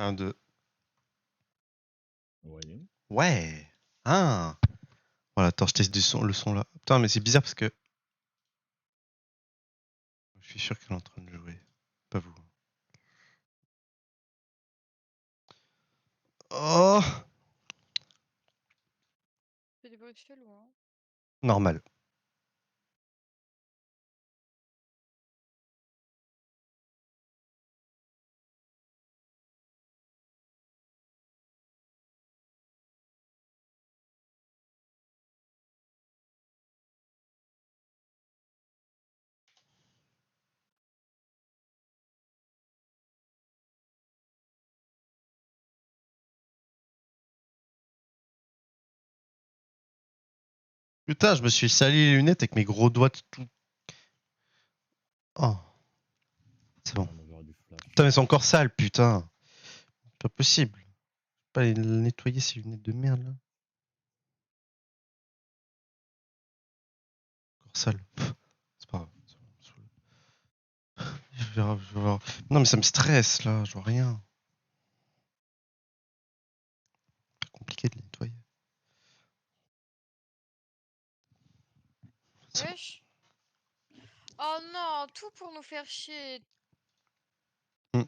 Un, deux. Oui. Ouais. Ah. Voilà, attends, je teste le son là. Putain, mais c'est bizarre parce que je suis sûr qu'elle est en train de jouer. Pas vous. Oh. C'est des bruits chelous, hein. Normal. Putain, je me suis sali les lunettes avec mes gros doigts tout. Oh. C'est bon. On va voir du flash. Putain, mais c'est encore sale, putain. Pas possible. Pas les nettoyer ces lunettes de merde là. Encore sale. Pff, c'est pas grave. Je vais voir. Non, mais ça me stresse là, je vois rien. C'est compliqué de les nettoyer. Wesh. Oh non, tout pour nous faire chier. Hmm.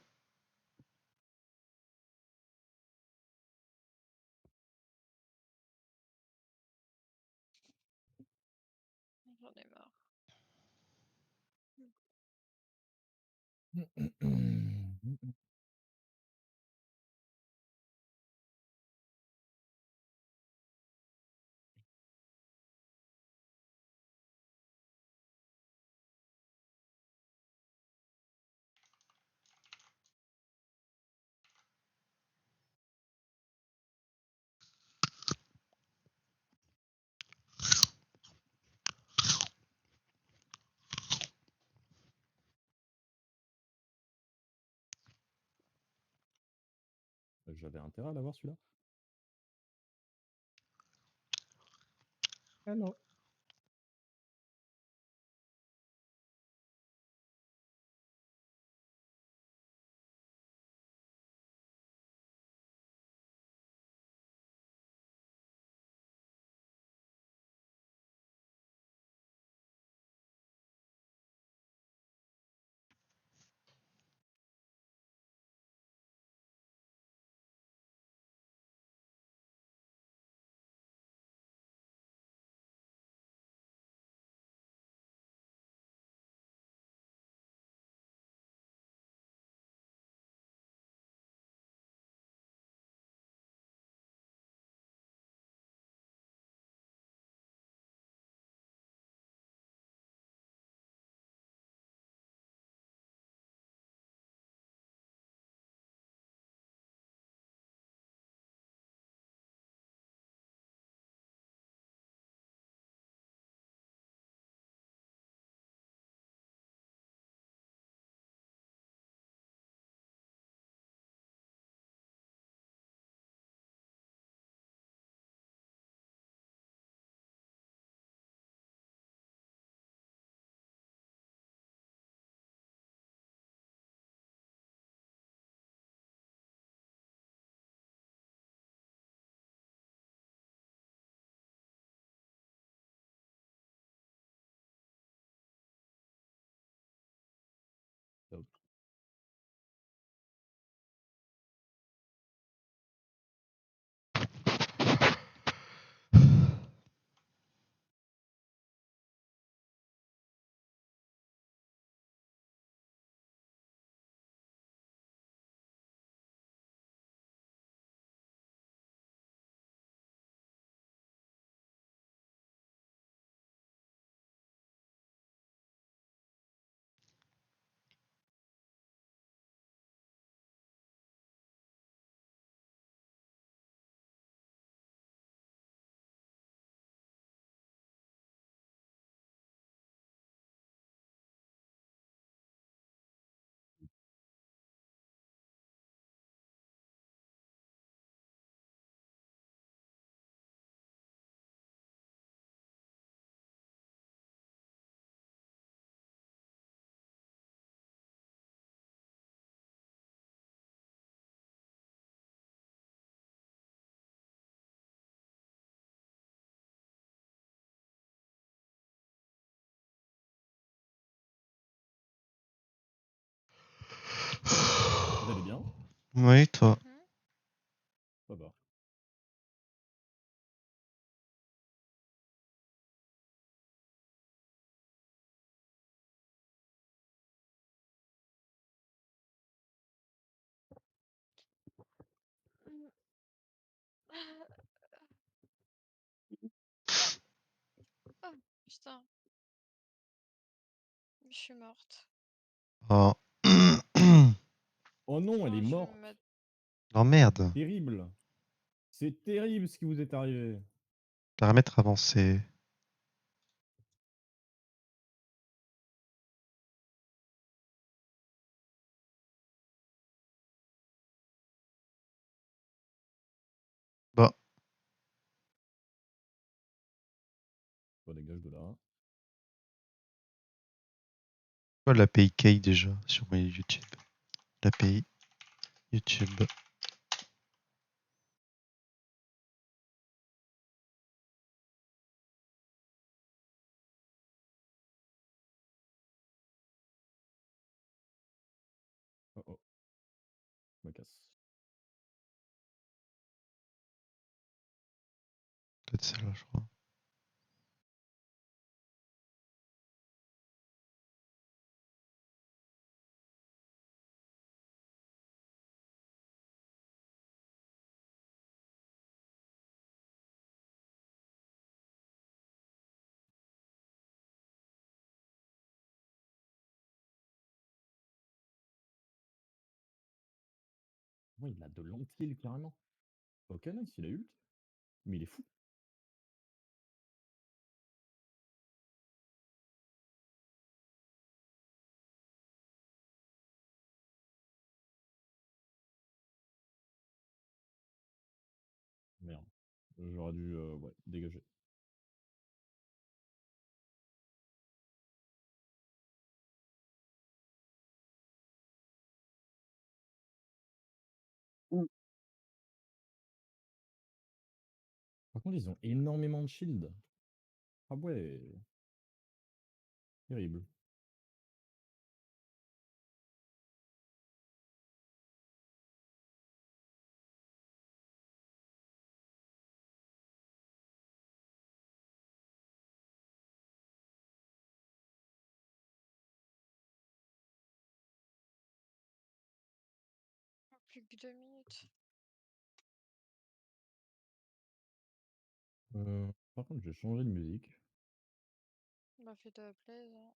J'en ai marre. J'avais intérêt à l'avoir celui-là. Hello. Oui, toi. Mhm. Ça va. Oh, putain, je suis morte. Oh. Oh non, elle est Attends, je vais morte. me mettre... Oh merde. Terrible. C'est terrible ce qui vous est arrivé. Paramètres avancés. Bah, Bon, dégage de là. quoi l'API Key déjà sur mon YouTube? L'API YouTube. Oh oh. Je me casse. Peut-être celle-là, je crois. Moi, il a de l'anti carrément. Ok, nice, il a ult. Mais il est fou. Merde. J'aurais dû ouais, dégager. Par contre, ils ont énormément de shield. Ah ouais. Terrible. Plus que 2 minutes. Par contre, j'ai changé de musique. Bah, fais-toi plaisir.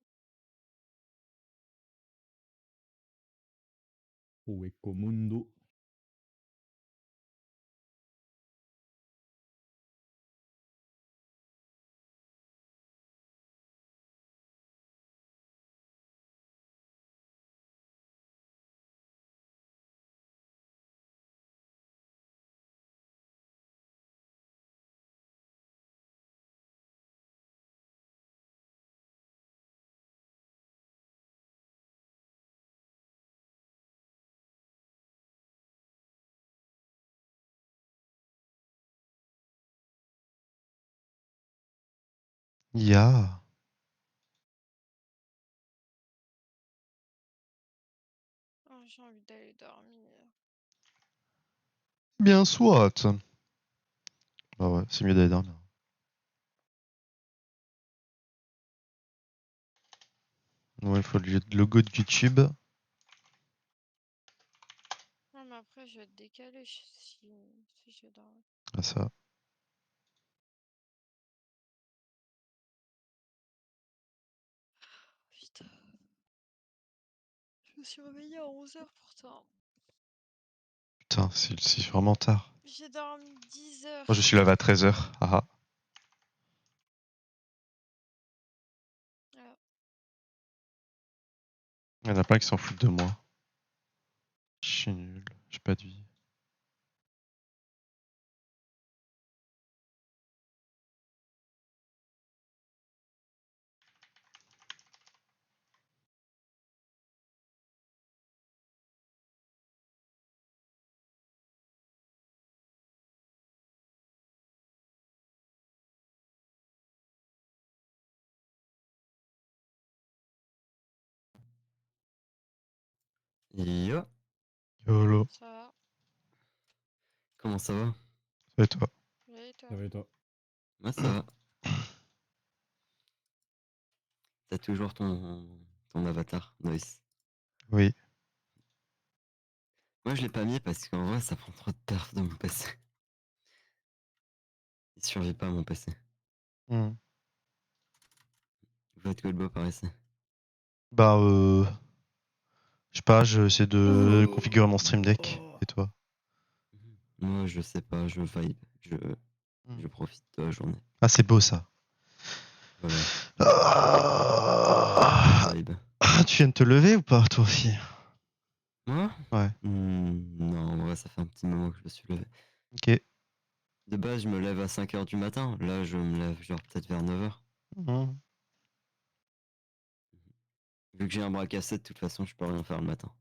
Ueco Mundo. Ya. Oh, j'ai envie d'aller dormir. Bien soit. Bah ouais, c'est mieux d'aller dormir. Ouais, il faut le logo de YouTube. Non, mais après, je vais te décaler si je dors. Ah ça. Putain. Je me suis réveillée à 11 h pourtant. Putain, c'est vraiment tard. J'ai dormi 10 heures. Moi, je suis levé à 13h. Ah ah. Ah, Il y en a plein qui s'en foutent de moi. Je suis nul. J'ai pas de vie. Yo. YOLO. ça va. Comment ça va? Et toi? Et toi? Ça va et toi? Moi, ça va. T'as toujours ton avatar, Noise. Oui. Moi, je l'ai pas mis parce qu'en vrai, ça prend trop de perf de mon PC. Il survit pas à mon PC. Hmm. Vous faites que le beau par ici. Bah, je sais pas, j'essaie de configurer mon Stream Deck. Et toi? Moi, je sais pas, je vibe. Hmm. Je profite de la journée. Ah, c'est beau ça. Voilà, Ah, vibe. tu viens de te lever ou pas, toi aussi? Moi? Ouais. Non, en vrai, ça fait un petit moment que je me suis levé. Ok. De base, je me lève à 5h du matin. Là, je me lève genre peut-être vers 9h. Hmm. Vu que j'ai un bras cassé, de toute façon, je peux rien faire le matin.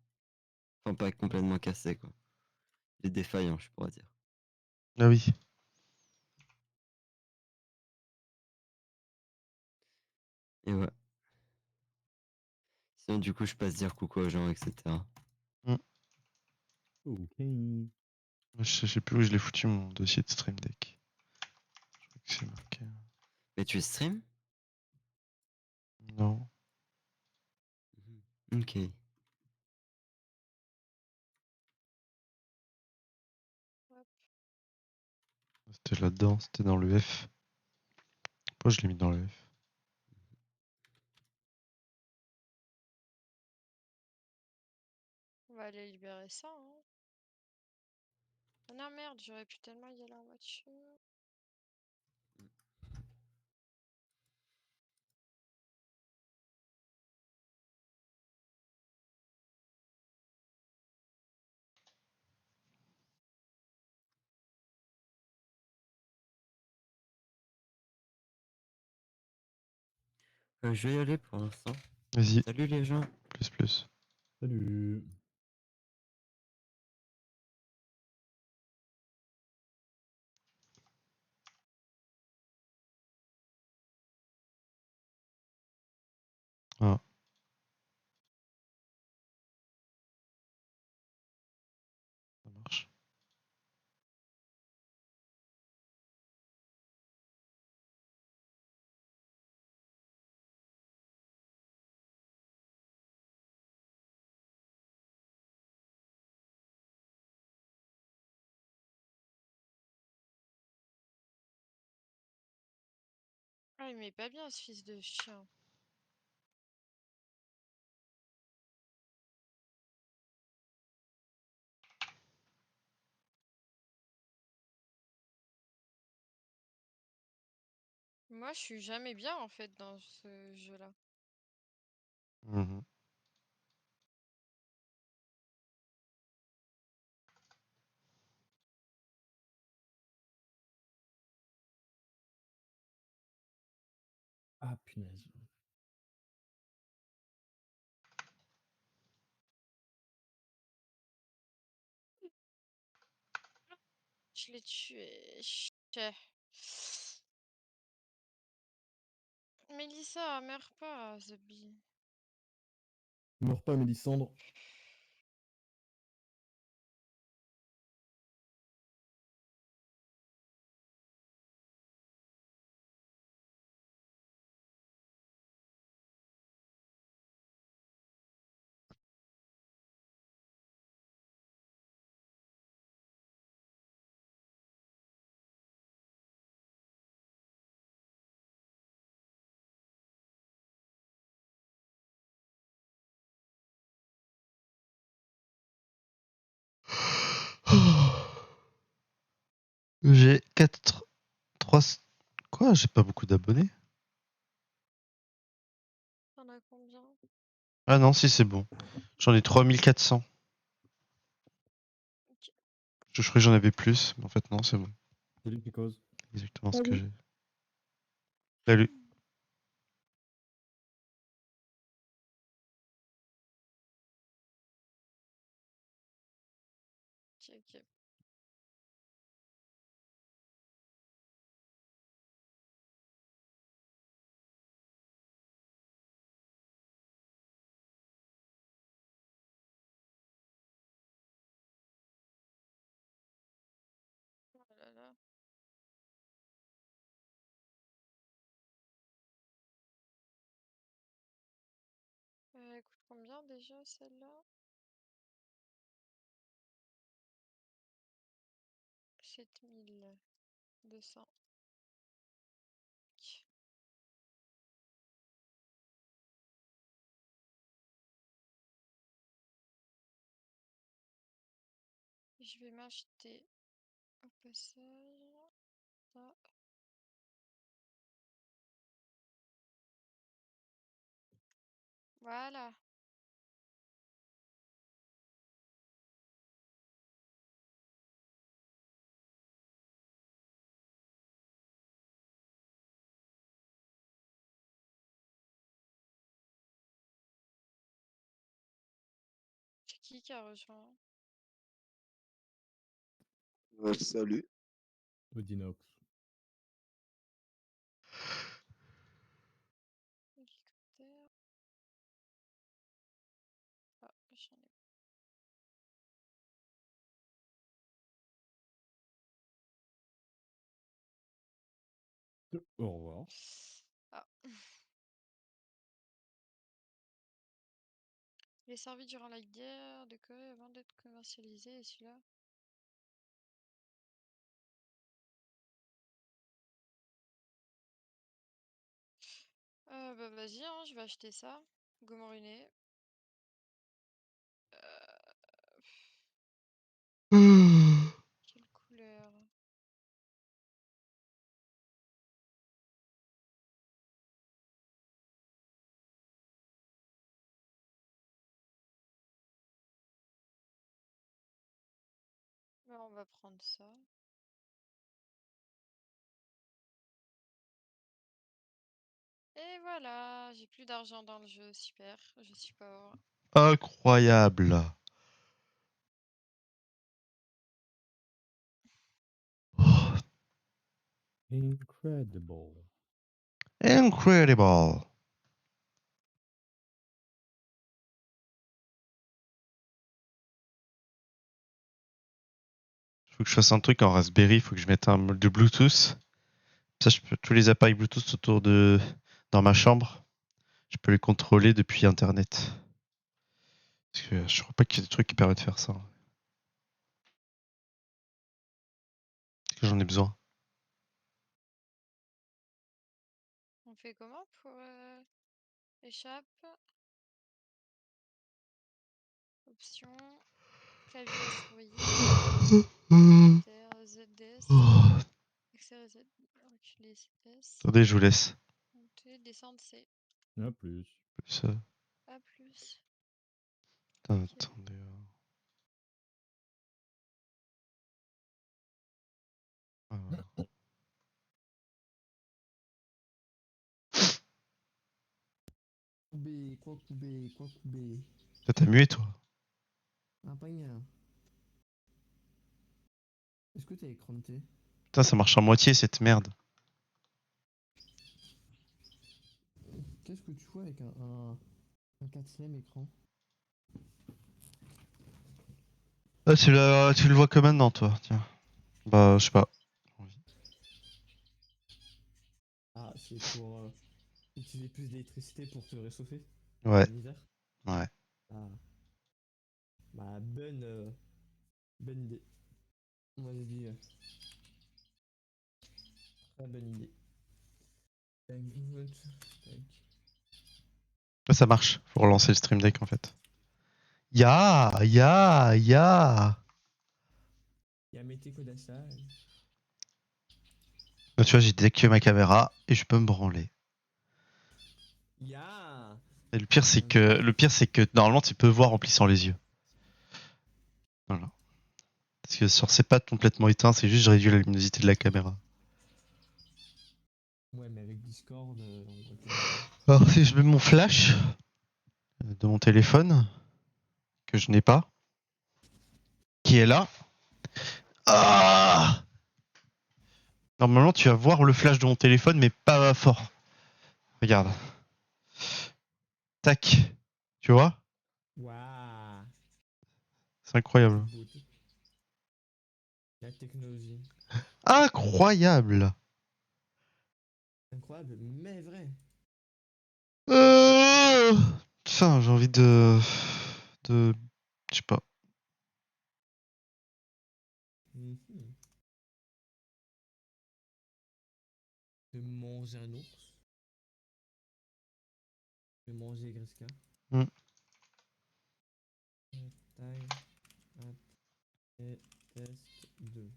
Enfin, pas complètement cassé, quoi. Il est défaillant, je pourrais dire. Ah oui. Et ouais. Sinon, du coup, je passe dire coucou aux gens, etc. Ok. Je sais plus où je l'ai foutu mon dossier de Stream Deck. Je crois que c'est marqué. Mais tu stream? Non. Ok. C'était là-dedans, c'était dans le F. Pourquoi je l'ai mis dans le F? On va aller libérer ça, hein. Ah non, merde, j'aurais pu tellement y aller en voiture. Je vais y aller pour l'instant. Vas-y, Salut les gens. plus. Salut. Ah. Ça marche. Ah, il met pas bien ce fils de chien. Moi, je suis jamais bien en fait dans ce jeu-là. Mhm. Ah, punaise. Je l'ai tué. Chais. Mélissa, meurs pas, Zabi. Meurs pas, Mélissandre. J'ai 4... 3... Quoi? J'ai pas beaucoup d'abonnés? T'en as combien? Ah non, si c'est bon. J'en ai 3400. Ok. Je croyais que j'en avais plus, mais en fait non, c'est bon. Salut, Picose. Exactement ce que Salut. j'ai. Salut. Ok, ok. Elle coûte combien déjà celle-là? 7200. Je vais m'acheter au passage ça. Voilà. C'est qui a rejoint? Salut. Odinox. Hélicoptère. Ah, j'en ai. Au revoir. Ah. Il est servi durant la guerre de Corée avant d'être commercialisé, et celui-là. Bah vas-y, hein, je vais acheter ça. Gomoriné. Quelle couleur? Bah, on va prendre ça. Et voilà, j'ai plus d'argent dans le jeu, super, je suis pauvre. Incroyable. Oh, Incredible. incredible. Faut que je fasse un truc en Raspberry, faut que je mette un mode de Bluetooth. Ça, je peux tous les appareils Bluetooth autour de dans ma chambre. Je peux les contrôler depuis Internet. Parce que je crois pas qu'il y ait des trucs qui permettent de faire ça. Parce que j'en ai besoin. On fait comment pour échappe? Options, clavier et souris, Enter, ZS, accès à Z, reculer S, Attendez, je vous laisse. monter, descendre C. A plus. Ça. A plus. Putain, Ok. attendez. Voilà. Koubé, quoi Koubé, quoi Koubé. Toi, t'as mué, toi. Ah, pas rien. Est-ce que t'as écran de thé? Putain, ça marche en moitié cette merde. Qu'est-ce que tu vois avec un quatrième écran? Ah, tu le vois que maintenant, toi. Tiens. Bah, je sais pas. Ah, c'est pour utiliser plus d'électricité pour te réchauffer Ouais, en hiver? ouais. Ah, bah bonne idée. Moi j'ai dit très bonne idée. Tac, tac. Là, ça marche. Faut relancer le Stream Deck, en fait. Ya. Yamete Kodasai. Là, tu vois, j'ai désactivé ma caméra et je peux me branler. Ya. Et le pire, c'est que normalement, tu peux voir en plissant les yeux. Voilà. Parce que sur c'est pas complètement éteint, c'est juste je réduis la luminosité de la caméra. Ouais, mais avec Discord, on voit que ça. Alors, si je mets mon flash de mon téléphone, que je n'ai pas, qui est là. Ah, normalement, tu vas voir le flash de mon téléphone, mais pas fort. Regarde. Tac. Tu vois? Waouh. C'est incroyable. Cette beauté. La technologie. Incroyable. Incroyable, mais vrai. Euh... faim, j'ai envie de... Je sais pas. Mhm. De manger un ours. De manger Greska. Hmm. Taille. Et test 2.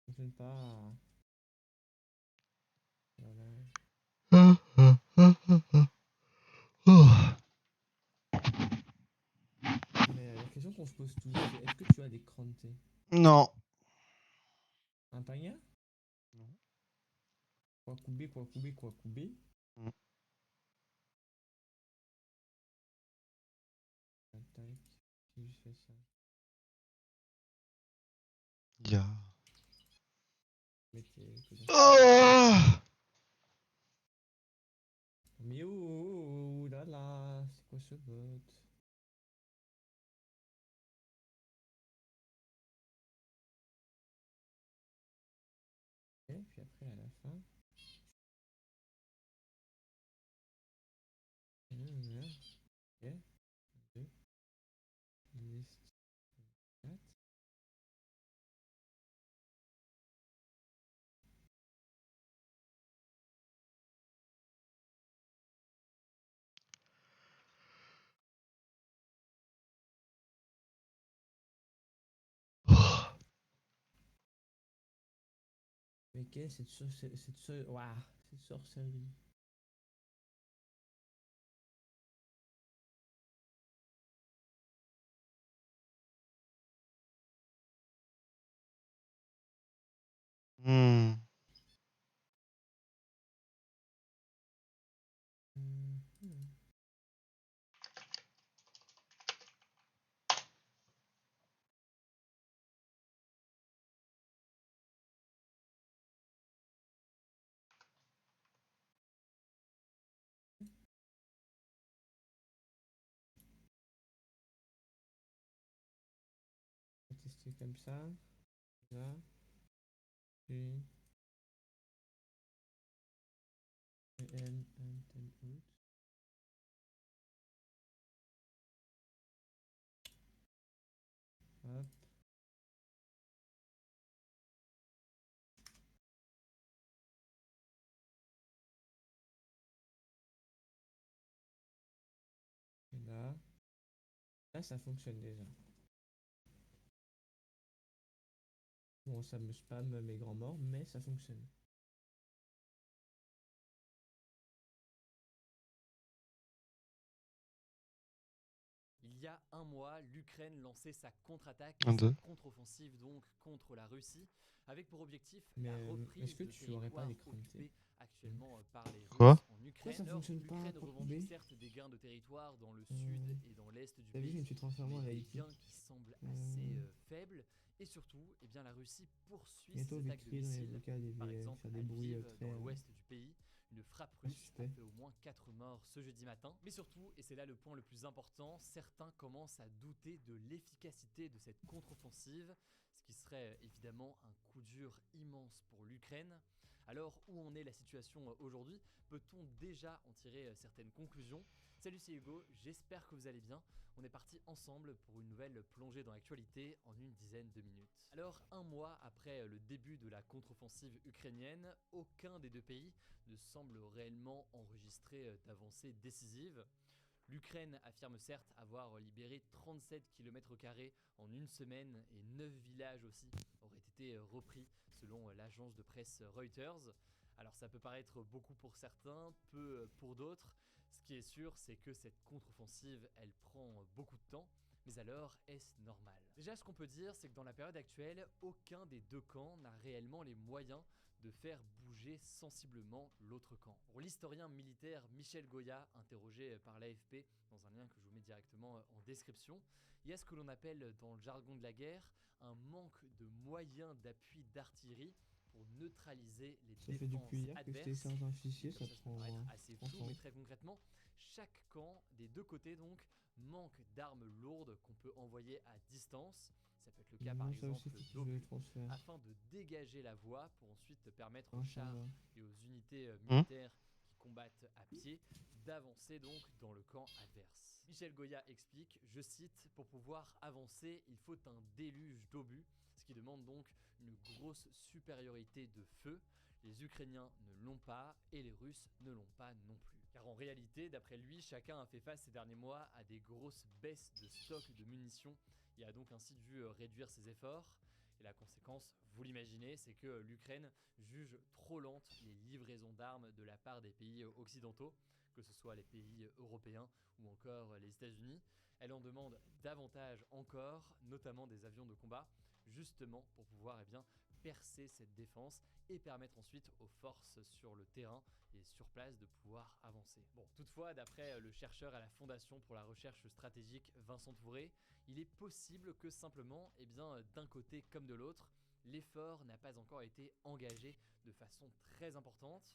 Ça fonctionne pas. Voilà. Oh. Mais la question qu'on se pose tous, c'est est-ce que tu as des crantés? Non. Un pagna? Non. Quoi couper, quoi couper, quoi couper? Hmm. Tac, si je fais ça. Ya. Mettez que dans- Oh. Mais oh là là, c'est quoi ce bot? Et puis après à la fin. Ok, 2, liste 4. Mais qu'est-ce que ouah, cette sorcellerie? Hmm. Mhm. On va tester comme ça. Là. Puis. N, N, N, out. Hop. Et là. Là, ça fonctionne déjà. Bon, ça me spamme mes grands morts, mais ça fonctionne. Il y a un mois, l'Ukraine lançait sa contre-attaque Un, et sa deux. contre-offensive donc contre la Russie, avec pour objectif Mais la est-ce reprise que de tu aurais pas territoires des crantés? occupés actuellement par les Quoi? Russes en Ukraine. ça Alors, fonctionne pas, l'Ukraine quoi, revendique couper certes des gains de territoire dans le sud et dans l'est du T'as vu, je me pays, suis transformé en mais des Haïti. gains qui semblent assez faibles. Et surtout, eh bien, la Russie poursuit Bientôt, ses je vais attaques de crier dans les missiles. vocales et je Par vais exemple, faire à des bruits Lviv, très dans l'ouest du pays, une frappe russe a suspects. fait au moins 4 morts ce jeudi matin. Mais surtout, et c'est là le point le plus important, certains commencent à douter de l'efficacité de cette contre-offensive, ce qui serait évidemment un coup dur immense pour l'Ukraine. Alors, où en est la situation aujourd'hui? Peut-on déjà en tirer certaines conclusions? Salut, c'est Hugo, j'espère que vous allez bien. On est parti ensemble pour une nouvelle plongée dans l'actualité en une dizaine de minutes. Alors, un mois après le début de la contre-offensive ukrainienne, aucun des deux pays ne semble réellement enregistrer d'avancées décisives. L'Ukraine affirme certes avoir libéré 37 km² en une semaine et 9 villages aussi auraient été repris selon l'agence de presse Reuters. Alors ça peut paraître beaucoup pour certains, peu pour d'autres. Ce qui est sûr, c'est que cette contre-offensive, elle prend beaucoup de temps. Mais alors, est-ce normal? Déjà, ce qu'on peut dire, c'est que dans la période actuelle, aucun des deux camps n'a réellement les moyens de faire bouger sensiblement l'autre camp. Pour l'historien militaire Michel Goya, interrogé par l'AFP dans un lien que je vous mets directement en description, il y a ce que l'on appelle dans le jargon de la guerre un manque de moyens d'appui d'artillerie pour neutraliser les Ça fait défenses depuis hier que je adverses. télécharge un fichier, Comme ça ça peut prend paraître assez 30 flou, mais ans. très concrètement, chaque camp des deux côtés donc manque d'armes lourdes qu'on peut envoyer à distance. Ça peut être le cas par Moi, ça exemple aussi, faut que je d'obus, le transfère. afin de dégager la voie pour ensuite permettre aux Ah, ça chars va. et aux unités Hmm. militaires qui combattent à pied, d'avancer donc dans le camp adverse. Michel Goya explique, je cite, « Pour pouvoir avancer, il faut un déluge d'obus, ce qui demande donc une grosse supériorité de feu. Les Ukrainiens ne l'ont pas et les Russes ne l'ont pas non plus. » Car en réalité, d'après lui, chacun a fait face ces derniers mois à des grosses baisses de stock de munitions et a donc ainsi dû réduire ses efforts. Et la conséquence, vous l'imaginez, c'est que l'Ukraine juge trop lentes les livraisons d'armes de la part des pays occidentaux, que ce soit les pays européens ou encore les États-Unis. Elle en demande davantage encore, notamment des avions de combat, justement pour pouvoir percer cette défense et permettre ensuite aux forces sur le terrain et sur place de pouvoir avancer. Bon, toutefois, d'après le chercheur à la Fondation pour la recherche stratégique Vincent Touré, il est possible que simplement, d'un côté comme de l'autre, l'effort n'a pas encore été engagé de façon très importante.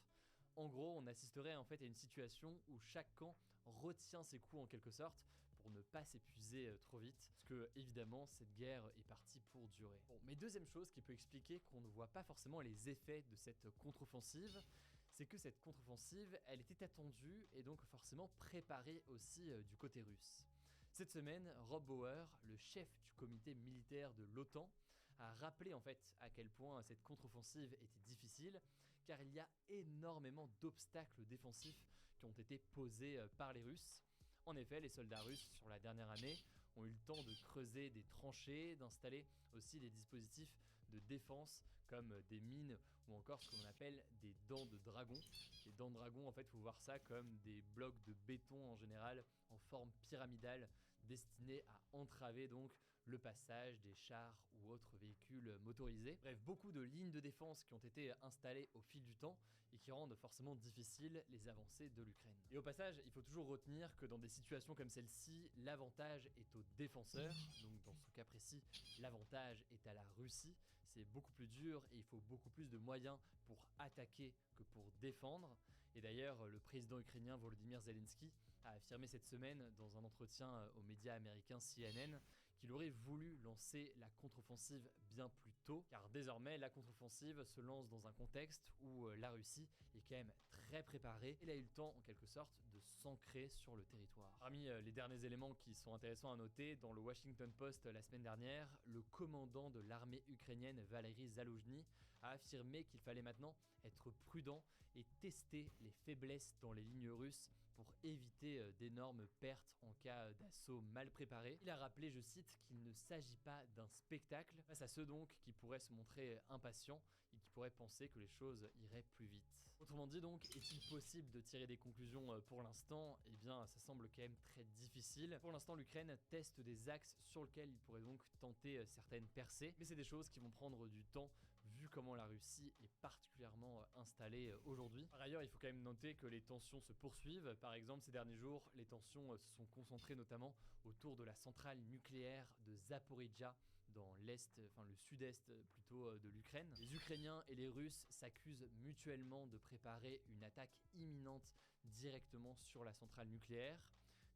En gros, on assisterait en fait à une situation où chaque camp retient ses coups en quelque sorte pour ne pas s'épuiser trop vite, parce que évidemment cette guerre est partie pour durer. Bon, mais deuxième chose qui peut expliquer qu'on ne voit pas forcément les effets de cette contre-offensive, c'est que cette contre-offensive, elle était attendue et donc forcément préparée aussi du côté russe. Cette semaine, Rob Bauer, le chef du comité militaire de l'OTAN, a rappelé en fait à quel point cette contre-offensive était difficile, car il y a énormément d'obstacles défensifs qui ont été posés par les Russes. En effet, les soldats russes, sur la dernière année, ont eu le temps de creuser des tranchées, d'installer aussi des dispositifs de défense comme des mines ou encore ce qu'on appelle des dents de dragon. Les dents de dragon, en fait, il faut voir ça comme des blocs de béton en général en forme pyramidale destinés à entraver donc le passage des chars ou autres véhicules motorisés. Bref, beaucoup de lignes de défense qui ont été installées au fil du temps et qui rendent forcément difficiles les avancées de l'Ukraine. Et au passage, il faut toujours retenir que dans des situations comme celle-ci, l'avantage est aux défenseurs, donc dans ce cas précis, l'avantage est à la Russie. C'est beaucoup plus dur et il faut beaucoup plus de moyens pour attaquer que pour défendre. Et d'ailleurs, le président ukrainien Volodymyr Zelensky a affirmé cette semaine dans un entretien aux médias américains CNN qu'il aurait voulu lancer la contre-offensive bien plus tôt, car désormais la contre-offensive se lance dans un contexte où la Russie est quand même très préparée et elle a eu le temps en quelque sorte de s'ancrer sur le territoire. Parmi les derniers éléments qui sont intéressants à noter, dans le Washington Post la semaine dernière, le commandant de l'armée ukrainienne Valery Zaluzhny a affirmé qu'il fallait maintenant être prudent et tester les faiblesses dans les lignes russes pour éviter d'énormes pertes en cas d'assaut mal préparé. Il a rappelé, je cite, qu'il ne s'agit pas d'un spectacle face à ceux donc qui pourraient se montrer impatients et qui pourraient penser que les choses iraient plus vite. Autrement dit donc, est-il possible de tirer des conclusions pour l'instant? Eh bien, ça semble quand même très difficile. Pour l'instant, l'Ukraine teste des axes sur lesquels il pourrait donc tenter certaines percées, mais c'est des choses qui vont prendre du temps vu comment la Russie est particulièrement installée aujourd'hui. Par ailleurs, il faut quand même noter que les tensions se poursuivent. Par exemple, ces derniers jours, les tensions se sont concentrées notamment autour de la centrale nucléaire de Zaporizhzhia dans l'est, enfin le sud-est plutôt de l'Ukraine. Les Ukrainiens et les Russes s'accusent mutuellement de préparer une attaque imminente directement sur la centrale nucléaire.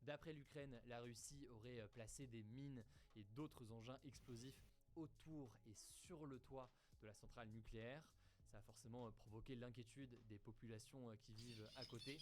D'après l'Ukraine, la Russie aurait placé des mines et d'autres engins explosifs autour et sur le toit de la centrale nucléaire. Ça a forcément provoqué l'inquiétude des populations qui vivent à côté,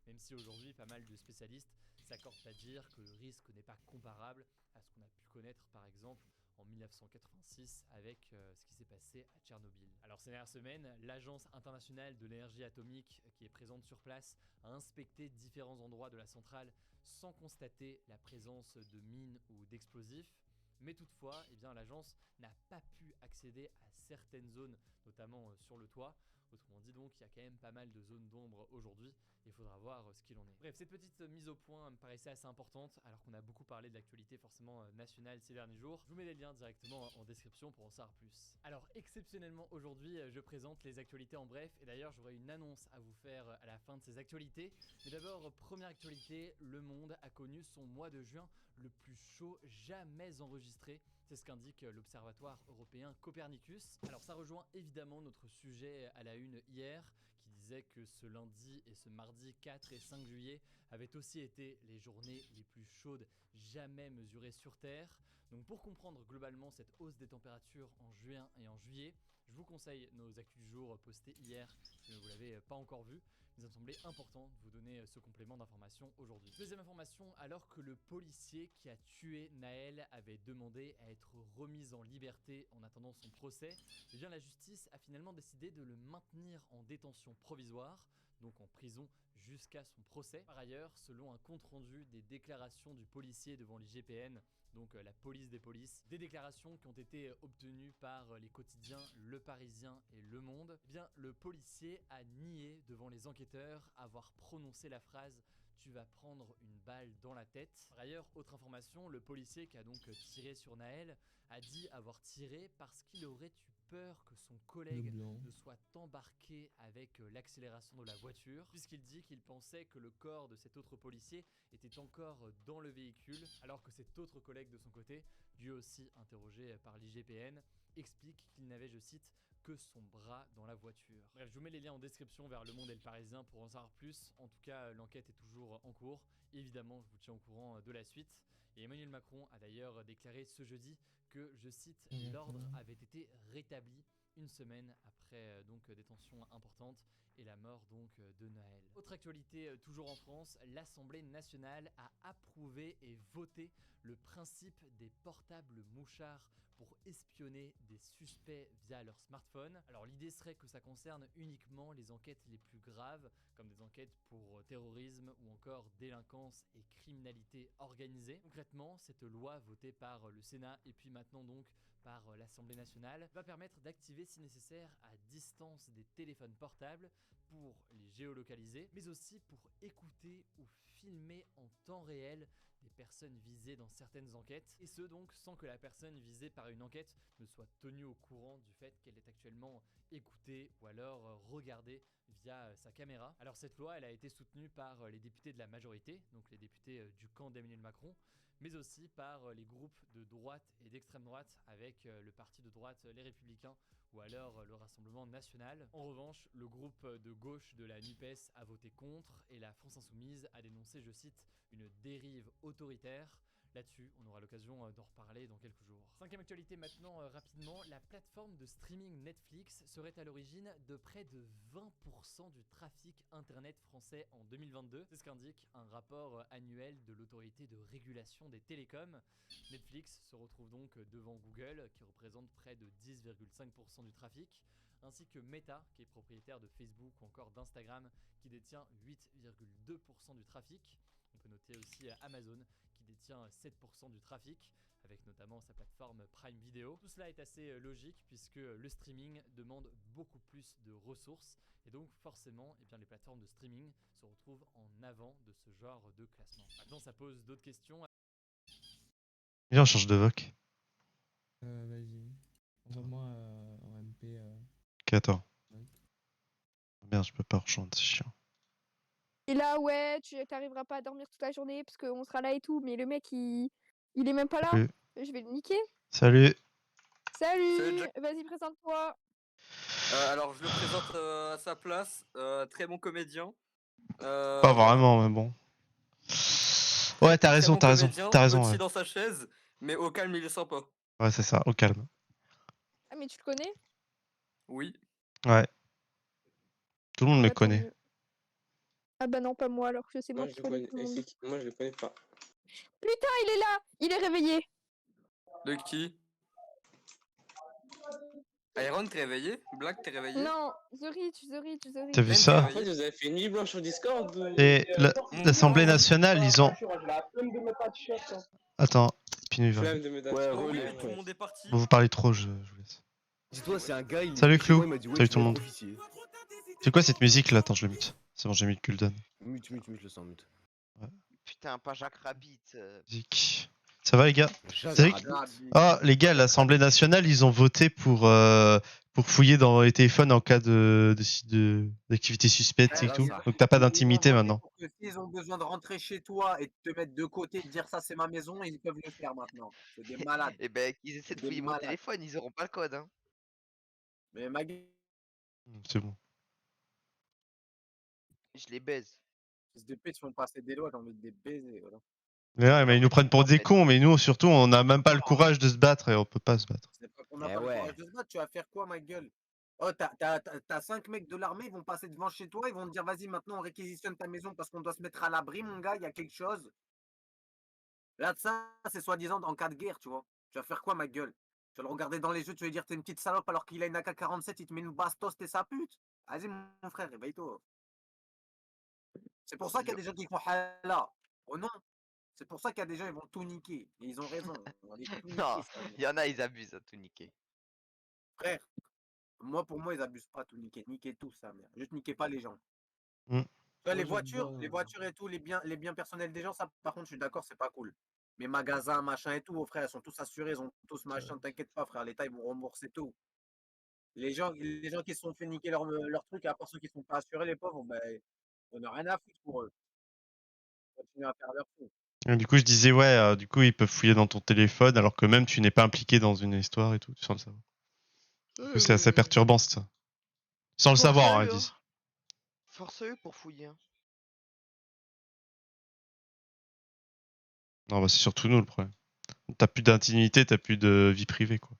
même si aujourd'hui pas mal de spécialistes s'accordent à dire que le risque n'est pas comparable à ce qu'on a pu connaître par exemple en 1986 avec ce qui s'est passé à Tchernobyl. Alors ces dernières semaines, l'Agence internationale de l'énergie atomique qui est présente sur place a inspecté différents endroits de la centrale sans constater la présence de mines ou d'explosifs. Mais toutefois, l'agence n'a pas pu accéder à certaines zones, notamment sur le toit. Autrement dit donc, il y a quand même pas mal de zones d'ombre aujourd'hui. Il faudra voir ce qu'il en est. Bref, cette petite mise au point me paraissait assez importante, alors qu'on a beaucoup parlé de l'actualité forcément nationale ces derniers jours. Je vous mets les liens directement en description pour en savoir plus. Alors, exceptionnellement aujourd'hui, je présente les actualités en bref. Et d'ailleurs, j'aurai une annonce à vous faire à la fin de ces actualités. Mais d'abord, première actualité, le monde a connu son mois de juin le plus chaud jamais enregistré. C'est ce qu'indique l'Observatoire européen Copernicus. Alors ça rejoint évidemment notre sujet à la une hier, qui disait que ce lundi et ce mardi 4 et 5 juillet avaient aussi été les journées les plus chaudes jamais mesurées sur Terre. Donc pour comprendre globalement cette hausse des températures en juin et en juillet, je vous conseille nos actus du jour postés hier si vous ne l'avez pas encore vu, il nous a semblé important de vous donner ce complément d'information aujourd'hui. Deuxième information, alors que le policier qui a tué Naël avait demandé à être remis en liberté en attendant son procès, eh bien la justice a finalement décidé de le maintenir en détention provisoire, donc en prison jusqu'à son procès. Par ailleurs, selon un compte-rendu des déclarations du policier devant l'IGPN, donc la police des polices, des déclarations qui ont été obtenues par les quotidiens Le Parisien et Le Monde, eh bien le policier a nié devant les enquêteurs avoir prononcé la phrase « tu vas prendre une balle dans la tête ». Par ailleurs, autre information, le policier qui a donc tiré sur Naël a dit avoir tiré parce qu'il aurait eu peur que son collègue blanc. ne soit embarqué avec l'accélération de la voiture, puisqu'il dit qu'il pensait que le corps de cet autre policier était encore dans le véhicule, alors que cet autre collègue de son côté, lui aussi interrogé par l'IGPN, explique qu'il n'avait, je cite, que son bras dans la voiture. Bref, je vous mets les liens en description vers Le Monde et Le Parisien pour en savoir plus. En tout cas, l'enquête est toujours en cours. Évidemment, je vous tiens au courant de la suite. Et Emmanuel Macron a d'ailleurs déclaré ce jeudi que, je cite, l'ordre avait été rétabli une semaine après des tensions importantes et la mort donc de Naël. Autre actualité toujours en France, l'Assemblée nationale a approuvé et voté le principe des portables mouchards pour espionner des suspects via leur smartphone. Alors l'idée serait que ça concerne uniquement les enquêtes les plus graves, comme des enquêtes pour terrorisme ou encore délinquance et criminalité organisée. Concrètement, cette loi votée par le Sénat et puis maintenant donc par l'Assemblée nationale va permettre d'activer si nécessaire à distance des téléphones portables pour les géolocaliser, mais aussi pour écouter ou filmer en temps réel des personnes visées dans certaines enquêtes, et ce donc sans que la personne visée par une enquête ne soit tenue au courant du fait qu'elle est actuellement écoutée ou alors regardée via sa caméra. Alors cette loi, elle a été soutenue par les députés de la majorité, donc les députés du camp d'Emmanuel Macron, mais aussi par les groupes de droite et d'extrême droite avec le parti de droite Les Républicains ou alors le Rassemblement National. En revanche, le groupe de gauche de la NUPES a voté contre et la France Insoumise a dénoncé, je cite, une dérive autoritaire. Là-dessus, on aura l'occasion d'en reparler dans quelques jours. Cinquième actualité maintenant, rapidement, la plateforme de streaming Netflix serait à l'origine de près de 20% du trafic internet français en 2022. C'est ce qu'indique un rapport annuel de l'autorité de régulation des télécoms. Netflix se retrouve donc devant Google, qui représente près de 10,5% du trafic, ainsi que Meta, qui est propriétaire de Facebook ou encore d'Instagram, qui détient 8,2% du trafic. On peut noter aussi Amazon qui détient 7% du trafic, avec notamment sa plateforme Prime Video. Tout cela est assez logique puisque le streaming demande beaucoup plus de ressources et donc forcément les plateformes de streaming se retrouvent en avant de ce genre de classement. Maintenant ça pose d'autres questions. Viens, on change de voc. Vas-y. Envoie-moi en MP. Ok, attends. Ouais. Merde, je peux pas rejoindre, c'est chiant. Et là, ouais, tu t'arriveras pas à dormir toute la journée parce qu'on sera là et tout, mais le mec, il est même pas là. Salut. Je vais le niquer. Salut. Salut, Salut, Jack. vas-y, présente-toi. Alors, je le présente à sa place. Très bon comédien. Pas vraiment, mais bon. Ouais, t'as Très raison, bon t'as raison, comédien, t'as raison. petit Ouais, dans sa chaise, mais au calme, il est sympa. ouais c'est ça, au calme. Ah, mais tu le connais? Oui. Ouais. Tout le monde me Ah, tant connaît. mieux. Ah bah non, pas moi, alors que c'est moi Moi, qui je le connais connais. tout le monde. Moi, je le connais pas. Putain, il est là! Il est réveillé! De qui? Iron, t'es réveillé? Black, t'es réveillé? Non, The Rich. T'as vu Même ça? En fait, vous avez fait une nuit blanche sur Discord. Et l'Assemblée nationale, ils ont... Attends, Pinu, il va. Flemme de me Ouais, Oh oui, relais. tout le monde est parti. Bon, vous parlez trop, je vous laisse. Dis-toi, c'est un gars, il Salut, est venu chez moi, Clou. il m'a dit, ouais, Salut tu tout le vas monde. être officier. C'est quoi cette musique là? Attends, je le mute. C'est bon, j'ai mis le cooldown. Mute, je le sens, mute. Putain, pas Jacques Rabbit. Musique. Ça va les gars? Jacques C'est vrai Rabbit. Ah, les gars, l'Assemblée nationale, ils ont voté pour fouiller dans les téléphones en cas d'activité suspecte et Ouais, tout. ça. Donc t'as pas d'intimité maintenant. S'ils ont besoin de rentrer chez toi et de te mettre de côté, de dire ça c'est ma maison, ils peuvent le faire maintenant. C'est des malades. Et ben, qu'ils essaient de Des fouiller mon malades. téléphone, ils auront pas le code. Hein. Mais ma gueule, C'est bon. Je les baise. fils de pute, ils font passer des lois, j'ai envie de les baiser. Voilà. Mais ouais, mais ils nous prennent pour des cons, mais nous surtout, on n'a même pas le courage de se battre et on peut pas se battre. C'est pas qu'on a Eh pas le ouais. courage de se battre, tu vas faire quoi, ma gueule? Oh, t'as 5 mecs de l'armée, ils vont passer devant chez toi, ils vont te dire vas-y, maintenant on réquisitionne ta maison parce qu'on doit se mettre à l'abri, mon gars, il y a quelque chose. Là, de ça, c'est soi-disant en cas de guerre, tu vois. Tu vas faire quoi, ma gueule? Tu vas le regarder dans les yeux, tu vas lui dire t'es une petite salope alors qu'il a une AK-47, il te met une bastos, t'es sa pute. Vas-y, mon frère, réveille-toi. C'est pour ça qu'il y a des gens qui font hala. Oh non, c'est pour ça qu'il y a des gens, ils vont tout niquer. Et ils ont raison. On va les tout niquer, Non, ça. il y en a, ils abusent à tout niquer. Frère, moi, pour moi, ils abusent pas tout niquer. Niquer tout, ça, merde. Juste niquez pas les gens. Mm. Tu vois, Moi, j'aime bien. les voitures et tout, les biens personnels des gens, ça, par contre, je suis d'accord, c'est pas cool. Mais magasins, machin et tout, frère, ils sont tous assurés, ils ont tous machin, t'inquiète pas, frère, l'État, ils vont rembourser tout. Les gens qui se sont fait niquer leur truc, à part ceux qui sont pas assurés, les pauvres, ben, on a rien à foutre pour eux. Ils continuent à faire leur truc. Et du coup, je disais, ouais, du coup, ils peuvent fouiller dans ton téléphone alors que même tu n'es pas impliqué dans une histoire et tout, sans le savoir. Du coup, c'est assez perturbant, c'est ça. Sans le savoir, hein, ils disent. Force eux pour fouiller. Hein. Non, bah, c'est surtout nous le problème. T'as plus d'intimité, t'as plus de vie privée, quoi.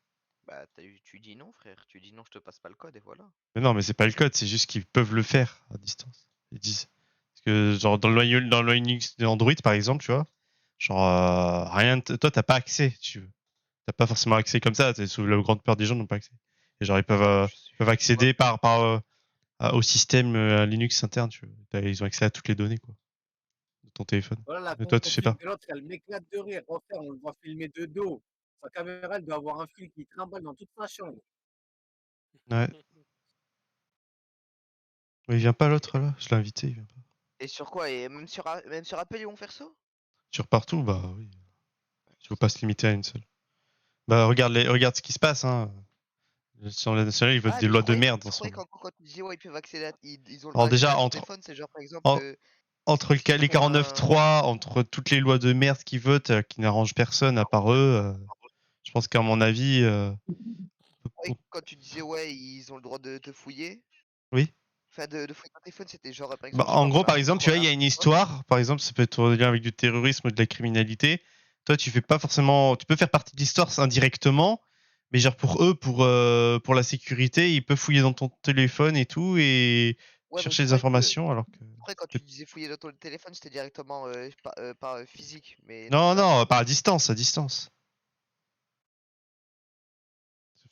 Bah, tu dis non, frère. Tu dis non, je te passe pas le code et voilà. Mais non, mais c'est pas le code, c'est juste qu'ils peuvent le faire à distance. Ils disent. Parce que, genre, dans le Linux d'Android, par exemple, tu vois, genre, rien, toi, t'as pas accès, tu veux. T'as pas forcément accès comme ça, sous la grande peur des gens n'ont pas accès. Et genre, ils peuvent accéder au système Linux interne, tu vois. Ils ont accès à toutes les données, quoi, de ton téléphone. Voilà, la Mais toi, tu sais pas. config de l'autre, elle m'éclate de rire. Oh, frère, on le voit filmer de dos. Sa caméra, elle doit avoir un fil qui trimballe dans toute sa chambre. Ouais. Mais il vient pas l'autre, là. Je l'ai invité, il vient pas. Et sur quoi? Et même sur Apple, ils vont faire ça? Sur partout, bah oui. Il faut pas se limiter à une seule. Bah, regarde ce qui se passe, hein. Sur la nationale, ils votent des mais lois de merde en je ce croyais moment. qu'encore quand tu disais ouais, ils peuvent accéder ils ont le droit Alors d'accéder déjà, à ton téléphone, c'est genre par exemple entre si tu les prends 49.3, entre toutes les lois de merde qu'ils votent, qui n'arrangent personne à part eux, je pense qu'à mon avis, ouais, quand tu disais ouais, ils ont le droit de te fouiller, oui. enfin de fouiller ton téléphone, c'était genre par Bah, exemple, je sais en pas gros, moi, par exemple, tu vois, il y a une histoire, par exemple, ça peut être en lien avec du terrorisme ou de la criminalité. Toi, tu fais pas forcément, tu peux faire partie de l'histoire indirectement, mais genre pour eux, pour la sécurité, ils peuvent fouiller dans ton téléphone et tout et ouais, mais je chercher des croyais que informations alors que. après quand tu disais fouiller dans ton téléphone, c'était directement pas physique, mais Non, là non, pas à distance, à distance.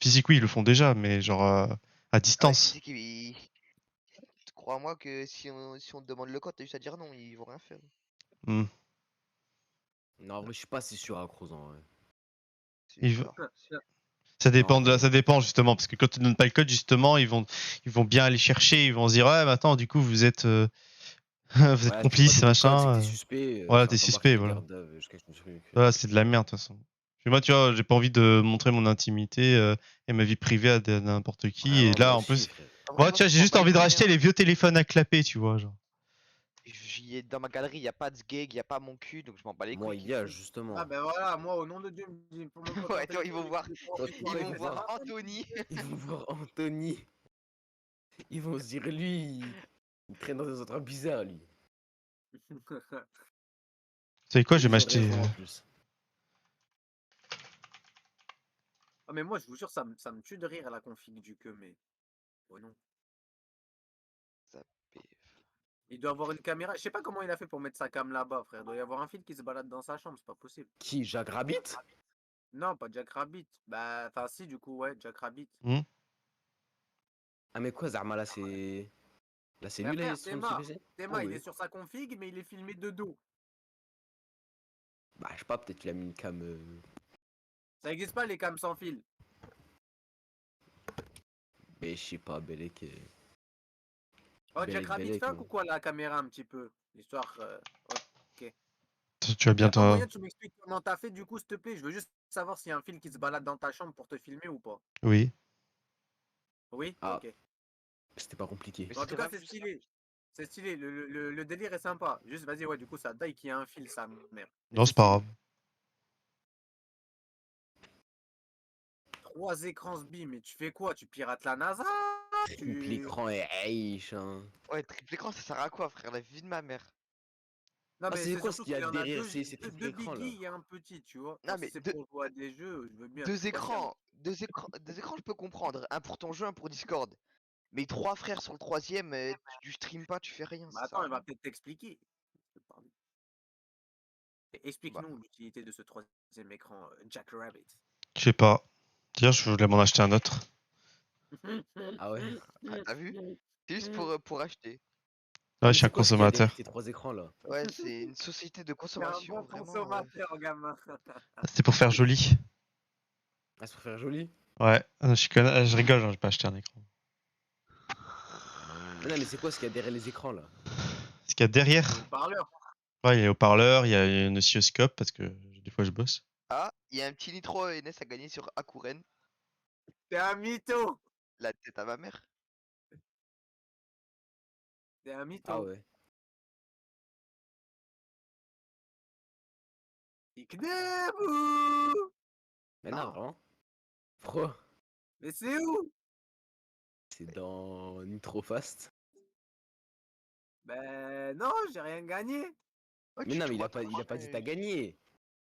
Physique, oui, ils le font déjà, mais genre à ah ouais, distance. physique, crois-moi que si on te demande le code, t'as juste à dire non, ils vont rien faire. Hmm. Non, en vrai, je suis pas si sûr à Crozon. Ouais. Ils- sûr. Ça dépend Non, ça dépend justement parce que quand tu donnes pas le code justement ils vont bien aller chercher, ils vont se dire ouais maintenant du coup vous êtes vous êtes Ouais, si tu peux pas complice donner le code, c'est que machin. t'es suspect. Voilà, Ça t'es t'embarque suspect les voilà. gardes jusqu'à ton truc. Voilà, c'est de la merde de toute façon. Puis moi tu vois, j'ai pas envie de montrer mon intimité et ma vie privée à n'importe qui Ouais, et ouais, moi là en aussi, plus frère. moi Moi, tu vois, je j'ai prends juste pas les envie de racheter moyens. les vieux téléphones à clapper, tu vois, genre. Dans ma galerie, il y a pas de gig, il y a pas mon cul, donc je m'en bats les Moi, couilles. il qu'ils y a fouillent. justement. Ah, ben voilà, moi, au nom de Dieu, pour mon compte Ouais, toi, ils vont voir, Toi, ils toi, vont voir pas. Anthony. Ils vont voir Anthony. Ils vont se dire, lui, il traîne dans des endroits bizarres, lui. Vous savez quoi, je vais Ils ont m'acheter raison en plus. Ah, mais moi, je vous jure, ça me tue de rire à la config du que, mais. Oh non. Ça pève. Il doit avoir une caméra. Je sais pas comment il a fait pour mettre sa cam là-bas, frère. Il doit y avoir un fil qui se balade dans sa chambre, c'est pas possible. Qui, Jacques Rabbit? Non, pas Jack Rabbit. Bah, enfin, si, du coup, ouais, Jack Rabbit. Ah, mais quoi, Zarma, là, c'est. Là, c'est Mais lui, là, frère, sur son PC? Théma, Ah il est ouais. sur sa config, mais il est filmé de dos. Bah, je sais pas, peut-être qu'il a mis une cam. Ça existe pas, les cams sans fil. Mais je sais pas, Belek. Oh, Jack Belek, Rabbit, Belek, fais un hein. coucou à la caméra un petit peu. Histoire. Ok. Tu vas Y'a pas bientôt. moyen que tu m'expliques comment t'as fait, du coup, s'il te plaît. Je veux juste savoir s'il y a un fil qui se balade dans ta chambre pour te filmer ou pas. Oui. Oui. Ah. Ok. C'était pas compliqué. En tout cas, c'est stylé. C'est stylé. Le délire est sympa. Juste, vas-y, ouais, du coup, ça taille qu'il y a un fil, ça merde. Non, c'est pas grave. 3 écrans SBI, mais tu fais quoi? Tu pirates la NASA? Triple écran et H, hein. Ouais, triple écran, ça sert à quoi, frère? La vie de ma mère. Non, Ah, mais c'est c'est quoi ce surtout qu'il y qu'il a y en a derrière deux, ces triple deux écrans là? biggies et un petit, tu vois. Non, Alors, mais si c'est deux- pour jouer à des jeux, je veux bien. Deux Moi, s'il y a- écrans, deux écrans, je peux comprendre. Un pour ton jeu, un pour Discord. Mais 3 frères sur le troisième, tu stream pas, tu fais rien. Bah Ça sert attends, à il va rien. peut-être t'expliquer. Bah, Explique-nous l'utilité de ce troisième écran, Jack Rabbit. Je sais pas. D'ailleurs, je voulais m'en acheter un autre. Ah ouais. ah, t'as vu? C'est juste pour acheter. Ouais, Mais je suis un c'est quoi ce qu'il y a derrière consommateur. ces 3 écrans là? Ouais, c'est une société de C'est un consommation, bon vraiment. consommateur, gamin. C'était pour faire joli. Ah, c'est pour faire joli? Ouais, je rigole, hein, j'ai pas acheté un écran. Mais non, mais c'est quoi ce qu'il y a derrière les écrans là? Ce qu'il y a derrière, Parleur. ouais, il y a les haut-parleurs, il y a un oscilloscope parce que des fois je bosse. Ah, il y a un petit Nitro NS à gagner sur Akuren. T'es un mytho. La tête à ma mère. T'es un mytho. Ah ouais. Iknebou. Mais non, vraiment? Pourquoi? Mais c'est où? C'est dans Nitro Fast. Ben non, j'ai rien gagné. Ouais, Mais tu non, mais trouves il a pas dit t'as gagné.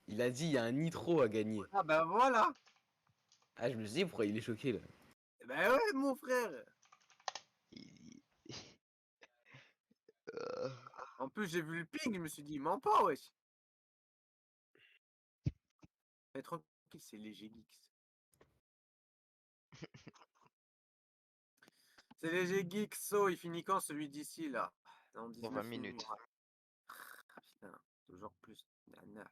Il a dit il y a un Nitro à gagner. Ah ben voilà. Ah, je me suis dit pourquoi il est choqué là. Ben ouais, mon frère. Euh, En plus, j'ai vu le ping, je me suis dit, il ment pas, wesh. Mais tranquille, c'est léger geeks. C'est léger geeks, so, il finit quand celui d'ici là? Dans 19 20 minutes. Ah putain, toujours plus. Nana.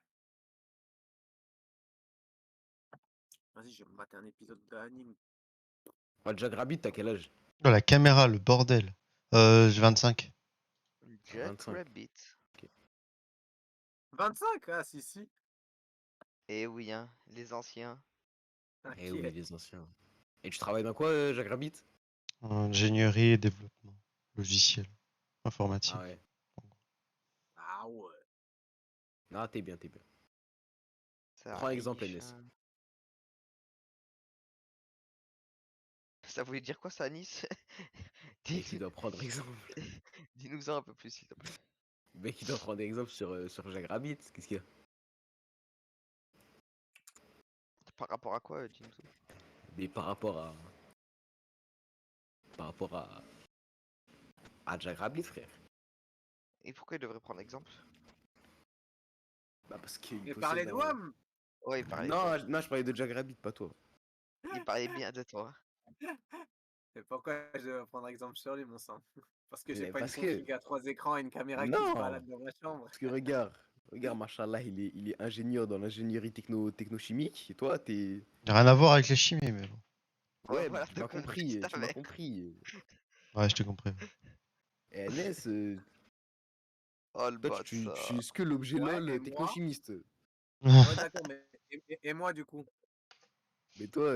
Vas-y, je vais me mater un épisode d'anime. Oh, Jack Rabbit, t'as quel âge? Oh, la caméra, le bordel. J'ai 25. Jack 25. Rabbit. 25? Ah si, si. Eh oui, hein, les anciens. Eh oui, T'inquiète. les anciens. Et tu travailles dans quoi, Jack Rabbit? Ingénierie et développement. Logiciel. Informatique. Ah ouais. Ah ouais. Non, t'es bien, t'es bien. Ça Prends exemple, riche, NS. hein. Ça voulait dire quoi ça à Nice? Et qui doit prendre exemple. Dis-nous-en un peu plus, s'il te plaît. Le mec, il doit prendre exemple sur Jack Rabbit. Qu'est-ce qu'il y a? Par rapport à quoi, dis-nous? Mais par rapport à. Par rapport à Jack Rabbit, frère. Et pourquoi il devrait prendre exemple? Bah, parce qu'il Il parlait de WAM. Ouais, il parlait. Non, non, je parlais de Jack Rabbit, pas toi. Il parlait bien de toi. Et pourquoi je devrais prendre exemple sur lui, mon sang? Parce que j'ai Mais pas une parce que- config à 3 écrans et une caméra qui Non. se balade dans ma chambre. Parce que regarde, machallah, il est ingénieur dans l'ingénierie technochimique. Et toi, t'es. Rien à voir avec les chimies, mais bon. Ouais, voilà, tu m'as donc, compris, c'est ta tu m'as mère. compris. Ouais, je t'ai compris. Et NS, Oh le toi, tu bâtard. es que l'objet Ouais, et LOL moi technochimiste. Ouais, d'accord, mais et moi du coup? Mais toi,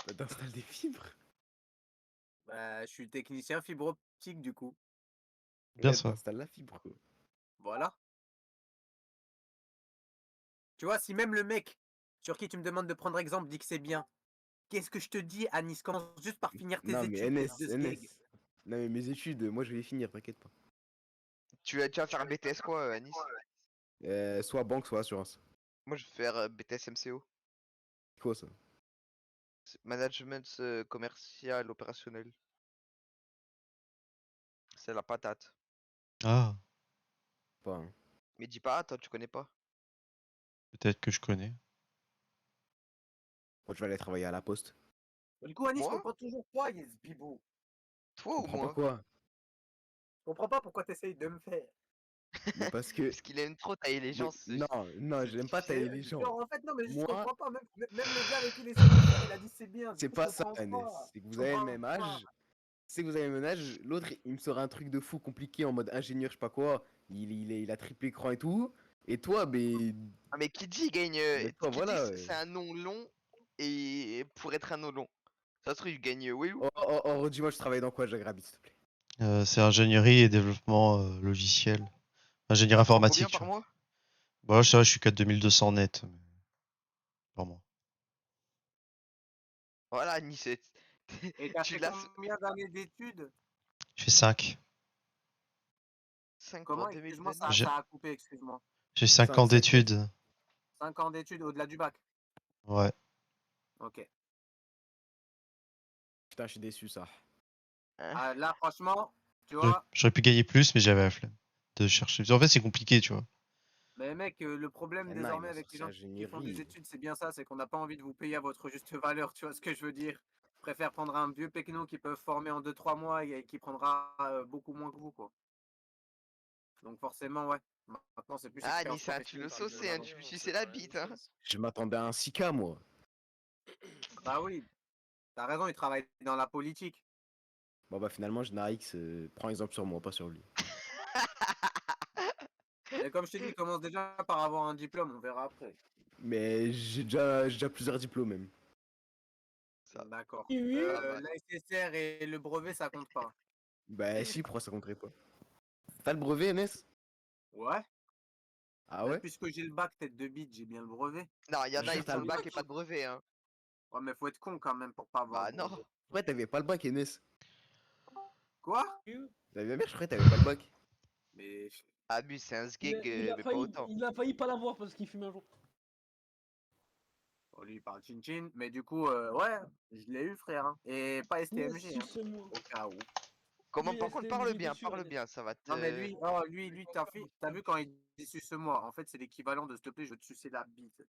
bah, t'installes des fibres. Bah, je suis technicien fibre optique du coup. Bien Ouais, ça. t'installes la fibre, quoi. Voilà. Tu vois, si même le mec sur qui tu me demandes de prendre exemple dit que c'est bien, qu'est-ce que je te dis, Anis? Commence juste par finir tes Non, mais études, NS, de ce gag. Non, mais mes études, moi, je vais les finir, t'inquiète pas. Tu vas faire un BTS quoi, à Nice? Soit banque, soit assurance. Moi, je vais faire BTS MCO. C'est quoi ça? Management commercial opérationnel. C'est la patate. Ah, Pas, hein. Mais dis pas, toi, tu connais pas. peut-être que je connais. Moi, je vais aller travailler à la poste. Du coup, Anis, je Moi? comprends toujours pas, Yes Bibou. Toi Je ou comprends pas moi? quoi? Je comprends pas pourquoi t'essayes de me faire. Mais parce que. Parce qu'il aime trop tailler les gens. Non, non, j'aime pas tailler les gens. Genre, en fait, non, mais je Moi, comprends pas. Même le gars avec qui il essaie de le faire, il a dit c'est bien. Du c'est coup, pas je ça, comprends NS. pas. C'est que Je vous avez le comprends même pas. âge. C'est que vous avez le même âge. L'autre, il me sort un truc de fou compliqué en mode ingénieur, je sais pas quoi. Il a triple écran et tout. Et toi, ben. Ah, mais qui dit il gagne. Mais toi, Qui voilà. dit c'est un nom long et pour être un nom long. Ça se trouve, il gagne oui ou? Oh, dis-moi, je travaille dans quoi, Jack Rabbit, s'il te plaît? C'est ingénierie et développement logiciel. Ingénierie Prends informatique, combien tu par vois. mois? Bon, ça va, je suis qu'à 2200 net. Par mois. Voilà, Nice. Et t'as Tu fait l'as. combien d'années d'études? Je fais 5. 5 Comment? pour Excuse-moi, 2022. J'ai- ça a coupé, excuse-moi. J'ai 5 ans d'études. 5 ans d'études au-delà du bac. Ouais. Ok. Putain, je suis déçu, ça. Ah, là, franchement, tu J'aurais vois, j'aurais pu gagner plus, mais j'avais la flemme de chercher. En fait, c'est compliqué, tu vois. mais mec, le problème Mais non, il désormais m'a avec les sorti gens qui font des ingénierie. études, c'est bien ça, c'est qu'on n'a pas envie de vous payer à votre juste valeur, tu vois ce que je veux dire? Je préfère prendre un vieux pecno qui peut former en 2-3 mois et qui prendra beaucoup moins que vous, quoi. Donc forcément, ouais. Maintenant, c'est plus Ah, expérience Nissan, tu le professionnelle qui saucais, hein, va tu me avant. suçais la bite, hein. Je m'attendais à un 6K, moi. Bah oui, t'as raison, il travaille dans la politique. Bon, bah, finalement, Genarix prend exemple sur moi, pas sur lui. Et comme je t'ai dit, commence déjà par avoir un diplôme, on verra après. Mais j'ai déjà plusieurs diplômes, même. D'accord. Oui. La SSR et le brevet, ça compte pas. Bah, si, pourquoi ça compterait pas? T'as le brevet, NS? Ouais. Ah Bah, ouais? puisque j'ai le bac tête de bite, j'ai bien le brevet. Non, il y en a, Jure, ils t'as ont le le bac et bac? pas de brevet, hein. Ouais, mais faut être con quand même pour pas avoir Bah le non. brevet. Ouais, t'avais pas le bac, NS. Quoi? T'avais bien, je croyais que t'avais pas le bac. Mais. Abus, c'est un Il sgeg, a mais pas failli, autant. il a failli pas l'avoir parce qu'il fume un jour. Oh, lui, il parle chin-chin. Mais du coup, ouais, je l'ai eu, frère. Hein. Et pas STMG, hein, Suce-moi. au cas où. Comment, Lui, par contre, STMG, parle bien, ça va Non, mais te... lui, oh, lui, t'as vu quand il dit suce-moi? En fait, c'est l'équivalent de s'il te plaît, je veux te sucer la bite.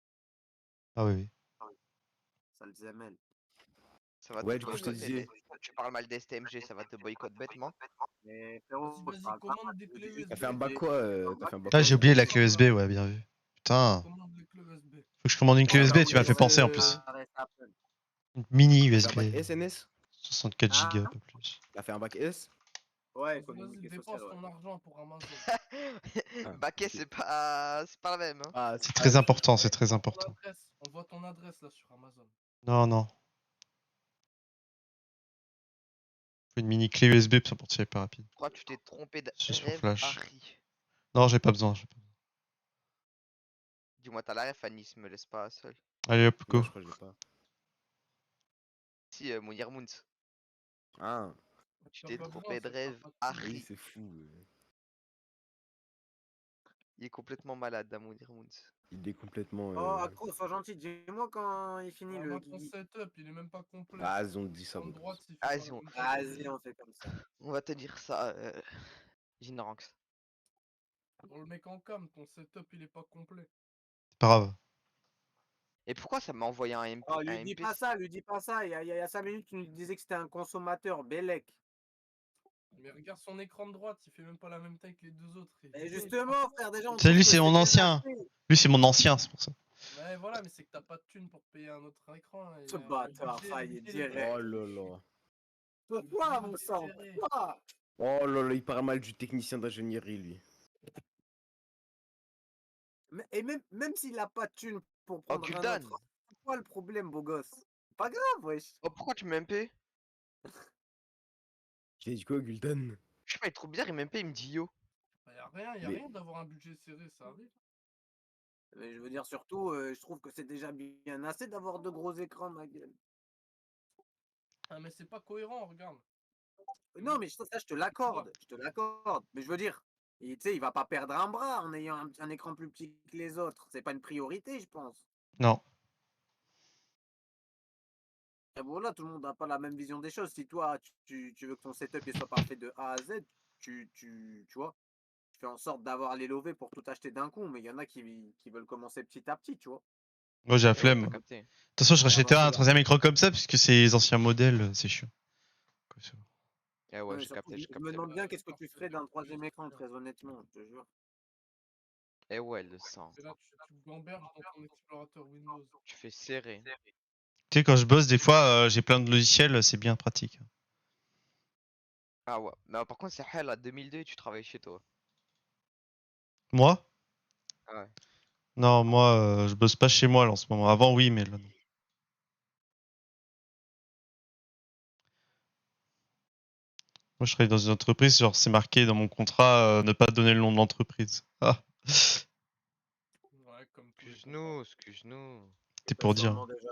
Ah oui, oui. Ça le zemel. Ça va te Ouais, du coup, je te boycotter. disais. Tu parles mal d'STMG, ça va te boycotter bêtement. Mais frérot, Vas-y, je parle pas commande mal, des je clés dis juste T'as USB. fait un bac j'ai quoi? un T'as bac. fait un bac Ah, quoi, j'ai oublié la toi? clé USB, ouais, bien vu. Putain. Commande les clés USB. Faut que je commande une clé Au cas USB, où tu m'as fait les penser en autres, plus. arrêtent Apple. Une mini T'as fait un bac USB. S, NS? 64 Go, Hein? pas plus. T'as fait un bac S? Ouais, Vas-y, économique et dépense social, ouais. ton argent pour Amazon. Baquet, ok. c'est pas la même, hein. Ah, C'est pas la très même chose. important, c'est Ouais, très on voit ton important. adresse. On voit ton adresse là sur Amazon. Non, non. Faut une mini clé USB pour tirer pas rapide. Je crois que tu t'es trompé Juste pour rêve flash. Harry. Non, j'ai pas besoin. Dis-moi, t'as la ref, Anis, me laisse pas seul. Allez hop, Non, go. je crois que je l'ai pas. Si, mon Yermounts. Ah, Tu T'as t'es pas trompé de besoin, ça rêve fera pas de oui, Harry. c'est fou. Il est complètement malade, mon Yermounts. Il est complètement. Oh, accro, sois gentil, dis-moi quand il finit le Bah, ton guigui. setup, il est même pas complet. Ah, ils ont dit ça, En bon. droite, il fait Ah, pas ils la ont- même chose. Vas-y, on fait comme ça. On va te dire ça, Ginranx. Pour le mec en cam, ton setup, il est pas complet. C'est pas grave. Et pourquoi ça m'a envoyé un MP? Oh, un lui dis MP pas ça, lui dis pas ça. Il y a 5 minutes, tu nous disais que c'était un consommateur, Bellec. Mais regarde son écran de droite, il fait même pas la même taille que les deux autres. Et justement, frère, déjà, on C'est trouve lui, que c'est mon bien ancien. acheté. Lui, c'est mon ancien, c'est pour ça. Ouais, voilà, mais c'est que t'as pas de thune pour payer un autre écran. Et, Ce bâtard, failli direct. Oh là là. Pourquoi, mon sang? Pourquoi? Oh là là, il parle mal du technicien d'ingénierie, lui. Et même s'il a pas de thune pour Oh, prendre un Gul'dan. autre, c'est quoi le problème, beau gosse? Pas grave, wesh. Oh, pourquoi tu m'MP? J'ai dit quoi, Gul'dan? Je sais pas, il est trop bizarre, il m'MP, il me dit yo. Bah, y a Mais- rien d'avoir un budget serré, ça arrive. Mais je veux dire, surtout, je trouve que c'est déjà bien assez d'avoir de gros écrans, ma gueule. Ah, mais c'est pas cohérent, regarde. Non, mais ça, je te l'accorde. Je te l'accorde. Mais je veux dire, tu sais, il va pas perdre un bras en ayant un écran plus petit que les autres. C'est pas une priorité, je pense. Non. Et voilà, tout le monde n'a pas la même vision des choses. Si toi, tu veux que ton setup il soit parfait de A à Z, tu vois, tu fais en sorte d'avoir les lovés pour tout acheter d'un coup. Mais il y en a qui veulent commencer petit à petit, tu vois. Moi, j'ai la Eh ouais, flemme. t'as De capté. toute façon, je rachèterai un troisième écran comme ça, puisque c'est les anciens modèles, c'est chiant. Eh ouais, Mais j'ai surtout, capté, j'ai je me capté. demande bien qu'est-ce que tu ferais d'un troisième écran, très honnêtement, je te jure. Eh ouais, le sang. Et là, tu gamberges dans ton explorateur Windows. Tu fais serrer. Tu sais, quand je bosse, des fois, j'ai plein de logiciels, c'est bien pratique. Ah ouais. Mais par contre, c'est hell, à 2002, tu travailles chez toi. Moi? Ouais. Non, moi, je bosse pas chez moi là, en ce moment. Avant, oui, mais là, non. Moi, je travaille dans une entreprise, genre, c'est marqué dans mon contrat, ne pas donner le nom de l'entreprise. Ah, Ouais, comme tous les Excuse-nous, excuse-nous. c'était T'as pour dire. sûrement déjà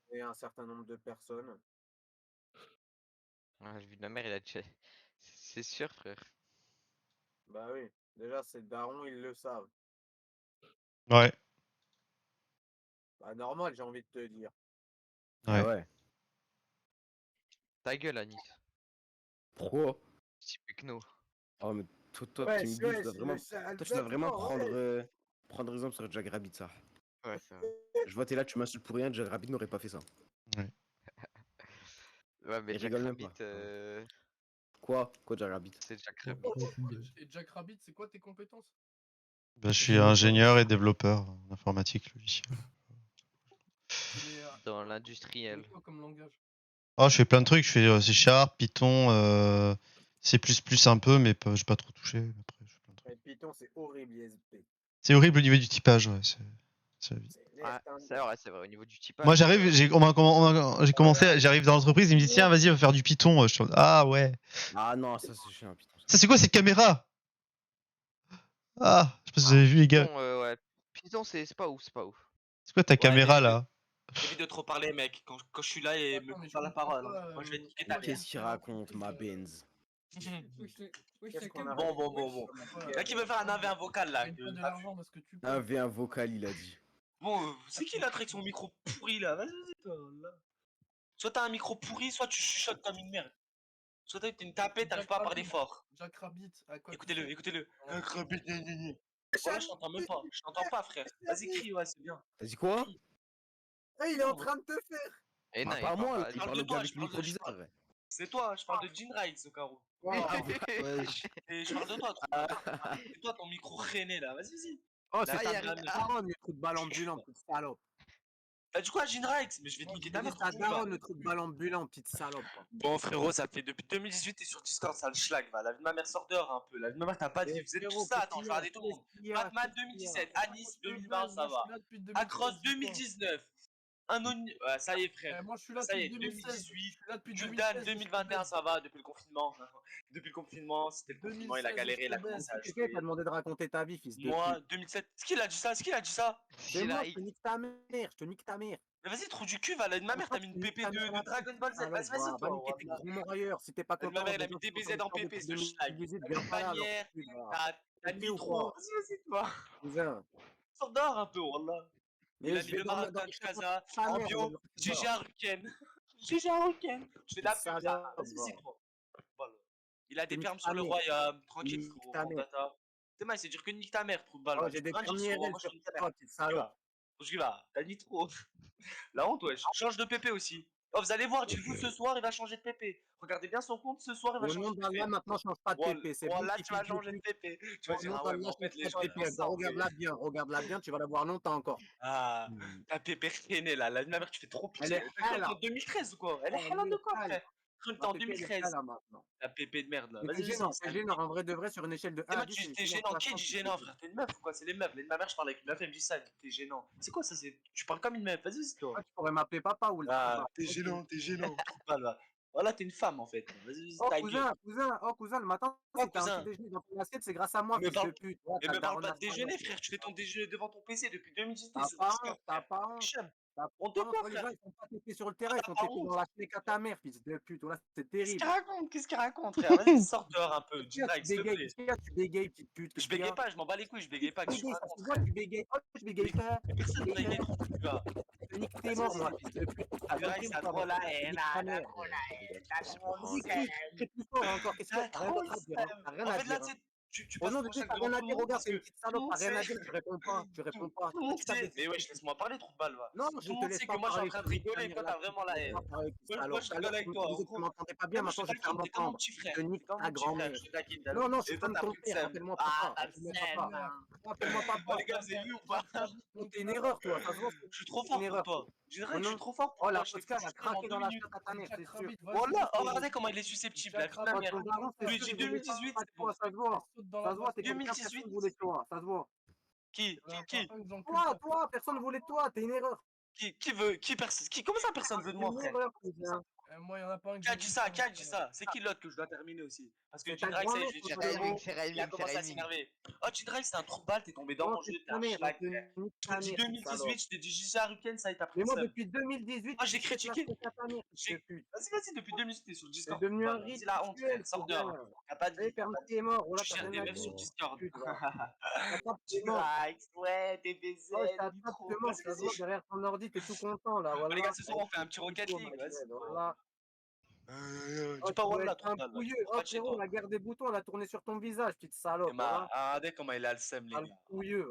donné un certain nombre de personnes. Ah, j'ai vu de ma mère, il a déjà... C'est sûr, frère. Bah oui, déjà, ces darons, ils le savent. Ouais. Bah normal, j'ai envie de te dire. Ouais. Ah ouais. Ta gueule, Anis. Pourquoi? Petit Pecno. Oh, mais toi, Wesh, Team Blue, tu wesh, dois vraiment, le chat, toi, tu dois vraiment vêtement, wesh. prendre exemple sur Jack Rabbit, ça. Ouais, c'est vrai. Je vois, t'es là, tu m'insultes pour rien, Jack Rabbit n'aurait pas fait ça. Ouais. Ouais, mais Il Jack rigole même Rabbit, pas. Quoi Jack Rabbit? c'est Jack Ouais, Rabbit. Et Jack Rabbit, c'est quoi tes compétences? Bah, je suis ingénieur et développeur en informatique logicielle. Mais, Dans tu l'industriel. fais quoi comme langage? Oh, je fais plein de trucs. Je fais C Sharp, Python, C++ un peu, mais j'ai pas trop touché. Après, je fais plein de trucs. Ouais, Python, c'est horrible, ISP. C'est horrible au niveau du typage, ouais. C'est la vie. Ah, c'est vrai, au niveau du typage. Moi, j'arrive, j'ai commencé, j'arrive dans l'entreprise, il me dit tiens, vas-y, on va faire du Python. Je suis en mode, ah ouais. Ah non, ça c'est chiant, Python. Ça, c'est quoi cette caméra? Ah, je sais pas si vous avez vu, les gars. Python, ouais. Python, c'est pas ouf, c'est pas ouf. C'est quoi ta caméra là? Évite de trop parler, mec. Quand je suis là et me coupe pas la parole. Hein. Moi, je vais te niquer ta mère. Qu'est-ce qu'il raconte, ma Benz? Bon. Là, qui veut faire un AV1 vocal là. Un V1 vocal, il a dit. Bon, c'est qui là avec son micro pourri là? Vas-y, toi. Là. Soit t'as un micro pourri, soit tu chuchotes comme une merde. Soit t'as une tapette, t'arrives pas à parler fort. Jack Rabbit, à quoi? Écoutez-le. Jack Rabbit, voilà, je t'entends même pas. Je t'entends pas, frère. Vas-y, crie, ouais, c'est bien. T'as dit quoi? Eh, il est en train de te faire. Eh non, pas moi, il il parle parle de toi, avec le micro bizarre. C'est toi, je parle de Jean Rice, au carreau. Wesh. Et je parle de toi, c'est toi ton micro rené là, vas-y. Oh, Là, c'est il y ta a rien de- daronne, le truc de balle ambulant, petite salope. T'as dit quoi, Jean Rice? Mais je vais te niquer ta mère. C'est ta daronne, le truc de balle ambulant, petite salope. Quoi. Bon, frérot, ça fait depuis 2018, t'es sur Discord, ça le schlag, va. La vie de ma mère sort dehors un peu. La vie de ma mère, t'as pas de vie. Vous êtes tous ça, attends, je vais regarder tout le monde. Batman 2017, Anis 2020, ça va. Across 2019. Ouais, ça y est, frère. Moi, je suis là Ça y est, depuis 2016. 2018. Juldan 2021, ça va, depuis le confinement. Depuis le confinement, c'était le confinement, il a galéré, il a commencé à Qui jouer. t'a demandé de raconter ta vie, fils de Moi, pute? 2007. Est-ce qu'il a dit ça? C'est moi, je te nique ta mère. Mais vas-y, trou du cul, va, la de ma mère, t'as mis une PP de Dragon Ball Z. Vas-y, Va toi. niquer tes gros morailleurs, si t'es pas La de content. ma mère, elle a mis DBZ en PP, ce schlag. Viens pas là, alors. T'as mis trop. Vas-y, toi. Cousin. Sors dehors un peu, wallah. Mais Il a je mis vais le dormir marathon dans de Kaza, ta en mère, bio, je vais GG Haruken. GG Haruken. Je fais de la pub là. Vas-y, toi. Voilà. Il a des permes sur le royaume, tranquille, frérot. C'est mal, c'est dire que nique ta mère, trou de balle. Oh, j'ai des permes IRL sur toi, petite salope. Je va, t'as dit trop. La honte, wesh. Change de PP aussi. Oh, vous allez voir, dis-le ce soir, il va changer de PP. Regardez bien son compte, ce soir, il va Au changer nom de d'Allah, PP. maintenant, change pas de PP. C'est bon. Là, tu vas changer de PP. Tu vas dire, ah ouais, mais en fait, les gens, ils font ça. Regarde-la bien, tu vas la voir longtemps encore. Ah, ta PP retenée là, la mère, tu fais trop pitié. Elle est en 2013 ou quoi? Elle est hella de quoi, frère? T'es en 2013. La PP de merde là. Vas-y, c'est gênant, en vrai de vrai, sur une échelle de 1 à 10. T'es gênant, qui dit gênant, frère? T'es une meuf ou quoi? C'est les meufs. Ma mère, je parle avec une meuf, elle me dit ça, t'es gênant. C'est quoi ça? Tu parles comme une meuf, vas-y, c'est toi. Tu pourrais m'appeler papa ou là. T'es gênant. Voilà, t'es une femme en fait. Vas-y, ta gueule. Cousin, le matin, si t'as un petit déjeuner dans ton assiette, c'est grâce à moi, fils de pute. Mais me parle pas de déjeuner, frère. Tu fais ton déjeuner devant ton PC depuis 2018. T'as pas honte. On te quoi, les frère? gens, ils font pas TP sur le terrain, ils font TP dans la snake à ta mère, fils de pute. Là, c'est terrible. Qu'est-ce qu'il raconte, frère? Vas-y, sors dehors un peu. S'il te plaît. Tu bégayes, petite pute. Je bégaye pas, je m'en bats les couilles, je bégaye pas. Tu bégayes. Oh, tu bégayes pas. Personne ne bégaye trop, tu vas. Nique tes morts, moi, fils de pute. T'as trop la haine, t'as trop la haine. C'est plus fort encore. Qu'est-ce que t'as rien à dire? Tu Oh passes non, ton tu chèque t'as rien devant à tout le dire, monde regarde, parce c'est une que petite salope, tout t'as le rien à monde dire, tu réponds pas. Mais wesh, laisse-moi parler, trou de balle, va. Non, Tout je le te monde laisse sait pas que moi je suis en parler. train de rigoler et toi t'as vraiment la haine. Moi je rigole avec toi. Tu m'entendais pas bien, maintenant je vais faire T'es comme mon m'entendre. petit frère. Je nique ta grand-mère. Je te taquine. Non, je suis Et toi comme t'as ton pris de père, sème. appelle-moi Ah, papa. Appelle-moi Bon papa. les gars, vous avez vu ou pas? T'es une erreur, toi, ça se voit. Je suis trop fort pour toi. Je dirais que je suis trop fort pour Oh, la toi. Je t'ai vodka, elle a craqué dans la minutes. chatte à ta mère, c'est sûr. Voilà, oh, regardez comment il est susceptible, la vie de ma mère. Lui, j'ai 2018, c'est bon. Ça se voit, t'es comme 2018. personne voulait de toi, ça se voit. Qui? Toi, personne voulait de toi, t'es une erreur. Comment ça personne veut de moi, frère? Moi, y'en a pas un Qui a dit ça? C'est qui l'autre que je dois terminer aussi? Parce que Jindrax, ça y est, je vais dire il a commencé à s'énerver. Oh, Jindrax, c'est un trou de balle, t'es tombé dans mon jeu, t'es un schlag, frère. Je t'ai dit 2018, je t'ai dit GG Haruken, ça y est, t'as pris Mais moi, ça. depuis 2018, j'ai critiqué. Vas-y, depuis 2018, t'es sur Discord. C'est devenu un rythme. C'est la honte, frère, sors dehors. T'as pas de vie. T'es mort, Tu cherches des meufs sur Discord. Jindrax, ouais, t'es baisé. Vas-y, dit, t'es tout content là, voilà. Les gars, ce soir, on fait un petit Rocket League, vas-y. Voilà. Dis pas tu dois Wallah, être trop un mal. pouilleux. Oh frérot, la guerre des boutons, elle a tourné sur ton visage, petite salope. Voilà. Regardez comment il a le seum, les Sale gars. pouilleux.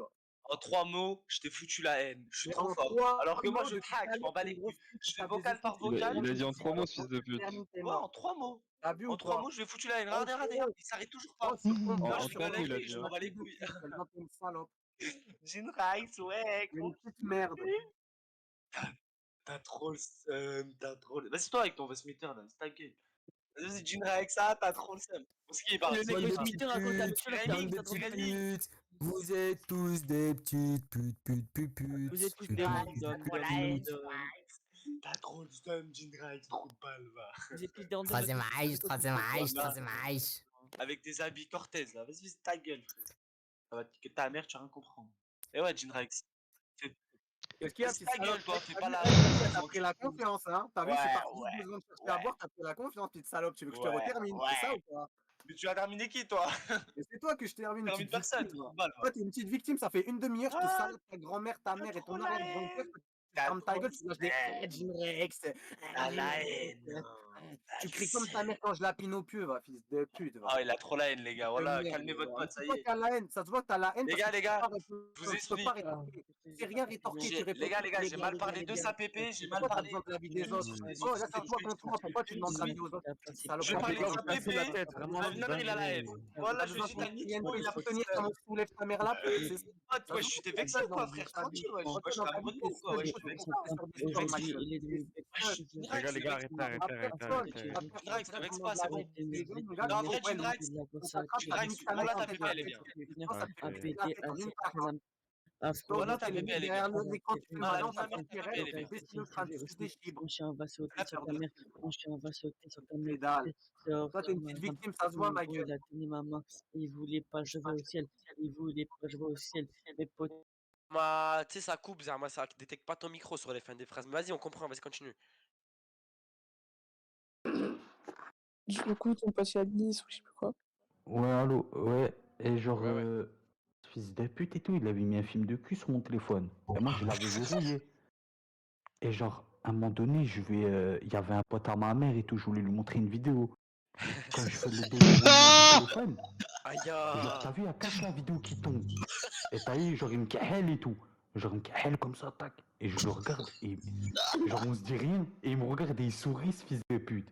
En 3 mots, je t'ai foutu la haine. Je suis Mais trop en fort. 3 Alors que moi, mots, je depuis craque, tout à je m'en l'heure, bats t'es les une grosse couilles. pute, Je tu fais tapes des vocal par excuses, vocal. Il a dit en 3 mots, ce fils de pute. t'es Ouais, en mort. 3 mots. T'as vu En ou 3 pas? mots, je vais foutu la haine. Oh, Regardez, frérot. il s'arrête toujours Oh, pas. sur ton Moi, père, je sur rigole ton avec père, lui, je m'en bats les couilles. tellement t'es une salope. Jinrax, ouais, Une gros. petite merde. T'as trop le seum, t'as trop le... Vas-y, toi, avec ton Vesmiter, là, c'est ta gueule. Vas-y, Jinrax, ça, t'as trop le seum. Parce qu'il parle. Le mec Vesmiter raconte la mission, Training, de training. petites putes. Vous êtes tous des petites putes. Vous êtes tous des randoms. T'as trop le seum, Jinrax, trop de balles, va. Vous êtes tous des randoms. Troisième âge. Avec tes habits Cortez, là. Vas-y, c'est ta gueule, frère. Ça va te niquer ta mère, tu vas rien comprendre. Et ouais, Jinrax. Qu'est-ce qu'il y a, C'est ta gueule, toi, fais pas la... T'as pris la confiance, hein. T'as vu, je suis parti 2 secondes chercher à boire, t'as pris la confiance, petite salope. Tu veux que je te retermine, c'est ça ou pas? Mais tu as terminé qui, toi? Mais c'est toi que je termine, Termine petite personne, victime. trop de balles, va. Toi, t'es une petite victime, ça fait une demi-heure, je te salope ta grand-mère, ta mère et ton arrière-grand-père. Tu fermes ta gueule, tu lâches des Jinrex. T'as la haine. Tu cries comme ta mère quand je lapine au pieu, va, fils de pute. Va. Ah, il a trop la haine, les gars. Voilà, calmez votre pote, ça y est. T'as la haine, ça se voit que t'as la haine. Les parce gars, que je vous tu peux explique. pas rétorquer. C'est rien rétorquer, tu réponds. Les gars, j'ai mal parlé de sa pépé, j'ai mal parlé. de la vie des autres. Oh, là, ça se voit contre moi, pourquoi tu demandes la vie aux autres? Je vais parler de sa pépé, Lavner, il a la haine. Voilà, je vais juste Il a obtenir comme on soulève ta mère là. Ouais, je t'ai vexé ou quoi, frère? Tranquille, ouais. Moi, je suis un bon mot, quoi. Ouais, je suis vexé. Les gars, arrêtez. Jinrax, ne vexe pas, c'est bon. Non, en vrai, Jinrax, voilà ta pépé, elle est bien. Voilà ta pépé, elle est bien. Toi, t'es une petite victime, ça se voit, ma gueule. Il voulait pas, je vais au ciel. Il voulait pas, je vais au ciel. Mes potes. Tu sais, ça coupe, Zerma, ça détecte pas ton micro sur les fins des phrases. Mais vas-y, on comprend, vas-y, continue. Du coup, ton pote à Nice ou je sais plus quoi. Ouais, allô, ouais. Et genre, ce fils de pute et tout, il avait mis un film de cul sur mon téléphone. Et moi, je l'avais verrouillé. Et genre, à un moment donné, il y avait un pote à ma mère et tout, je voulais lui montrer une vidéo. Quand je fais le déverrouillement du téléphone, genre, t'as vu, il y a cache la vidéo qui tombe. Et t'as vu, genre, il me cahelle et tout. Genre, il me cahelle comme ça, tac. Et je le regarde, et genre, on se dit rien. Et il me regarde et il sourit, ce fils de pute.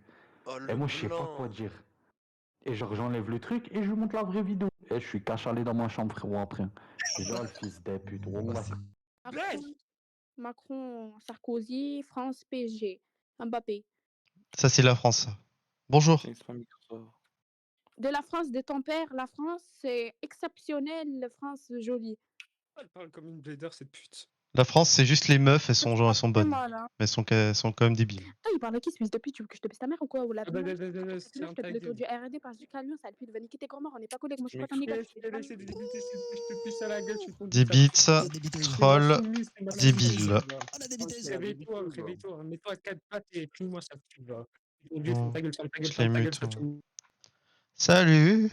Et moi, je sais pas quoi dire. Et genre, j'enlève le truc et je lui montre la vraie vidéo. Et je suis cachalé dans ma chambre, frérot, après. Et genre, le fils de pute, wallah. Macron, Sarkozy, France, PSG, Mbappé. Ça, c'est la France. Ça. Bonjour. De la France de ton père, la France, c'est exceptionnel, la France jolie. Elle parle comme une blader, cette pute. La France, c'est juste les meufs, elles sont bonnes. mal, hein. Mais elles sont quand même débiles. Ah, il parle à qui, ce fils de pute? Tu veux que je te baisse ta mère ou quoi? Ou la Ferme je ta te le tour gueule. du RD, passe du camion, ça pute, va niquer tes grands-mères, on n'est pas collègues, moi je suis pas ton Je gars. te laisse de débiter, je te pisse à la gueule, je te Des bites, troll, débiles. Réveille-toi, mets-toi à 4 pattes et plie-moi ça pute, va. Bon, Ta gueule, je les mute. Salut.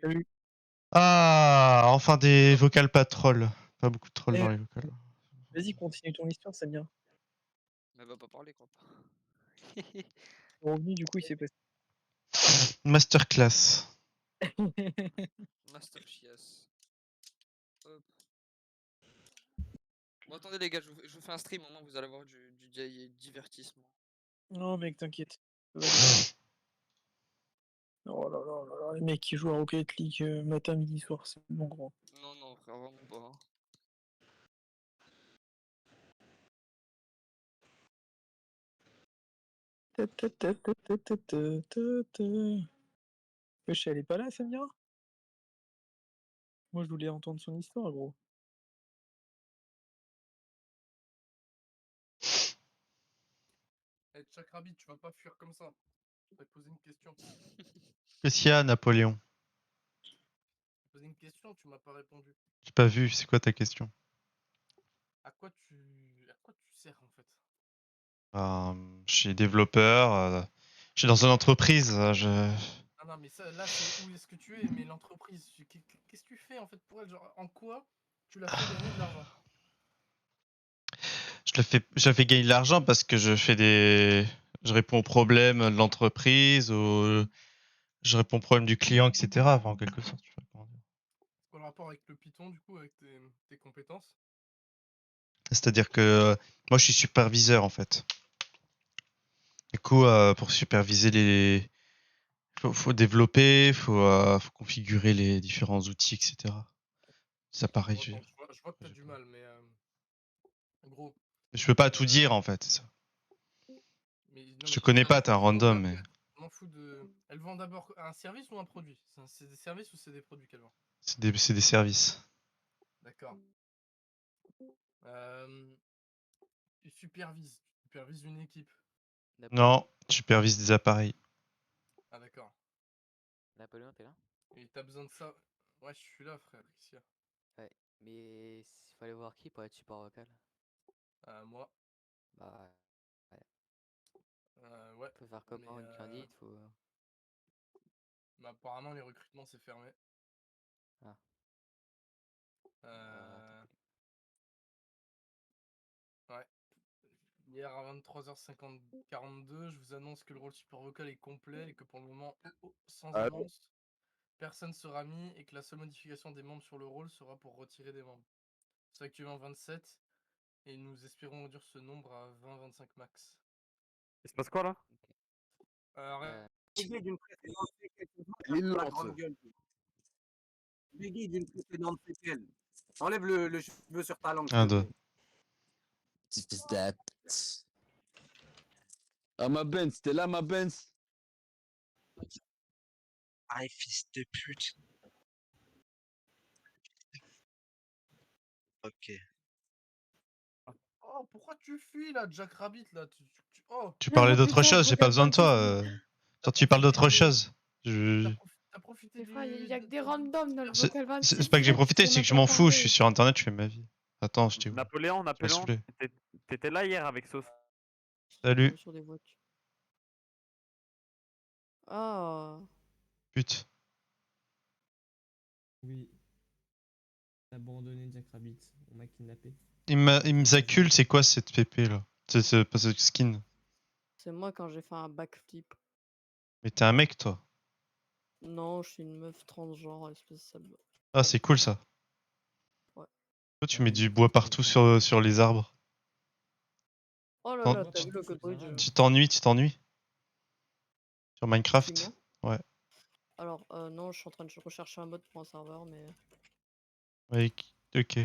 Salut. Ah, enfin des vocales pas trolls. Pas beaucoup de trolls dans les vocales. Vas-y, continue ton histoire, Samir. Elle va pas parler, quoi. Revenu, du coup, il s'est passé. Masterclass. Master Chias. Hop. Bon, attendez, les gars, je vous fais un stream, au moins vous allez avoir du divertissement. Non, mec, t'inquiète. Oh là là là là, les mecs qui jouent à Rocket League matin, midi, soir, c'est bon gros. Non, frère, vraiment pas. Wesh, elle est pas là, Samira? Moi, je voulais entendre son histoire, gros. Eh, Chakrabi, tu vas pas fuir comme ça. Je vais te poser une question. Qu'est-ce qu'il y a, Napoléon? Je t'ai posé une question, tu m'as pas répondu. J'ai pas vu, c'est quoi ta question? À quoi tu sers en fait? Je suis développeur, je suis dans une entreprise. Ah non, mais ça, là, c'est où est-ce que tu es? Mais l'entreprise, qu'est-ce que tu fais en fait pour elle? Genre, en quoi tu l'as fait gagner de l'argent? Je fais gagner de l'argent parce que je réponds aux problèmes de l'entreprise, je réponds aux problèmes du client, etc. Enfin, en quelque sorte. C'est quoi le rapport avec le Python, du coup, avec tes compétences? C'est-à-dire que moi, je suis superviseur, en fait. Du coup, pour superviser les... Faut développer, faut configurer les différents outils, etc. Ça pareil, Bon, attends, je vois que t'as du mal, mais en gros. je peux pas tout dire, en fait. C'est ça. Mais, non, Je mais te connais pas, je t'es un m'en fous, random, mais... je m'en fous de. Elle vend d'abord un service ou un produit? C'est des services ou c'est des produits qu'elle vend? C'est des services. D'accord. Tu supervises une équipe. Non, je supervise des appareils. Ah d'accord. Napoléon, t'es là? Et t'as besoin de ça? Ouais, je suis là, frère. Qu'est-ce qu'il y a? Ouais, mais il fallait voir qui pour être support vocal. Moi. Bah, ouais. Ouais. Faut faire comment, une candidate, faut... Bah, apparemment, les recrutements, c'est fermé. Ah. Ouais. Hier à 23h42, je vous annonce que le rôle support vocal est complet et que pour le moment, sans Ah ouais. annonce, personne sera mis et que la seule modification des membres sur le rôle sera pour retirer des membres. C'est actuellement 27 et nous espérons réduire ce nombre à 20-25 max. Il se passe quoi là? Bégaye d'une précédente séquelle. Elle est La lente. grande gueule. Bégaye d'une précédente séquelle. Enlève le cheveu sur ta langue, s'il 1, te 2. plaît. Ah, ma Benz, t'es là, ma Benz? Ah, fils de pute. Ok. Oh, pourquoi tu fuis là, Jack Rabbit là Oh. Tu parlais d'autre chose, j'ai pas besoin de toi. Toi, tu parles d'autre chose. T'as profité Des du. fois, il y a que des randoms dans le C'est vocal 26. c'est pas que j'ai direct, profité, tu c'est sais que je même m'en pas fous, je suis parler. sur internet, je fais ma vie. Attends, j'étais où? Napoléon, Tu m'as saoulé. t'étais là hier avec Sauce. Salut. Sur des voitures. Ah. Pute. Oui. Abandonné Jack Rabbit. On m'a kidnappé. Il me zacule, c'est quoi cette PP là? C'est pas ce skin. C'est moi quand j'ai fait un backflip. Mais t'es un mec toi. Non, je suis une meuf transgenre, espèce de sale. Ah, c'est cool ça. Ouais. Toi, tu mets du bois partout sur les arbres. Oh là T'en- là, t'as vu le code bridge? Tu t'ennuies, tu t'ennuies? Sur Qui, Minecraft? moi? Ouais. Alors, non, je suis en train de rechercher un mode pour un serveur, mais. Ouais, ok.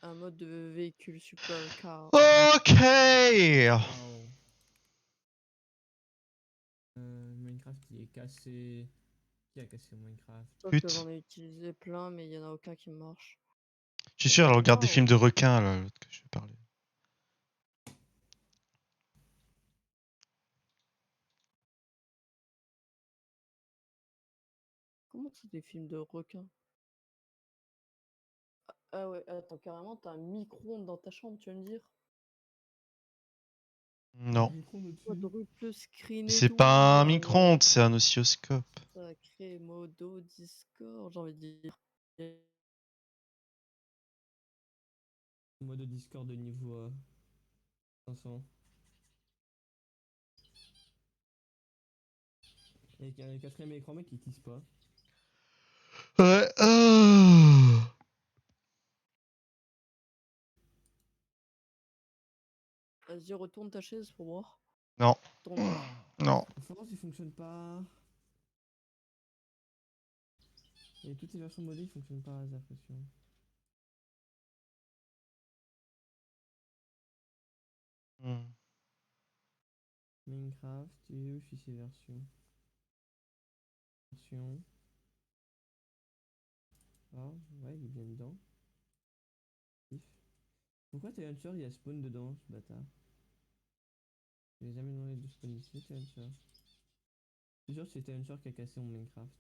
Un mode de véhicule supercar. Ok. Minecraft il est cassé. Qui a cassé Minecraft? Sauf que j'en ai utilisé plein, mais il y en a aucun qui marche. Je suis sûr, elle regarde des Wow. films de requins là, l'autre que je vais parler. Comment c'est des films de requins? Ah ouais, attends, carrément, t'as un micro-ondes dans ta chambre, tu vas me dire? Non. Quadruple screen et C'est tout. pas un micro-ondes, c'est un oscilloscope. Sacré modo Discord, j'ai envie de dire. Mode Discord de niveau 500. Avec un quatrième écran mec qui tease pas. Ouais. Vas-y, retourne ta chaise pour voir. Non. Tourne voir. Non. France il fonctionne pas. Et toutes ces versions modées ils fonctionnent pas, j'ai l'impression. Minecraft, et fichier version. Version. Ah, ouais, il est bien dedans. Pourquoi tes launchers il y a spawn dedans, ce bâtard? J'ai jamais demandé de spawn ici, tes launchers. Je suis sûr que c'est tes launchers qui a cassé mon Minecraft.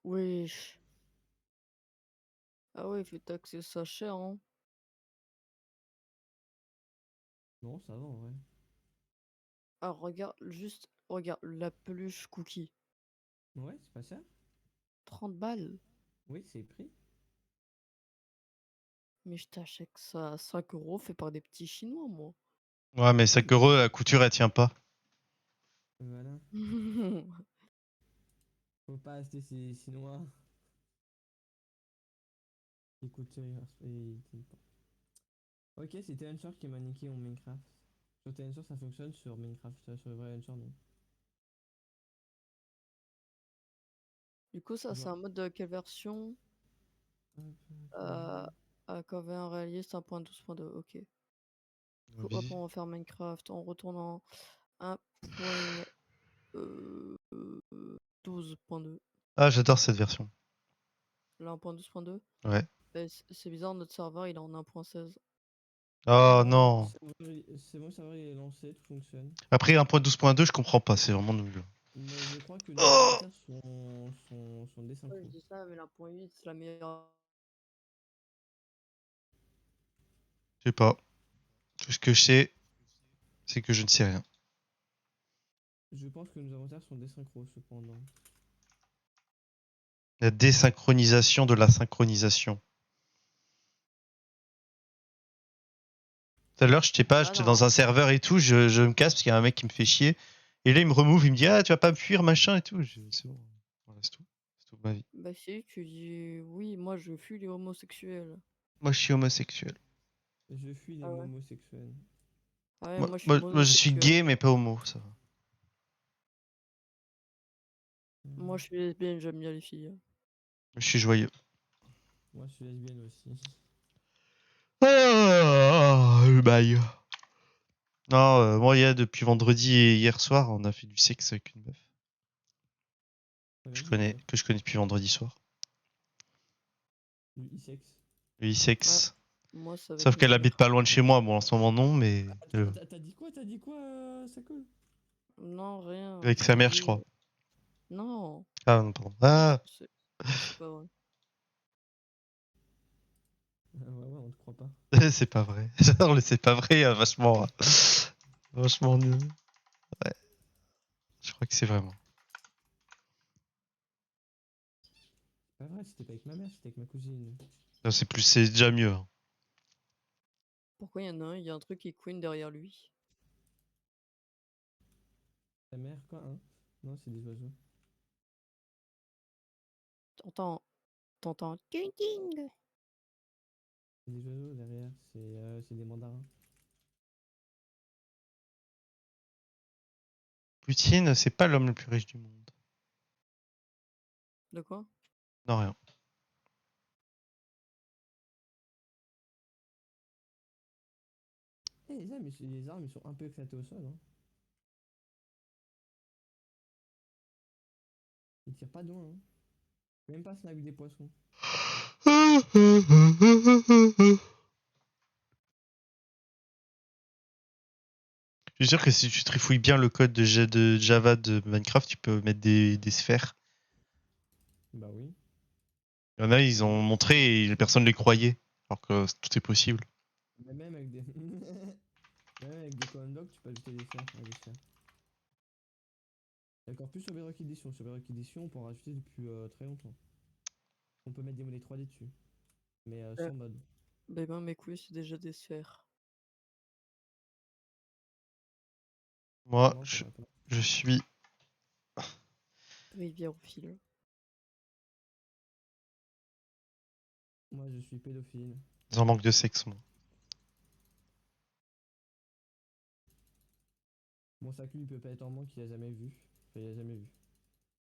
Wesh. Ah ouais, il fait taxer ça cher, hein. Non, ça va en vrai. Ah, regarde la peluche cookie. Ouais, c'est pas ça? 30 balles. Oui, c'est le prix. Mais je t'achète ça à 5 € fait par des petits Chinois, moi. Ouais, mais 5 euros, la couture, elle tient pas. Voilà. Faut pas acheter ces Chinois. Écoute, ils tiennent pas. Ok, c'est Tenshore qui m'a niqué mon Minecraft. Sur Tenshore, ça fonctionne, sur Minecraft, sur le vrai Tenshore, non. Du coup, ça, c'est un mode de quelle version? AKV1 réaliste 1.12.2, ok. Du coup, hop, on va faire Minecraft en retournant 1.12.2. Ah, j'adore cette version. Là, 1.12.2? Ouais. C'est bizarre, notre serveur, il est en 1.16. Oh non. C'est bon, le serveur il est lancé, tout fonctionne. Après 1.12.2, je comprends pas, c'est vraiment nul. Mais je crois que les inventaires sont désynchro. Ouais, je dis ça, mais l'1.8, c'est la meilleure. Je sais pas. Tout ce que je sais, c'est que je ne sais rien. Je pense que nos inventaires sont désynchro, cependant. La désynchronisation de la synchronisation. Tout à l'heure, je sais pas, j'étais dans un serveur et tout, je me casse parce qu'il y a un mec qui me fait chier. Et là, il me remove, il me dit ah, tu vas pas me fuir, machin et tout. C'est bon. Voilà, c'est tout. C'est toute ma vie. Bah si, tu dis oui, moi je fuis les homosexuels. Moi, je suis homosexuel. Je fuis les homosexuels. Ah ouais, Moi, moi je suis moi, je suis homosexuel. gay, mais pas homo, ça va. Moi je suis lesbienne, j'aime bien les filles. Je suis joyeux. Moi, je suis lesbienne aussi. Ah, le bail. Non, moi, depuis vendredi et hier soir, on a fait du sexe avec une meuf. Que je connais depuis vendredi soir. Du e-sex. Le e-sex. Moi, ça va Sauf être qu'elle une habite pas loin de chez moi. Bon, en ce moment, non, mais. T'as dit quoi? T'as dit quoi, Sako? Non, rien. Avec sa mère, je crois. Non. Ah, non, pardon. Ah! C'est pas vrai. Ouais, on te croit pas. C'est pas vrai. Genre, le c'est pas vrai, vachement. Vachement nul. Ouais. Je crois que c'est vraiment. C'est pas vrai, c'était pas avec ma mère, c'était avec ma cousine. Non, c'est déjà mieux. Hein. Pourquoi il y en a un, il y a un truc qui queen derrière lui. Ta mère, quoi, hein? Non, c'est des oiseaux. T'entends ting ting. C'est des oiseaux derrière, c'est des mandarins. Poutine, c'est pas l'homme le plus riche du monde. De quoi? Non, rien. Eh, les armes, ils sont un peu éclatés au sol, hein. Ils tirent pas de loin, hein. Même pas snipe des poissons. Je suis sûr que si tu trifouilles bien le code de Java de Minecraft, tu peux mettre des sphères. Bah oui. Il y en a, ils ont montré et personne ne les croyait. Alors que tout est possible. Mais même avec des. Même avec des command blocks, tu peux ajouter des sphères à des sphères. Et encore plus sur Bedrock Edition. Sur Bedrock Edition, on peut en rajouter depuis très longtemps. On peut mettre des mollets 3D dessus. Mais sans mode. Bah ben mes couilles, c'est déjà des sphères. Moi, Non, je suis. Rivière au fil. Moi, je suis pédophile. Ils en manque de sexe, moi. Bon, ça il peut pas être en manque, il a jamais vu. Enfin, il a jamais vu.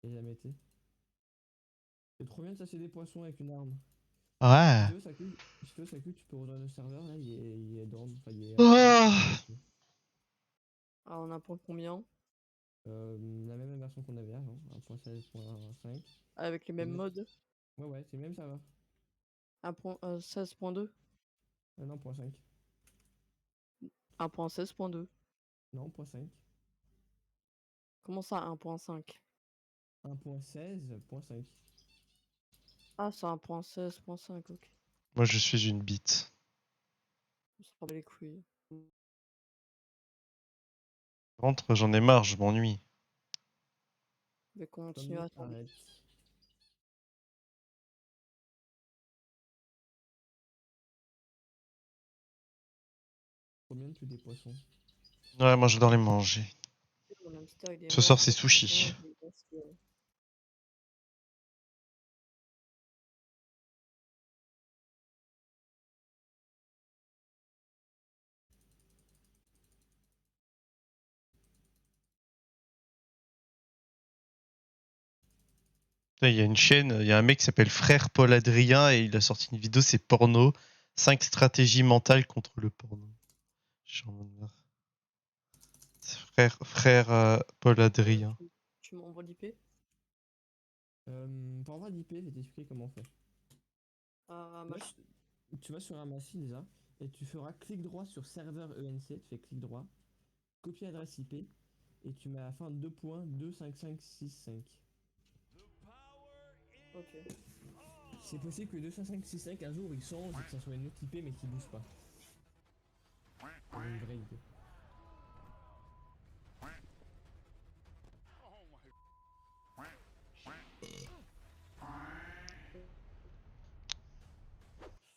Il a jamais été. C'est trop bien de chasser des poissons avec une arme. Ouais. Si tu veux, Saku, tu peux rejoindre le serveur, là, il est dans. Enfin, il est. Ah, on apprend combien? La même version qu'on avait avant, 1.16.5. Avec les mêmes modes? Ouais, c'est le même serveur. 1.16.2? Non, 0.5. 1.16.2. Non, 0.5. Comment ça, 1.5? 1.16.5. Ah, c'est 1.16.5, ok. Moi, je suis une bite. On se prend les couilles. Entre, j'en ai marre, je m'ennuie. Je vais continuer à attendre. Arrête. Combien tu des poissons? Ouais, moi j'adore les manger. Mon hamster, il est Ce soir, mort, c'est donc maintenant, sushi. je lui laisse le- Putain, il y a une chaîne, il y a un mec qui s'appelle Frère Paul Adrien et il a sorti une vidéo, c'est porno. 5 stratégies mentales contre le porno. Je suis en mode merde. C'est frère Paul Adrien. Tu m'envoies l'IP? Pour avoir l'IP, je vais t'expliquer comment on fait. Ah, Tu vas su- Tu vas sur Amassi déjà, et tu feras clic droit sur serveur ENC, tu fais clic droit, copier adresse IP, et tu mets à la fin 2.25565. Ok. C'est possible que 25565 un jour il change et que ça soit une autre IP mais qui bouge pas. C'est une vraie IP.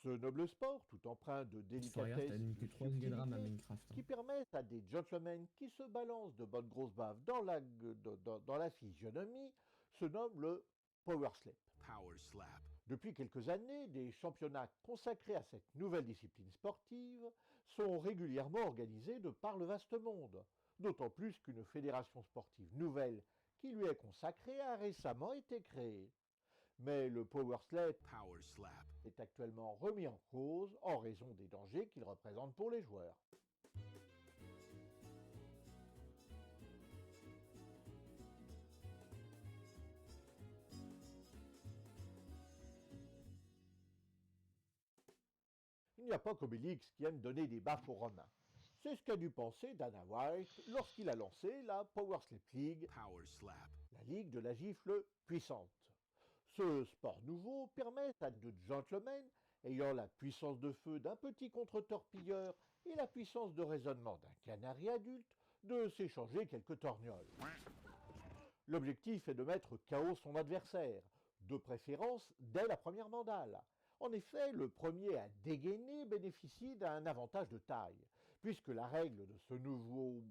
Ce noble sport, tout empreint de Regarde, délicatesse t'as et mis de que 3 Go de RAM à subtilité, Minecraft. qui permettent à des gentlemen qui se balancent de bonnes grosses baves dans la physionomie, se nomme le Power Slap. Depuis quelques années, des championnats consacrés à cette nouvelle discipline sportive sont régulièrement organisés de par le vaste monde, d'autant plus qu'une fédération sportive nouvelle qui lui est consacrée a récemment été créée. Mais le Power Slap est actuellement remis en cause en raison des dangers qu'il représente pour les joueurs. Il n'y a pas qu'Obélix qui aime donner des baffes aux Romains. C'est ce qu'a dû penser Dana White lorsqu'il a lancé la Power Slap League, la ligue de la gifle puissante. Ce sport nouveau permet à deux gentlemen ayant la puissance de feu d'un petit contre-torpilleur et la puissance de raisonnement d'un canari adulte de s'échanger quelques torgnoles. L'objectif est de mettre KO son adversaire, de préférence dès la première mandale. En effet, le premier à dégainer bénéficie d'un avantage de taille, puisque la règle de ce nouveau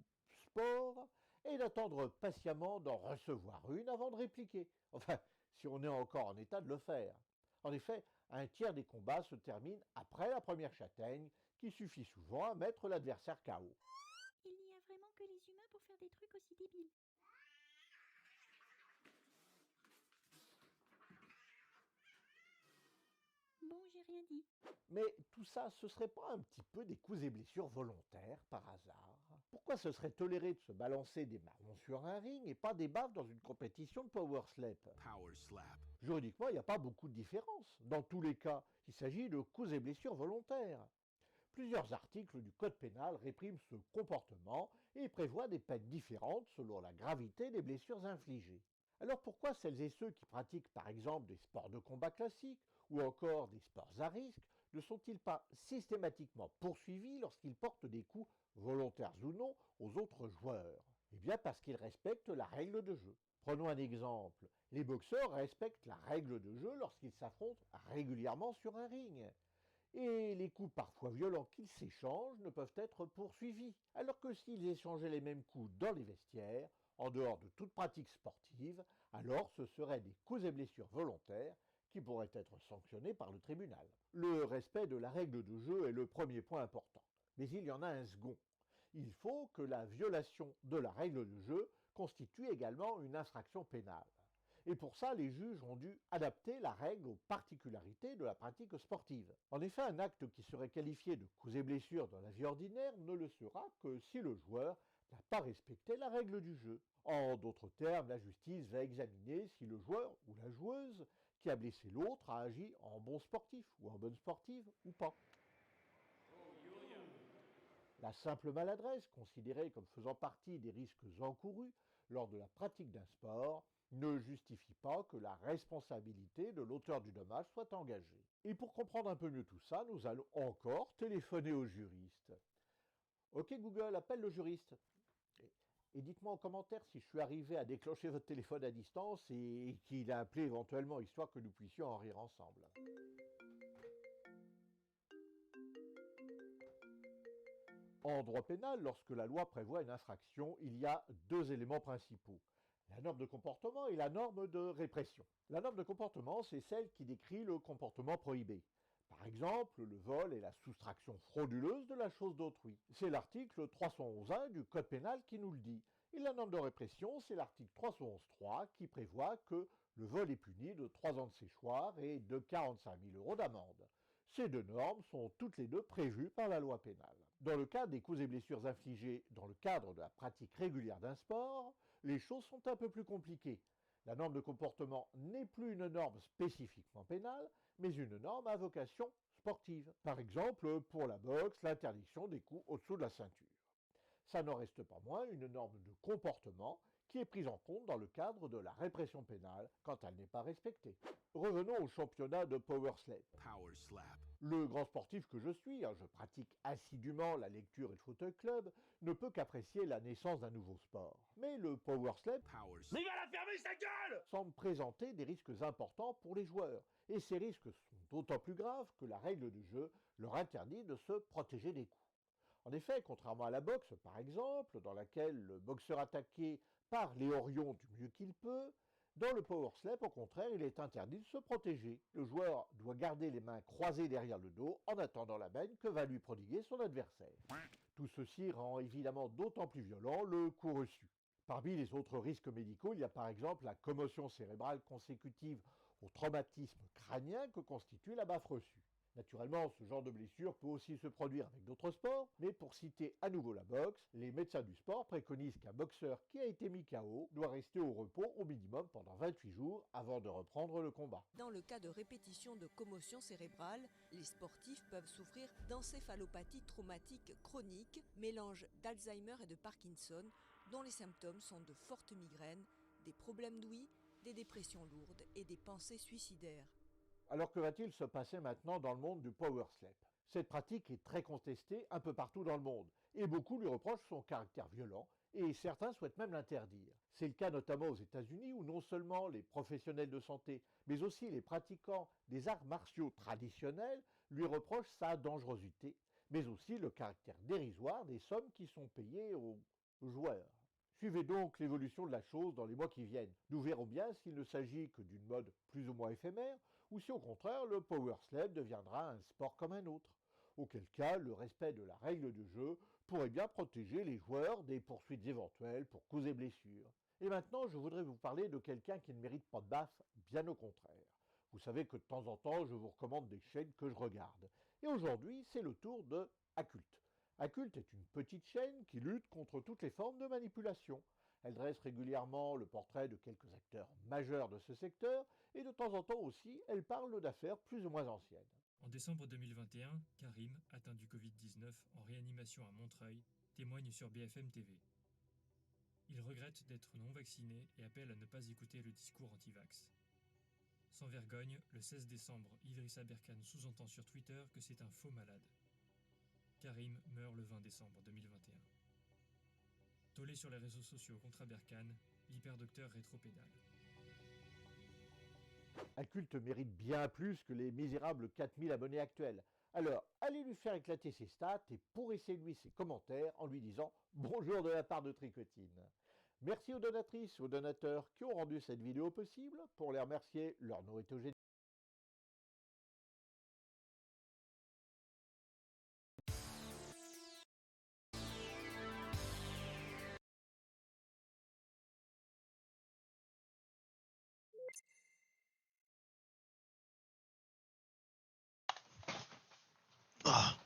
sport est d'attendre patiemment d'en recevoir une avant de répliquer. Enfin, si on est encore en état de le faire. En effet, un tiers des combats se termine après la première châtaigne, qui suffit souvent à mettre l'adversaire KO. Il n'y a vraiment que les humains pour faire des trucs aussi débiles. Bon, j'ai rien dit. Mais tout ça, ce serait pas un petit peu des coups et blessures volontaires, par hasard? Pourquoi ce serait toléré de se balancer des ballons sur un ring et pas des baffes dans une compétition de Power Slap? Juridiquement, il n'y a pas beaucoup de différence. Dans tous les cas, il s'agit de coups et blessures volontaires. Plusieurs articles du Code pénal répriment ce comportement et prévoient des peines différentes selon la gravité des blessures infligées. Alors pourquoi celles et ceux qui pratiquent par exemple des sports de combat classiques ou encore des sports à risque ne sont-ils pas systématiquement poursuivis lorsqu'ils portent des coups, volontaires ou non, aux autres joueurs? Eh bien parce qu'ils respectent la règle de jeu. Prenons un exemple. Les boxeurs respectent la règle de jeu lorsqu'ils s'affrontent régulièrement sur un ring. Et les coups parfois violents qu'ils s'échangent ne peuvent être poursuivis, alors que s'ils échangeaient les mêmes coups dans les vestiaires, en dehors de toute pratique sportive, alors ce seraient des coups et blessures volontaires qui pourraient être sanctionnés par le tribunal. Le respect de la règle de jeu est le premier point important. Mais il y en a un second. Il faut que la violation de la règle de jeu constitue également une infraction pénale. Et pour ça, les juges ont dû adapter la règle aux particularités de la pratique sportive. En effet, un acte qui serait qualifié de coups et blessures dans la vie ordinaire ne le sera que si le joueur n'a pas respecté la règle du jeu. En d'autres termes, la justice va examiner si le joueur ou la joueuse qui a blessé l'autre a agi en bon sportif ou en bonne sportive ou pas. La simple maladresse, considérée comme faisant partie des risques encourus lors de la pratique d'un sport, ne justifie pas que la responsabilité de l'auteur du dommage soit engagée. Et pour comprendre un peu mieux tout ça, nous allons encore téléphoner au juriste. Ok Google, appelle le juriste. Et dites-moi en commentaire si je suis arrivé à déclencher votre téléphone à distance et qu'il a appelé éventuellement, histoire que nous puissions en rire ensemble. En droit pénal, lorsque la loi prévoit une infraction, il y a deux éléments principaux. La norme de comportement et la norme de répression. La norme de comportement, c'est celle qui décrit le comportement prohibé. Par exemple, le vol et la soustraction frauduleuse de la chose d'autrui. C'est l'article 311.1 du Code pénal qui nous le dit. Et la norme de répression, c'est l'article 311.3 qui prévoit que le vol est puni de 3 ans de séchoir et de 45 000 € d'amende. Ces deux normes sont toutes les deux prévues par la loi pénale. Dans le cas des coups et blessures infligés dans le cadre de la pratique régulière d'un sport, les choses sont un peu plus compliquées. La norme de comportement n'est plus une norme spécifiquement pénale, mais une norme à vocation sportive. Par exemple, pour la boxe, l'interdiction des coups au-dessous de la ceinture. Ça n'en reste pas moins une norme de comportement qui est prise en compte dans le cadre de la répression pénale quand elle n'est pas respectée. Revenons au championnat de Power Slap. Le grand sportif que je suis, je pratique assidûment la lecture et le fauteuil club, ne peut qu'apprécier la naissance d'un nouveau sport. Mais le Power Slap Mais il va la fermer sa gueule! semble présenter des risques importants pour les joueurs. Et ces risques sont d'autant plus graves que la règle du jeu leur interdit de se protéger des coups. En effet, contrairement à la boxe par exemple, dans laquelle le boxeur attaqué part les horions du mieux qu'il peut, dans le Power Slap, au contraire, il est interdit de se protéger. Le joueur doit garder les mains croisées derrière le dos en attendant la baigne que va lui prodiguer son adversaire. Tout ceci rend évidemment d'autant plus violent le coup reçu. Parmi les autres risques médicaux, il y a par exemple la commotion cérébrale consécutive au traumatisme crânien que constitue la baffe reçue. Naturellement, ce genre de blessure peut aussi se produire avec d'autres sports, mais pour citer à nouveau la boxe, les médecins du sport préconisent qu'un boxeur qui a été mis KO doit rester au repos au minimum pendant 28 jours avant de reprendre le combat. Dans le cas de répétition de commotion cérébrale, les sportifs peuvent souffrir d'encéphalopathie traumatique chronique, mélange d'Alzheimer et de Parkinson, dont les symptômes sont de fortes migraines, des problèmes d'ouïe, des dépressions lourdes et des pensées suicidaires. Alors que va-t-il se passer maintenant dans le monde du Power Slap? Cette pratique est très contestée un peu partout dans le monde, et beaucoup lui reprochent son caractère violent, et certains souhaitent même l'interdire. C'est le cas notamment aux États-Unis où non seulement les professionnels de santé, mais aussi les pratiquants des arts martiaux traditionnels lui reprochent sa dangerosité, mais aussi le caractère dérisoire des sommes qui sont payées aux joueurs. Suivez donc l'évolution de la chose dans les mois qui viennent. Nous verrons bien s'il ne s'agit que d'une mode plus ou moins éphémère, ou si au contraire le Power Slap deviendra un sport comme un autre. Auquel cas, le respect de la règle du jeu pourrait bien protéger les joueurs des poursuites éventuelles pour coups et blessures. Et maintenant, je voudrais vous parler de quelqu'un qui ne mérite pas de baffe, bien au contraire. Vous savez que de temps en temps, je vous recommande des chaînes que je regarde. Et aujourd'hui, c'est le tour de Occulte. Occulte est une petite chaîne qui lutte contre toutes les formes de manipulation. Elle dresse régulièrement le portrait de quelques acteurs majeurs de ce secteur et de temps en temps aussi, elle parle d'affaires plus ou moins anciennes. En décembre 2021, Karim, atteint du Covid-19 en réanimation à Montreuil, témoigne sur BFM TV. Il regrette d'être non vacciné et appelle à ne pas écouter le discours anti-vax. Sans vergogne, le 16 décembre, Idrissa Berkane sous-entend sur Twitter que c'est un faux malade. Karim meurt le 20 décembre 2021. Tollé sur les réseaux sociaux contre Berkane, l'hyperdocteur rétropédale. Occulte mérite bien plus que les misérables 4000 abonnés actuels. Alors, allez lui faire éclater ses stats et pourrissez-lui ses commentaires en lui disant « Bonjour de la part de Tricotine ». Merci aux donatrices et aux donateurs qui ont rendu cette vidéo possible. Pour les remercier, leur nom est au génie. Ah.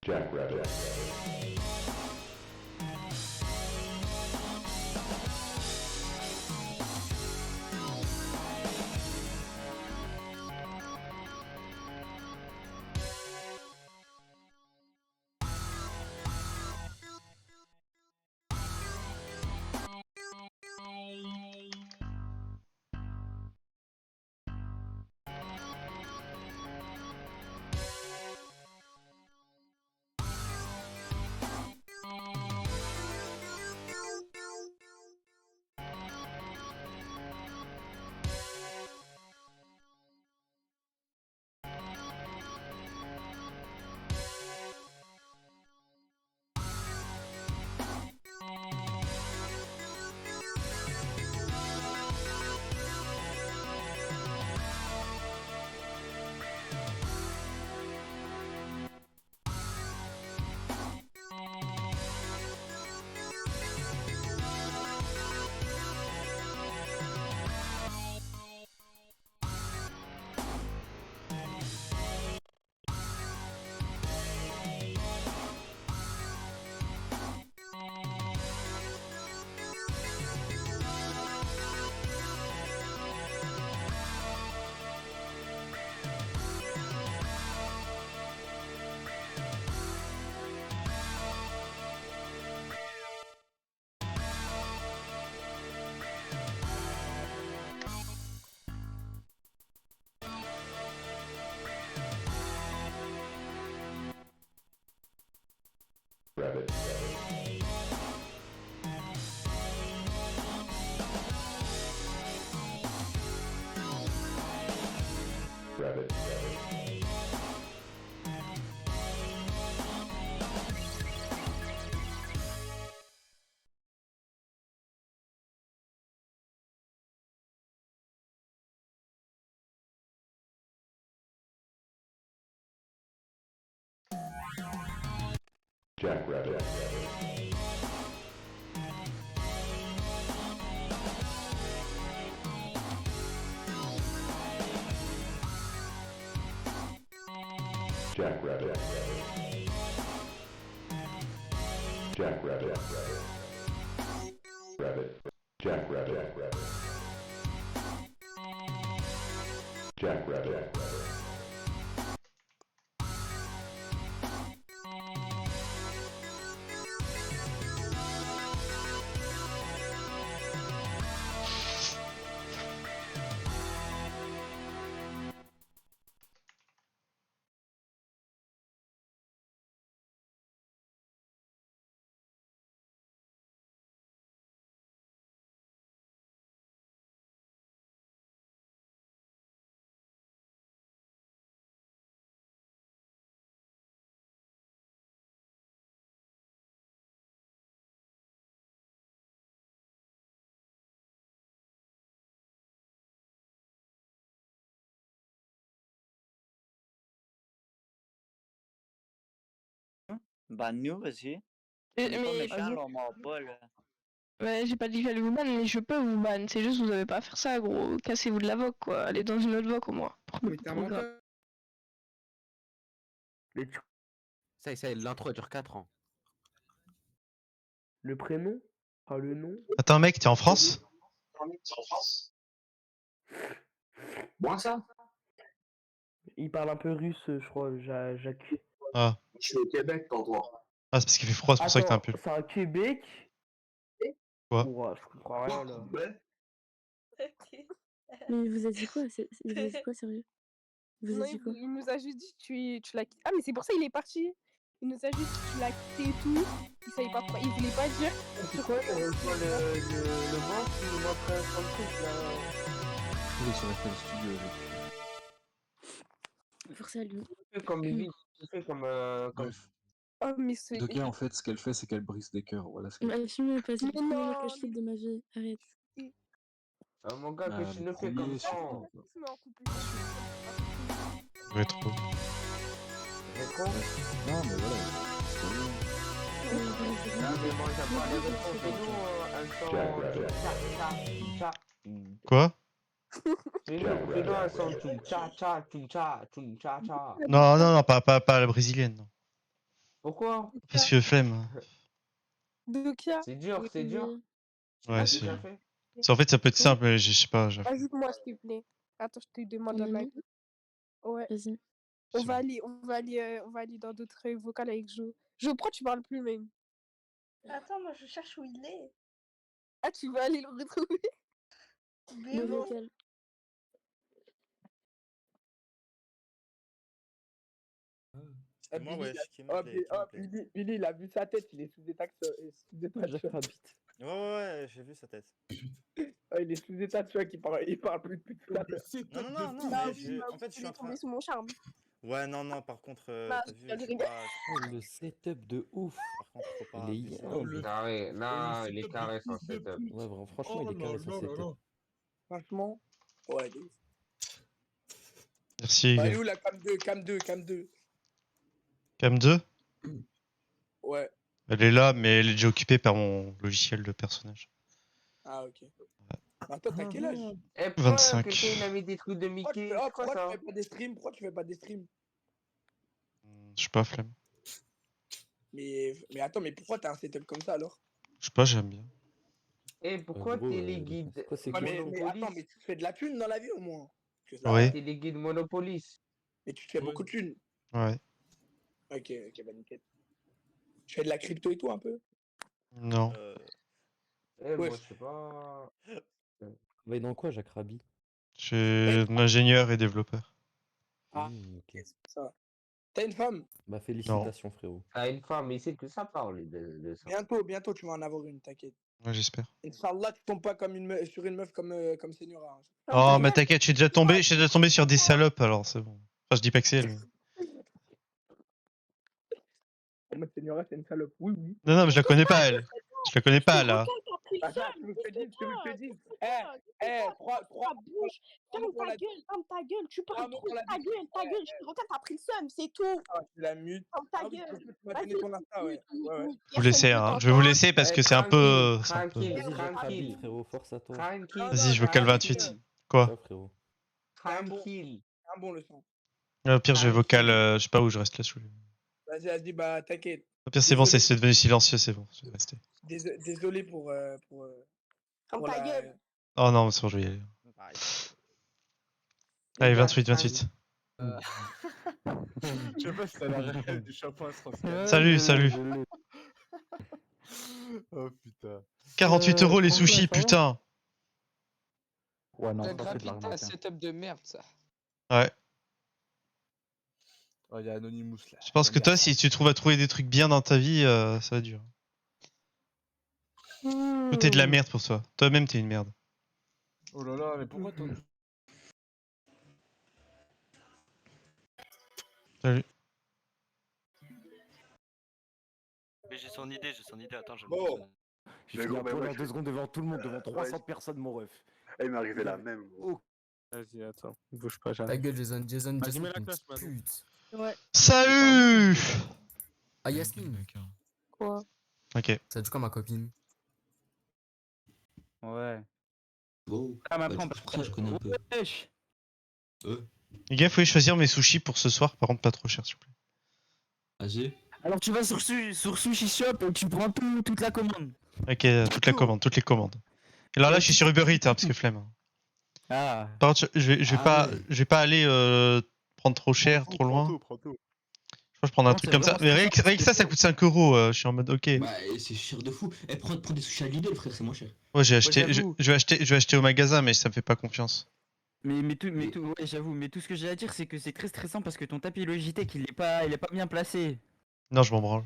Jackrabbit. Rabbit. Rabbit. Jackrabbit. Jackrabbit. Jackrabbit. Rabbit. Jackrabbit. Jackrabbit. Bah nous, vas-y. On est pas Mais méchants, là, on mord pas, là. ouais, j'ai pas dit que j'allais vous ban, mais je peux vous ban. C'est juste vous avez pas à faire ça, gros. Cassez-vous de la voc, quoi. Allez dans une autre voc au moins. Mais t'es un menteur. Ça, l'intro elle dure 4 ans. Le prénom? Ah, le nom? Attends, mec, t'es en France? Bon, ça? Il parle un peu russe, je crois, Jacques. Ah. Je suis au Québec, quand toi. Ah, c'est parce qu'il fait froid, c'est pour ça que t'as un pull. C'est un Québec? Quoi? Ouah, je comprends rien, là. Mais il vous a dit quoi? Il vous a dit quoi, sérieux? Il vous Non, a dit quoi? il nous a juste dit tu l'as. Ah, mais c'est pour ça il est parti. Il nous a juste dit tu l'as quitté et tout. Il savait pas pourquoi. Il voulait pas dire. C'est quoi le boss qui montre son truc, là? Il est sur FL Studio. Force à lui. Comme lui, il fait comme. Bref. Oh, mais c'est. Doka, en fait, ce qu'elle fait, c'est qu'elle brise des cœurs. Voilà ce qu'elle fait. Filme-moi pas, c'est le Mais premier non, mec que je flippe de ma vie. Arrête. Mon gars, Ah, qu'est-ce que tu le ne fais premier, comme ça? surtout. Rétro. Rétro? Non, mais voilà. C'est pas bien. Ah, mais moi, j'aime pas les rétros. Fais-nous un son. Quoi? Fais-nous un son. Tcha tcha, tcha tcha, tcha tcha. Non, pas la brésilienne. Non. Pourquoi? Parce que flemme. Dokia. C'est dur, c'est dur. Ouais, c'est c'est. bien fait. En fait, ça peut être Oui. simple, mais je sais pas. Ajoute-moi, s'il te plaît. Attends, je te demande Ton un ami? avis. Ouais. Vas-y. On va aller dans d'autres vocales avec Jo. Jo, pourquoi tu parles plus même? Attends, moi je cherche où il est. Ah, tu vas aller le retrouver? Mais Le non. vocal. C'est moi, ouais, qui m'a appelé. Billy, il a vu sa tête, il est sous état de Ouais, ouais, j'ai vu sa tête. Il est sous état de choc, il parle plus depuis tout à l'heure. Non, Bah mais oui, en fait, je suis il en est train. tombé sous mon charme. Ouais, non, par contre, Bah, t'as vu, je je suis rigole. pas. Oh, le setup de ouf. Par contre, faut pas. Il est abuser. énorme. Carré. Non, il est setup de carré son fils de setup. Ouais, vraiment, franchement, il est carré son setup. Franchement, ouais. Merci. Elle est où la cam 2? Cam 2? Ouais. Elle est là, mais elle est déjà occupée par mon logiciel de personnage. Ah, ok. Attends, t'as quel âge? Eh, 25. Quelqu'un il a mis des trucs de Mickey. Pourquoi C'est quoi tu ça? fais pas des streams? Pourquoi tu fais pas des streams? Je sais pas, flemme. Mais attends, mais pourquoi t'as un setup comme ça alors? Je sais pas, j'aime bien. Eh, pourquoi gros, t'es les guides quoi, c'est Ouais, quoi? mais attends, mais tu fais de la thune dans la vie au moins. Ouais. T'es les guides Monopolis. Et tu te fais beaucoup de thunes. Ouais. Ok, bah nickel. Tu fais de la crypto et tout un peu? Non. Eh, Ouais. moi, je sais pas. Mais dans quoi, Jacques Rabi? Je suis ingénieur et développeur. Ah, ok. ça. T'as une femme? Bah, félicitations, frérot. T'as une femme, mais c'est que ça parle de ça. Bientôt, tu vas en avoir une, t'inquiète. Ouais, j'espère. Inch'Allah, tu tombes pas comme sur une meuf comme Señora. Oh, mais t'inquiète, je suis déjà tombé sur des salopes, alors c'est bon. Enfin, je dis pas que c'est elle. Moi, Señora, c'est une salope. Oui. Non, mais je la connais pas, elle. Je la connais pas, là. Attends, tu veux que je te dise? Ferme ta gueule, tu parles trop, ta gueule, je te regarde, t'as pris le seum, c'est tout. Tu la mute. Ferme ta gueule. Tu m'as donné ton Insta, ouais. Je vous laisser, hein. Je vais vous laisser parce que c'est un peu. Tranquille, Vas-y, Jacques Rabi, tranquille. frérot, force à toi. Tranquille. Vas-y, je vocal 28. Quoi? Ciao, frérot. Tranquille. Un bon leçon. Au pire, je vais vocal, je sais pas où je reste là. Vas-y, bah t'inquiète. Au pire, c'est bon, c'est devenu silencieux, c'est bon. Je vais rester. Désolé pour Ferme ta gueule. Oh non, c'est bon, je vais y aller. Allez, 28. Je sais pas si t'as la rêve du shampoing transfert. Salut. Oh putain. 48 € les sushis, putain. Ouais, non, Le ça, c'est de graphique, t'as un l'arnaque. Hein. setup de merde, ça. Ouais. Oh, il y a Anonymous là. Je pense que toi, si tu trouves à trouver des trucs bien dans ta vie, ça va être dur. Tout est de la merde pour toi. Toi-même, t'es une merde. Oh là là, mais pourquoi toi? Salut. Mais j'ai son idée, attends, je Bon. J'ai fini à poil à 2 secondes devant tout le monde, devant 300 personnes, mon ref. Elle m'est arrivée la même. Gros. Vas-y, attends, bouge pas, Ta j'arrive. gueule, Jason, Vas-y, mets la une classe, petite Manu. pute. Ouais. Salut. Ah, Yasmine. Quoi? Ok. Ça dit quoi, ma copine? Ouais. Bon. Ah, mais Bah, après, on c'est pour ça que je connais un peu. Wesh. Les gars, faut y choisir mes sushis pour ce soir, par contre, pas trop cher, s'il vous plaît. Vas-y. Alors, tu vas sur Sushi Shop et tu prends toute la commande. Ok, toutes les commandes. Et alors là, je suis sur Uber Eats, hein, parce que flemme. Ah. Par contre, je vais pas aller prendre trop cher, trop loin. Prends tout. Je crois que je prends un Non, truc c'est comme ça. vraiment Mais rien que ça coûte 5 €. Je suis en mode ok. Bah, c'est cher de fou. Eh, prends des sushis à Lidl, frère, c'est moins cher. Ouais, j'ai acheté, j'avoue. je vais acheter au magasin, mais ça me fait pas confiance. Mais tout, ouais, j'avoue, mais tout ce que j'ai à dire, c'est que c'est très stressant parce que ton tapis Logitech, il est pas bien placé. Non, je m'en branle.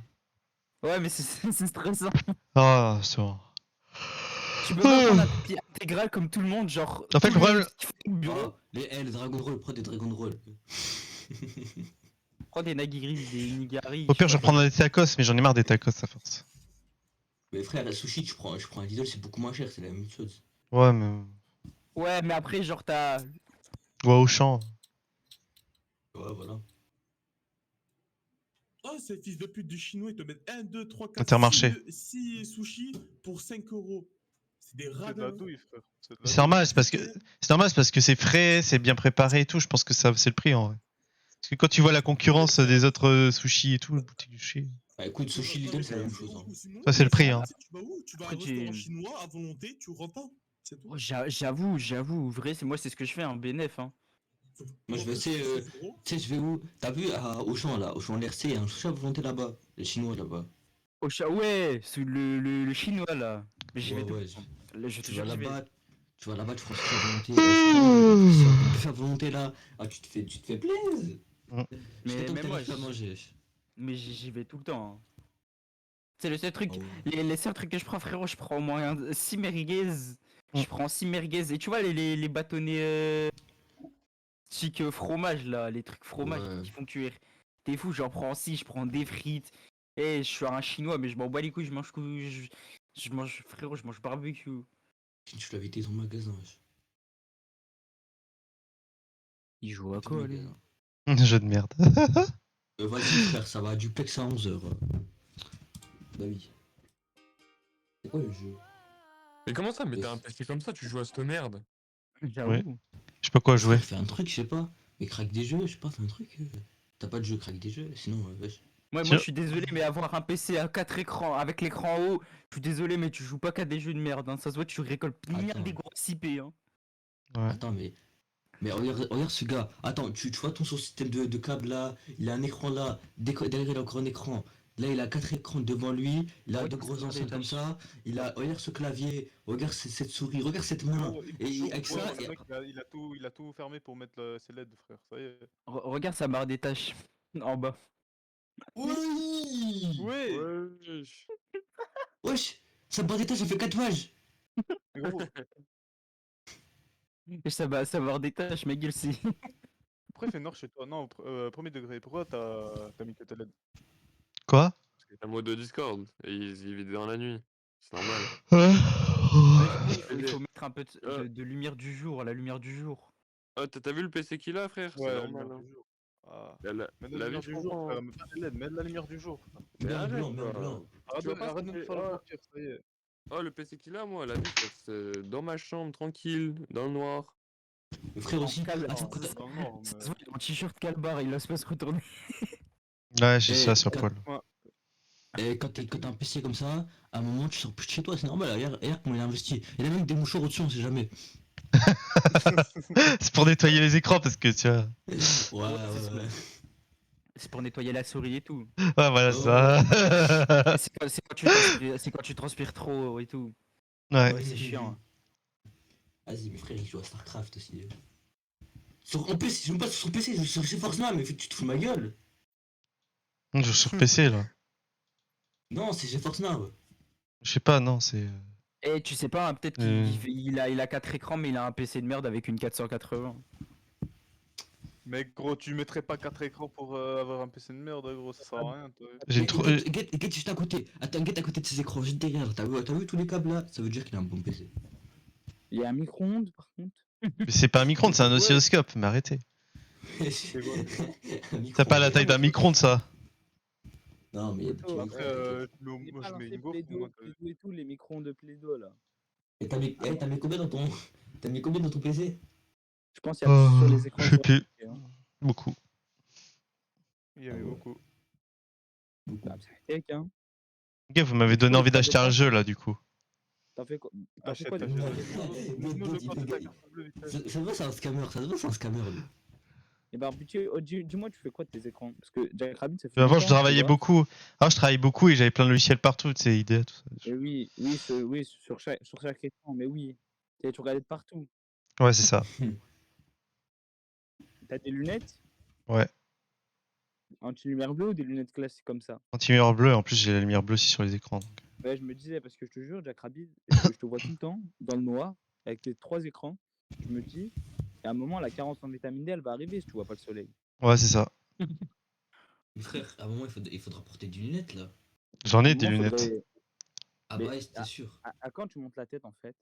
Ouais, mais c'est stressant. Ah, c'est bon. Tu peux pas prendre un tapis intégral comme tout le monde, genre. En fait, le problème. Bureau. Les Dragon Roll, prends des Dragon Roll. Prends des Nagiri, des Nigari. Au pire, je vais prendre des tacos, mais j'en ai marre des tacos à force. Mais frère, la sushi, je prends un Lidl, c'est beaucoup moins cher, c'est la même chose. Ouais, mais. Ouais, mais après, genre, t'as. Ouais, au champ. Ouais, voilà. Oh, ces fils de pute du chinois, ils te mettent 1, 2, 3, 4, Intermarché. 6 sushis pour 5 €. C'est des C'est de la radins. douille, frère. C'est normal, c'est parce que c'est frais, c'est bien préparé et tout. Je pense que ça, c'est le prix en vrai. Parce que quand tu vois la concurrence des autres sushis et tout, le boutique du sushi. Bah écoute, Sushi Lidl, c'est la même chose. Ça, c'est le prix, hein. Tu vas où? Tu vas à un Après, restaurant chinois à volonté, tu rentres pas. C'est tout. Oh, j'avoue, vrai, moi c'est ce que je fais en BNF. Hein. Moi je vais essayer, tu sais, je vais où? T'as vu à Auchan là, Auchan LRC, il y a un sushi à volonté là-bas, les Chinois là-bas. Ouais, sous le chinois là. Mais j'y vais tout. Ouais, Je te tu jure, vas j'y vais. là-bas, tu prends sushi à volonté, tu fais à volonté là, ah tu te fais plaisir. Mais même moi, pas manger. Mais j'y vais tout le temps. Hein. C'est le seul truc, les seuls trucs que je prends, frérot, je prends au moins 6 merguez. Je prends 6 merguez. Et tu vois, les bâtonnets chic fromage là, les trucs fromage qui font cuire. T'es fou, j'en prends 6, je prends des frites. Et je suis un chinois, mais je m'en bats les couilles, je mange, frérot, je mange barbecue. Tu l'as évité ton magasin, wesh. Il joue à quoi, lui? Jeu de merde. Vas-y, frère, ça va à duplex à 11h. Bah oui. C'est quoi le jeu? Mais comment ça, mais t'as un PC comme ça, tu joues à cette merde? Ouais. Je sais pas quoi jouer. Fais un truc, je sais pas. Mais craque des jeux, je sais pas, fais un truc. T'as pas de jeu, craque des jeux, sinon, wesh. Moi je suis désolé, mais avoir un PC à 4 écrans, avec l'écran haut, je suis désolé, mais tu joues pas qu'à des jeux de merde. Hein. Ça se voit, tu récoltes bien des gros IP. Hein. Ouais. Attends, mais regarde ce gars. Attends, tu vois ton système de câble là, il a un écran là, derrière il a encore un écran. Là il a 4 écrans devant lui, il a deux grosses enceintes comme ça, regarde ce clavier, regarde cette souris, regarde cette main. Et avec ça, il a tout fermé pour mettre ses LED, frère. Ça y est. Regarde sa barre des tâches en bas. Oui. Ouais. Wesh, sa barre des tâches, ça fait 4 pages. Et ça barre des tâches, ma gueule, c'est. Pourquoi il fait noir chez toi? Non, premier degré. Pourquoi t'as mis que tes LED? Quoi? Parce qu'il est en mode Discord, et il vit dans la nuit. C'est normal. Il faut mettre un peu de lumière du jour, la lumière du jour. Oh, t'as vu le PC qu'il a, frère? Ouais, C'est normal. Ah. La Mets la lumière du jour, frère. Mets pas les LED, mets de la lumière du jour. Mais Blanc, arrête, blanc, blanc. Arrête de me faire le mentir, ça y est. Oh, le PC qu'il a, moi, la vie, c'est dans ma chambre, tranquille, dans le noir. Le frère aussi, En t-shirt calbar, il laisse pas se retourner. Ouais, j'ai ça sur Paul. Et quand t'as un PC comme ça, à un moment tu sors plus de chez toi, c'est normal. Regarde comment il a investi. Il a même des mouchoirs au-dessus, on sait jamais. C'est pour nettoyer les écrans parce que tu vois. Ouais. C'est pour nettoyer la souris et tout. Ouais, voilà ça. C'est quand tu transpires trop et tout. Ouais. C'est chiant. Vas-y, mes frères, ils jouent à Starcraft aussi. En PC, je joue pas sur son PC, je joue sur GeForce Now, mais tu te fous de ma gueule. Je joue sur PC là. Non, c'est GeForce Now. Je sais pas, non, c'est. Et tu sais pas, hein, peut-être qu'il a 4 écrans, mais il a un PC de merde avec une 480. Mec, gros, tu mettrais pas 4 écrans pour avoir un PC de merde, gros, ça sert à rien. J'ai trouvé. Guette juste à côté. Attends, guette à côté de ces écrans, juste derrière. T'as vu tous les câbles là? Ça veut dire qu'il a un bon PC. Il y a un micro-ondes par contre. Mais c'est pas un micro-ondes, c'est un oscilloscope, mais arrêtez. T'as pas la taille d'un micro-ondes, ça. Non, mais après, moi je mets une gaufre. Et tout, les micro-ondes de Play-Doh là. Et t'as mis combien dans ton. T'as mis combien dans ton PC? Je pense qu'il y a sur les écrans. Je sais plus. Beaucoup. Il y avait beaucoup. Hein. Ok, vous m'avez donné envie d'acheter un jeu là, du coup. T'as fait quoi? Ça se voit, c'est un scammer, lui. Et bah, dis-moi, tu fais quoi de tes écrans? Parce que Jack Rabbit, ça fait. Avant, je travaillais beaucoup. Alors, je travaillais beaucoup et j'avais plein de logiciels partout, tu sais, idées, tout ça. Et oui, sur chaque écran, mais oui. Tu regardais de partout. Ouais, c'est ça. T'as des lunettes? Ouais. Anti-lumière bleue ou des lunettes classiques comme ça? Anti-lumière bleue, en plus, j'ai la lumière bleue aussi sur les écrans. Donc. Ouais, je me disais, parce que je te jure, Jack Rabbit, je te vois tout le temps, dans le noir, avec tes 3 écrans. Je me dis, à un moment, la carence en vitamine D, elle va arriver si tu vois pas le soleil. Ouais, c'est ça. Mais frère, à un moment, il faudra porter des lunettes là. J'en ai des lunettes. Ah bah, c'était sûr. À quand tu montes la tête en fait?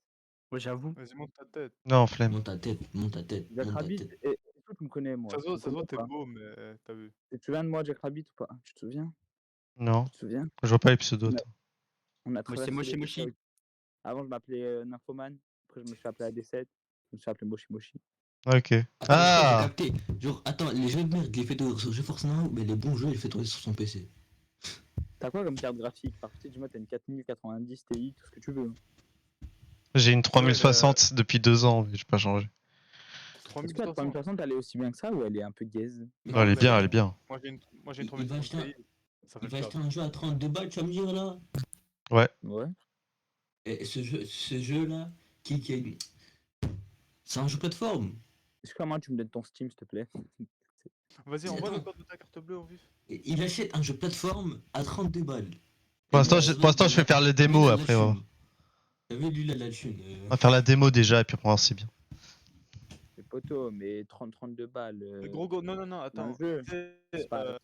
Ouais, j'avoue. Vas-y, monte ta tête. Non, flemme. Monte ta tête. Jack Rabbit, et toi, tu me connais, moi. Ça se voit, t'es beau, mais t'as vu. Tu te souviens de moi, Jack Rabbit, ou pas? Tu te souviens? Non. Tu te souviens? Je vois pas les pseudos. On a traversé Moshi les Moshi. époques. Avant, je m'appelais Nymphoman. Après, je me suis appelé AD7. Je me suis appelé Moshi Moshi. Ok. Attends, j'ai capté. Genre, attends, les jeux de merde, il les fait tourner sur GeForce Now, mais les bons jeux, il les fait tourner sur son PC. T'as quoi comme carte graphique? Par contre, dis-moi, t'as une 4090 Ti, tout ce que tu veux. J'ai une 3060 depuis 2 ans, mais j'ai pas changé. Est-ce que la 3060 elle est aussi bien que ça ou elle est un peu gaze? Non, elle est bien, elle est bien. Moi j'ai une Il va 3060 acheter un, Ti, ça fait il va le acheter taf. un jeu à 32 balles, tu vas me dire là? Ouais. Ouais. Et ce jeu là, qui... c'est un jeu plateforme. Est-ce que moi tu me donnes ton Steam s'il te plaît? Vas-y, envoie le Attends. code de ta carte bleue au vif. Il achète un jeu plateforme à 32 balles. Pour l'instant, je vais faire les démos après. On T'as vu, lui, il a de la thune. va faire la démo déjà et puis on va voir si c'est bien. Mais poteau, mais 32 balles. Mais gros, non, attends. jeu. Il pas-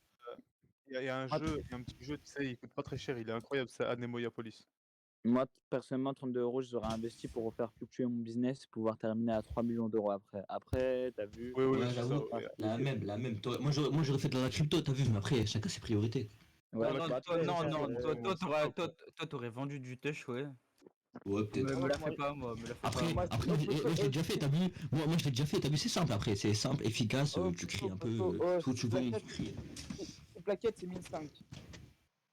y a un jeu, il y a un petit jeu, tu sais, il coûte pas très cher, il est incroyable, c'est Anemoyapolis. Moi, personnellement, 32 €, je les aurais investi pour faire fluctuer mon business, pouvoir terminer à 3 millions d'euros après. Après, t'as vu? Oui, Ouais, c'est ça. j'avoue, Ouais. la même. Moi, j'aurais fait de la crypto, t'as vu, mais après, chacun ses priorités. Ouais, Non, bah, toi, toi, t'aurais vendu du tush, ouais. Ouais, peut-être. Me la fais pas, moi, me la fais Après, pas. moi, je l'ai déjà fait, t'as vu? Moi, je l'ai déjà fait, t'as vu? C'est simple après, c'est simple, efficace, tu cries un peu, tout tu vends, tu cries. Les plaquettes, c'est 1005.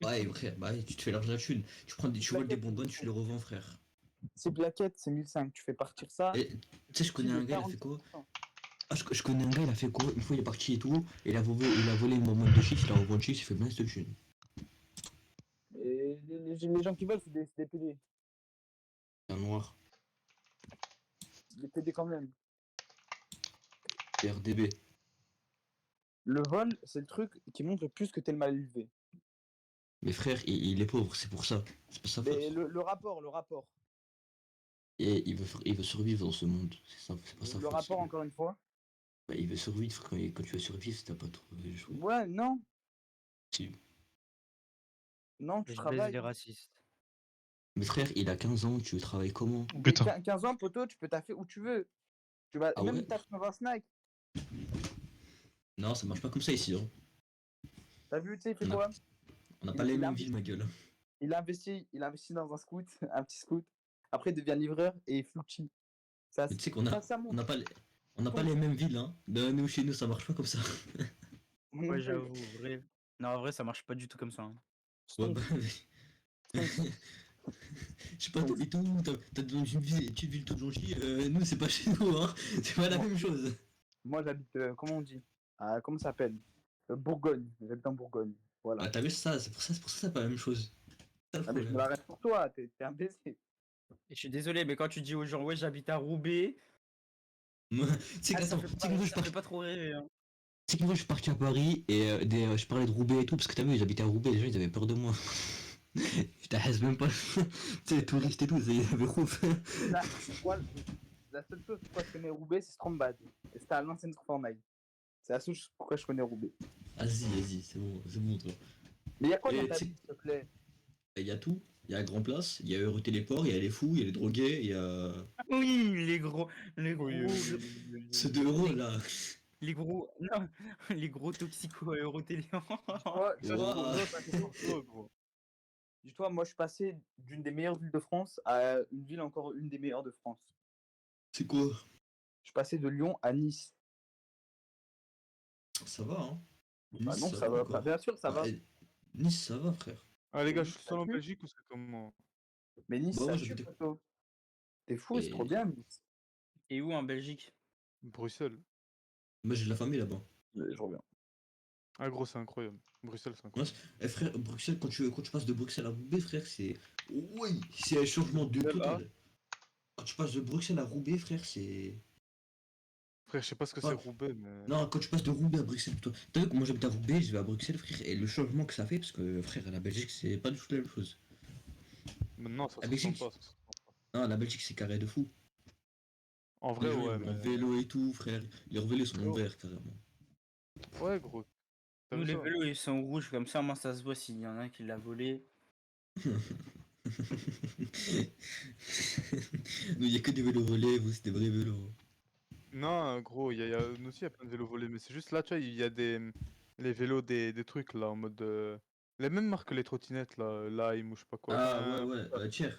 Ouais, frère, bah, tu te fais l'argent de la thune. Tu voles des bonbonnes, tu les revends, frère. Ces plaquettes, c'est 1005. Tu fais partir ça. Et tu sais, je connais un gars, il a fait quoi? Ah, je connais un gars, il a fait quoi? Une fois, il est parti et tout, et il a volé une bonbonne de chiffre, il a revendu chiffre, il fait bien cette thune. Et les gens qui veulent, c'est des PD. C'est un noir. Des PD quand même. RDB. Le vol, c'est le truc qui montre le plus que t'es le mal élevé. Mais frère, il est pauvre, c'est pour ça. C'est pas sa faute. Mais le rapport. Et il veut survivre dans ce monde, c'est pas sa faute. Le rapport, encore une fois. Bah, il veut survivre, quand tu veux survivre, t'as pas trop le choix. Ouais, non. Si. Non, tu travailles. les racistes. Mais frère, il a 15 ans, tu veux travailler comment? Putain. 15 ans, poteau, tu peux taffer où tu veux. Tu vas Ah même ouais? taffer dans un snack. Non, ça marche pas comme ça ici, hein. T'as vu, tu sais, il fait On a- quoi? On n'a pas les mêmes villes, ma gueule. Il a investi dans un scoot, un petit scoot. Après, il devient livreur et il fluctue. Ça, Mais tu sais qu'on a, on n'a pas les mêmes villes, hein. Ben, nous, chez nous, ça marche pas comme ça. Ouais, j'avoue, vrai. Non, en vrai, ça marche pas du tout comme ça. Ouais, bah, je sais pas, t'habites où? T'as dans une ville toute gentille. Nous, c'est pas chez nous, hein. C'est pas la même chose. Moi, j'habite, comment on dit? Comment ça s'appelle? Bourgogne. J'habite en Bourgogne. Voilà. Ah, t'as vu ça? C'est pour ça, c'est pas la même chose. C'est ça, le Ah, mais je me problème. l'arrête pour toi, t'es un baiser. Et je suis désolé, mais quand tu dis aux gens, ouais, j'habite à Roubaix. Moi, tu sais que, attends, tu sais que moi, Ça fait pas trop rêver, hein. tu sais que moi, je suis parti à Paris et je parlais de Roubaix et tout, parce que t'as vu, j'habitais à Roubaix, les gens, ils avaient peur de moi. Je t'arrête même pas. Tu sais, les touristes et tout, ils avaient ouf. Là, la seule chose pourquoi je connais Roubaix, c'est Strombad. Et c'était à l'ancienne Fortnite. C'est la seule chose pourquoi je connais Roubaix. Vas-y, c'est bon, toi. Mais y'a quoi Et dans ta tu sais- vie, s'il te plaît? Il y a tout. Il y a Grand Place, il y a Heureux Téléport, il y a les fous, il y a les drogués, il y a. Oui, les gros. Ceux de euros là. Les gros. Non, les gros toxicos Eurotélé. Dis-toi, moi je suis passé d'une des meilleures villes de France à une ville encore une des meilleures de France. C'est quoi? Je suis passé de Lyon à Nice. Ça va, hein. Bah Nice, non, ça va, encore. bien sûr, ça va. Nice, ça va, frère. Ah les gars, je suis seul en Belgique ou c'est comment? Mais Nice, Bah, ça ouais, tue, j'habitais- poteau. T'es fou, c'est trop bien, Nice. Et où en Belgique? Bruxelles. Moi, j'ai de la famille là-bas. Je reviens. Ah gros, c'est incroyable. Bruxelles, c'est Moi, incroyable. frère, Bruxelles, quand tu passes de Bruxelles à Roubaix, frère, c'est. Oui, c'est un changement de total. Quand tu passes de Bruxelles à Roubaix, frère, c'est. Frère, je sais pas ce que c'est Roubaix, mais. Non, quand tu passes de Roubaix à Bruxelles, plutôt. T'as vu que moi j'habite à Roubaix, je vais à Bruxelles, frère, et le changement que ça fait, parce que, frère, la Belgique, c'est pas du tout la même chose. Non, ça La se Belgique. ressemble pas. Non, la Belgique, c'est carré de fou. En vrai, Les gens, ouais. ils vont en vélo et tout, frère. Les vélos sont en vert, carrément. Ouais, gros. T'as Nous, vu les ça? vélos, ils sont rouges, comme ça, moi, ça se voit s'il y en a un qui l'a volé. Nous, il y a que des vélos volés, vous, c'est des vrais vélos. Non, gros, nous aussi, il y a plein de vélos volés, mais c'est juste là, tu vois, il y a les vélos des trucs là, en mode. Les mêmes marques que les trottinettes là, Lime ou je sais pas quoi. Ah, ouais, Thiers.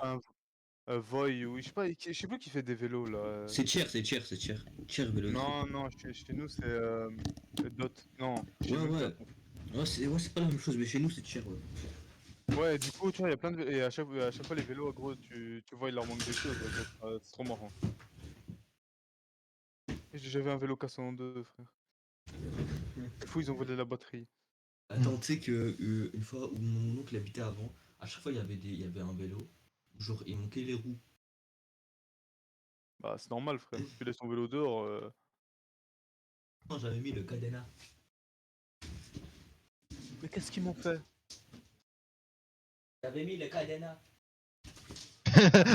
Voy ou je sais pas, je sais plus qui fait des vélos là. C'est Thiers. Thiers vélo. Non, chez nous c'est Dot. Non, chez Ouais, nous, ouais. Ouais, c'est pas la même chose, mais chez nous, c'est Thiers, ouais. Ouais, du coup, tu vois, il y a plein de et à chaque fois les vélos, gros, tu vois, il leur manque des choses, c'est trop marrant. J'avais un vélo cassé en deux, frère. C'est fou, ils ont volé la batterie. Attends, tu sais que une fois où mon oncle habitait avant, à chaque fois il y avait un vélo, genre il manquait les roues. Bah, c'est normal, frère. Tu laisses ton vélo dehors. Non, j'avais mis le cadenas. Mais qu'est-ce qu'ils m'ont fait? J'avais mis le cadenas.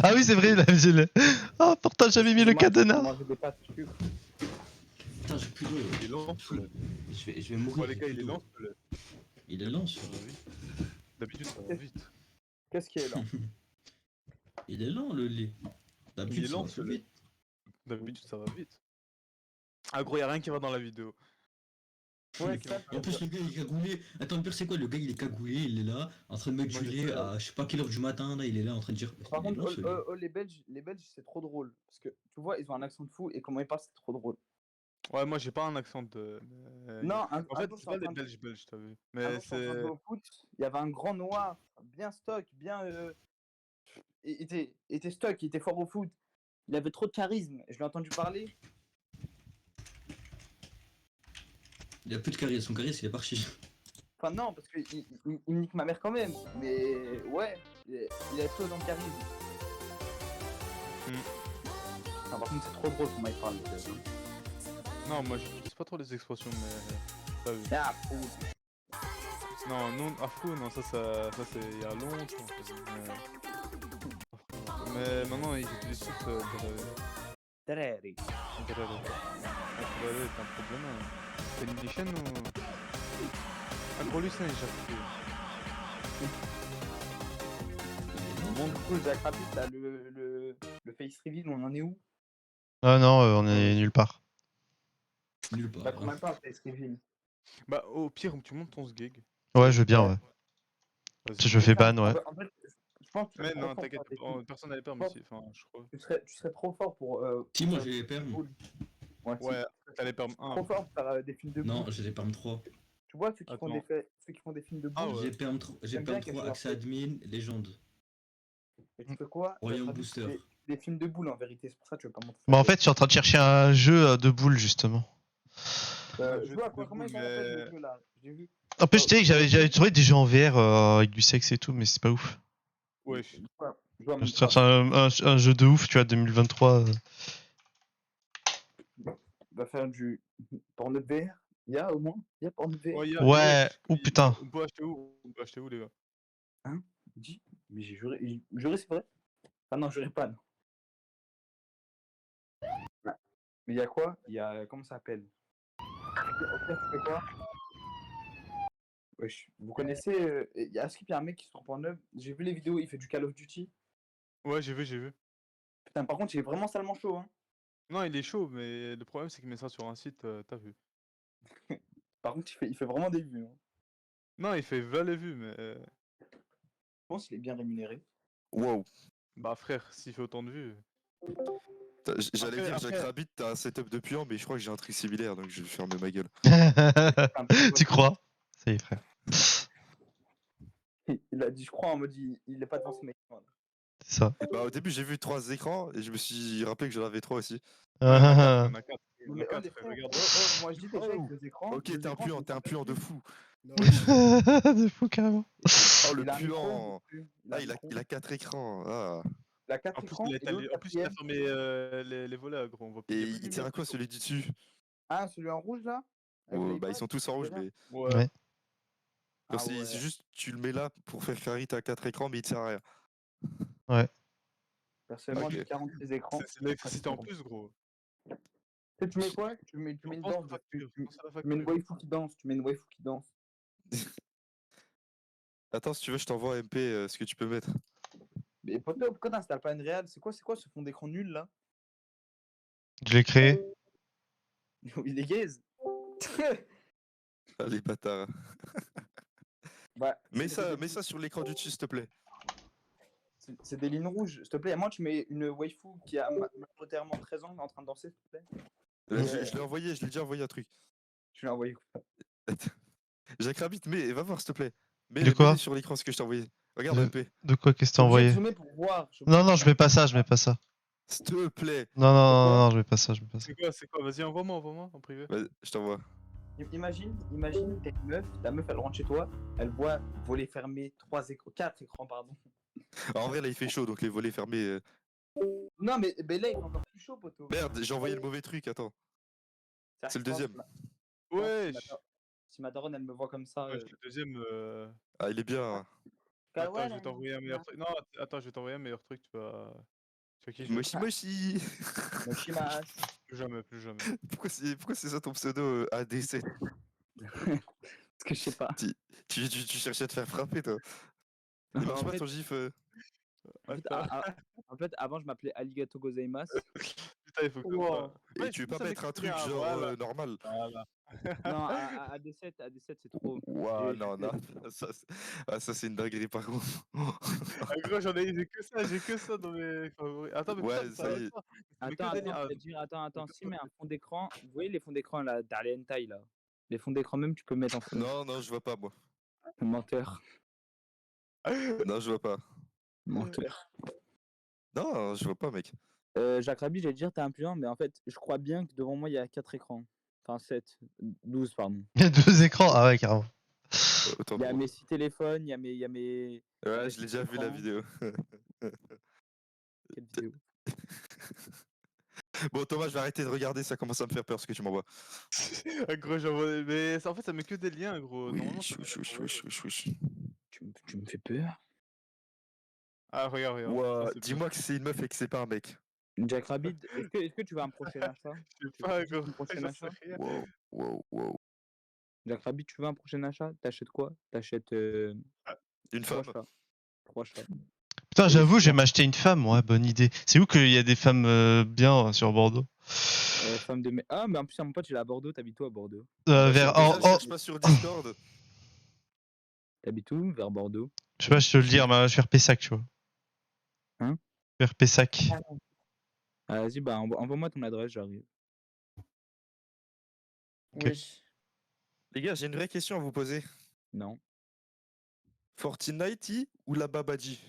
Ah oui, c'est vrai, là, j'ai le. Oh, pourtant j'avais mis le cadenas. Putain, j'ai plus d'eau. Il est lent, Je vais mourir. Oh, les gars, il est lent, Il est lent, celui-là. D'habitude, ça va vite. Qu'est-ce qui est lent? Il est lent, le lait. Il D'habitude, est ça lent, va ce plus lait. vite. D'habitude, ça va vite. Ah, gros, y'a rien qui va dans la vidéo. Ouais, en plus, le gars il est cagoulé. Attends, le pire, c'est quoi? Le gars il est cagoulé, il est là, en train de mettre du lait à je sais pas quelle heure du matin, là, il est là en train de dire. Par Il est contre, long, ce lait. les Belges, c'est trop drôle. Parce que tu vois, ils ont un accent de fou et comment ils parlent, c'est trop drôle. Ouais, moi, j'ai pas un accent de. Non, En fait, c'est pas des Belges, t'as vu. Un Mais jour, je suis en train de jouer au foot, il y avait un grand noir, bien stock, bien. Il était stock, il était fort au foot. Il avait trop de charisme. Je l'ai entendu parler. Il a plus de charisme, son charisme il est parti. Enfin, non, parce qu'il il nique ma mère quand même. Mais ouais, il a trop dans le charisme. Enfin, par contre, c'est trop drôle comment il parle. Non, moi, j'utilise pas trop les expressions, mais. T'as vu. Ah, fou. Non, non, à fou, non, ça c'est il y a longtemps. Mais maintenant, ils utilisent tous Dreri. Dreri, c'est un problème. C'est une chaîne ou. Ah, pour lui, c'est un échappé. Bon, du coup, Jack Rabbit, là, le face reveal, on en est où? Ah non, on est nulle part. Nulle part. Bah, combien de temps le face reveal? Bah, au pire, tu montes ton sgeg. Ouais, je veux bien, ouais. Vas-y. Je fais ban, ouais. En fait, je pense que tu Mais serais non, trop fort t'inquiète, pour faire des films. personne n'avait permis ici, enfin, je crois. Tu serais trop fort pour. Si, moi faire j'ai les des permes. boules. Ouais, si. Ouais, t'as les permes 1. Trop fort pour faire des films de boules. Non, j'ai les permes 3. Tu vois, ceux qui font Attends. ceux qui font des films de Ah boules. ouais. J'ai perm 3, accès admin, légende. Et tu fais quoi? Royaume Jack Rabbit, Booster. des films de boules en vérité, c'est pour ça que tu veux pas montrer. Bah en fait, je suis en train de chercher un jeu de boules justement. Je vois quoi, comment ils ont fait le jeu là? J'ai vu. En plus, je t'ai dit que j'avais trouvé des jeux en VR avec du sexe et tout, mais c'est pas ouf. Ouais. Je cherche un jeu de ouf, tu vois, 2023. On va faire du Pornhub VR. Il y a au moins? Il y a Pornhub VR? Ouais, oh putain. On peut acheter où? On peut acheter où, les gars? Hein? Dis? Mais j'ai juré, c'est vrai? Ah non, juré pas, non. Ouais. Mais il y a quoi? Il y a. Comment ça s'appelle? Ok, tu fais quoi? Wesh, vous connaissez. Est-ce qu'il y a un mec qui se trompe en Pornhub? J'ai vu les vidéos, il fait du Call of Duty. Ouais, j'ai vu. Putain, par contre, il est vraiment salement chaud, hein. Non, il est chaud, mais le problème, c'est qu'il met ça sur un site, t'as vu. Par contre, il fait vraiment des vues, hein. Non, il fait 20 les vues, mais. Je pense qu'il est bien rémunéré. Wow. Bah, frère, s'il fait autant de vues. J'allais dire, Jack Rabbit, t'as un setup de puant, mais je crois que j'ai un truc similaire, donc je vais fermer ma gueule. Tu crois? Ça y est, frère. Il a dit, je crois, en mode, il est pas devant son écran. C'est ça. Bah, au début, j'ai vu 3 écrans et je me suis rappelé que j'en avais 3 aussi. Il y en a 4. Mais oh, les frères, regarde. moi je dis déjà avec les écrans. Ok, t'es un puant de fou. De fou, carrément. Oh, le Il a un micro puant. dessus, Ah, il a 4 écrans. Ah. Il a 4 En plus, écrans. il a, Et l'autre, en plus, il a fermé les volets, gros. On voit plus Et les il tient à quoi celui du dessus? Ah, celui en rouge là? Avec Bah, ils l'iPod, sont tous en rouge, mais. Ouais. Ah C'est ouais. c'est juste, tu le mets là pour faire Ferrari, t'as 4 écrans, mais il sert à rien. Ouais. Personnellement, Ok. j'ai 46 écrans. C'est l'électricité en plus, gros. Tu mets quoi? Tu mets une Pense à danse. la facture, pense à la Tu mets une facture. waifu qui danse. Tu mets une waifu qui danse. Attends, si tu veux, je t'envoie MP ce que tu peux mettre. Mais poto, pourquoi t'installes pas une réal? C'est quoi ce fond d'écran nul là? Je l'ai créé. Il est gaze. Ah, les bâtards. Bah, Mets ça sur l'écran du dessus, s'il te plaît. c'est des lignes rouges. S'il te plaît, moi tu mets une waifu qui a majoritairement 13 ans en train de danser, s'il te plaît. Je l'ai déjà envoyé un truc. Tu l'as envoyé. Jack Rabbit, mais va voir, s'il te plaît. De quoi? Mets sur l'écran ce que je t'ai envoyé. Regarde MP. De quoi qu'est-ce que T'es t'as obligé de envoyé? zoomer pour voir. Non, non, je mets pas ça, je mets pas ça. S'il te plaît. Non, non, non, non, je mets pas ça, je mets pas ça. C'est quoi? Vas-y, envoie-moi en privé. Vas-y, je t'envoie. Imagine, t'es une meuf, la meuf elle rentre chez toi, elle voit volet fermé, 4 écrans, pardon. En vrai, là, il fait chaud, donc les volets fermés. Non, mais là il fait encore plus chaud, poteau. Merde, j'ai envoyé le mauvais truc, attends. C'est le deuxième. Ouais. Si ma daronne elle me voit comme ça. Le deuxième. Ah, il est bien. Attends, je vais t'envoyer un meilleur truc. Non, attends, je vais t'envoyer un meilleur truc, tu vas kiffer. Moshi Moshi. Moshimas. Plus jamais, plus jamais. Pourquoi c'est ça ton pseudo AD7? Parce que je sais pas. Tu cherchais à te faire frapper, toi. Il marche pas ton gif. En fait, avant je m'appelais Aligato Gozaimasu. Putain, il faut que. Et tu veux pas mettre un truc genre normal? Voilà. Non, AD7 c'est trop. Ouah, non, ça c'est une dinguerie par contre. Ah, gros, j'ai que ça dans mes favoris. Attends, mais ouais, putain, ça y est. Attends, si, mais un fond d'écran. Vous voyez les fonds d'écran là, dans les hentai là. Les fonds d'écran même, tu peux mettre en fond. Non, je vois pas moi. Menteur. Non, je vois pas. Menteur. Non, je vois pas, mec. Jacques Rabi, j'allais dire t'es impudent, mais en fait, je crois bien que devant moi il y a 4 écrans. Enfin 7, 12 pardon. Il y a 2 écrans? Ah ouais, carrément. Il y a mes 6 téléphones, il y a mes... Ouais, je l'ai déjà vu la vidéo. Quelle vidéo? Bon, Thomas, je vais arrêter de regarder, ça commence à me faire peur ce que tu m'envoies. Gros, j'envoie. Mais en fait, ça met que des liens, gros. Oui, Normalement, Tu me fais peur. Ah, regarde. Ouah, dis-moi que c'est une meuf et que c'est pas un mec. Jack Rabbit, est-ce que tu veux un prochain achat? Je sais pas, gros. Un prochain achat? Wow. Jack Rabbit, tu veux un prochain achat? T'achètes quoi? T'achètes une femme. 3 chats. Putain, j'avoue, je vais m'acheter une femme, ouais, bonne idée. C'est où qu'il y a des femmes bien sur Bordeaux? Femme de Ah, mais en plus, mon pote, il est à Bordeaux. T'habites où à Bordeaux? Cherche pas sur Discord. T'habites où? Vers Bordeaux? Je sais pas, je te le dire, mais je vais faire Pessac, tu vois. Hein? Vers Pessac. Ah, vas-y, bah envoie-moi ton adresse, j'arrive. Ok. Oui. Les gars, j'ai une vraie question à vous poser. Non. Fortnite ou la Babaji?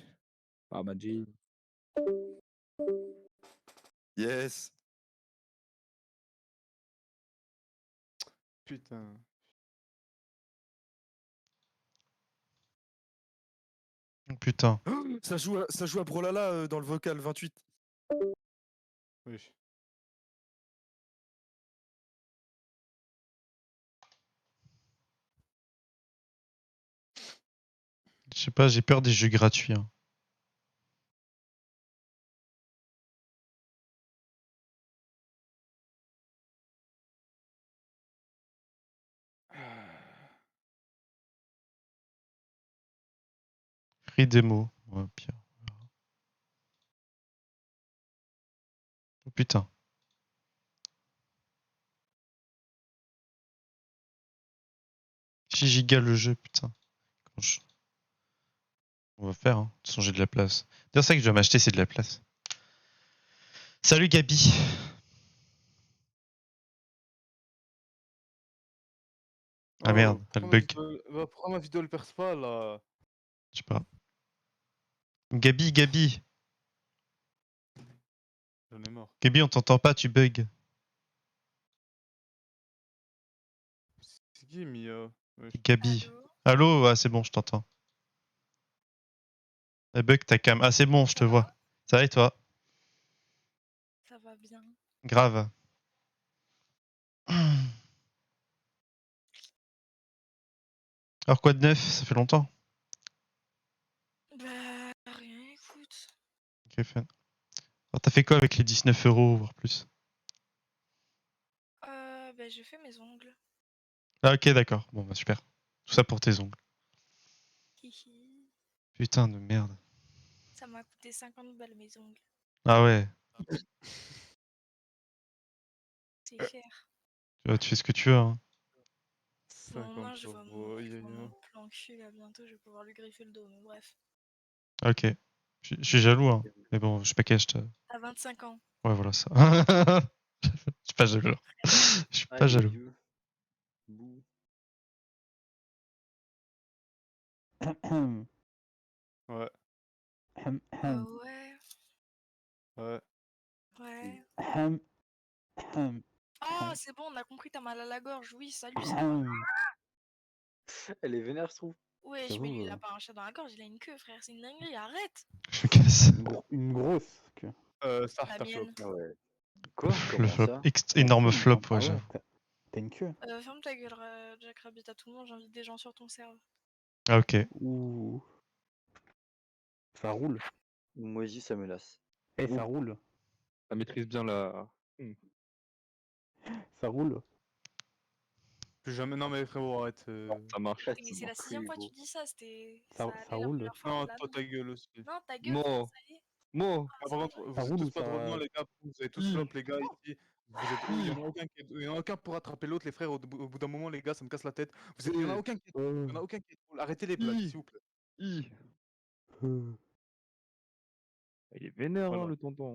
Babaji. Yes. Putain. Putain. Ça joue à Brolala dans le vocal 28. Oui. Je sais pas, j'ai peur des jeux gratuits. Hein. Free démo. Ouais, pire. Oh putain. Giga le jeu, putain. On va faire, hein. De toute façon, j'ai de la place. D'ailleurs, ça que je dois m'acheter, c'est de la place. Salut Gabi. Ah merde, elle bug. Pourquoi ma vidéo elle perce pas là? Je sais pas. Gabi. J'en ai marre. Gabi, on t'entend pas, tu bugs. C'est qui Mia? Gabi. Allô? Ah, c'est bon, je t'entends. Elle bug ta cam. Ah, c'est bon, je te vois. Ça va et toi? Ça va bien. Grave. Alors quoi de neuf? Ça fait longtemps. Bah rien, écoute. Ok, fun. Alors t'as fait quoi avec les 19 €, voire plus? Bah j'ai fait mes ongles. Ah ok, d'accord. Bon bah super. Tout ça pour tes ongles. Hihi. Putain de merde. Ça m'a coûté 50 balles mes ongles. Ah ouais. C'est cher. Tu fais ce que tu veux, hein. Bon, moi je vois mon plan cul là bientôt, je vais pouvoir lui griffer le dos, mais bref. Ok. Je suis jaloux, hein. Mais bon, je sais pas quel âge t'as. À 25 ans. Ouais, voilà ça. Je suis pas jaloux. Je suis pas jaloux. Bouh. Ouais. Ouais. Ouais. Ouais. Ahem. Ah, c'est bon, on a compris, t'as mal à la gorge. Oui, salut, c'est moi. Elle est vénère, je trouve. Wesh, mais lui, il a pas un chat dans la gorge, il a une queue, frère. C'est une dinguerie, arrête. Je me casse. Une grosse queue. Ça, La t'as flop. mienne. Ouais. Quoi? Le Comment flop. ça? Énorme flop, Ah ouais, ouais, j'avoue. t'as une queue. Ferme ta gueule, Jack Rabbit, à tout le monde, j'invite des gens sur ton serveur. Ah, ok. Ouh. Ça roule. Moi aussi, ça me lasse. Eh, ça roule. Ça maîtrise bien la. Ça roule. Plus jamais. Non, mais frérot, arrête. Ça marche. Mais c'est la 6ème fois que tu dis ça, c'était. Ça allait ça la roule. première fois. Non, là, toi, ta gueule aussi. Non, ta gueule, frère, Mo. ça y est. Mo. Ah, par contre, vous Ça êtes roule tous ou pas ça- trop loin, les gars. Vous avez tous flop, les gars, ici. Vous êtes... Il y en a aucun qui est... Il y en a aucun pour attraper l'autre, les frères. Au bout d'un moment, les gars, ça me casse la tête. Il y en a aucun qui est... Il y en a aucun qui est... Arrêtez les blagues, s'il vous plaît. Il est vénère, hein, le tonton.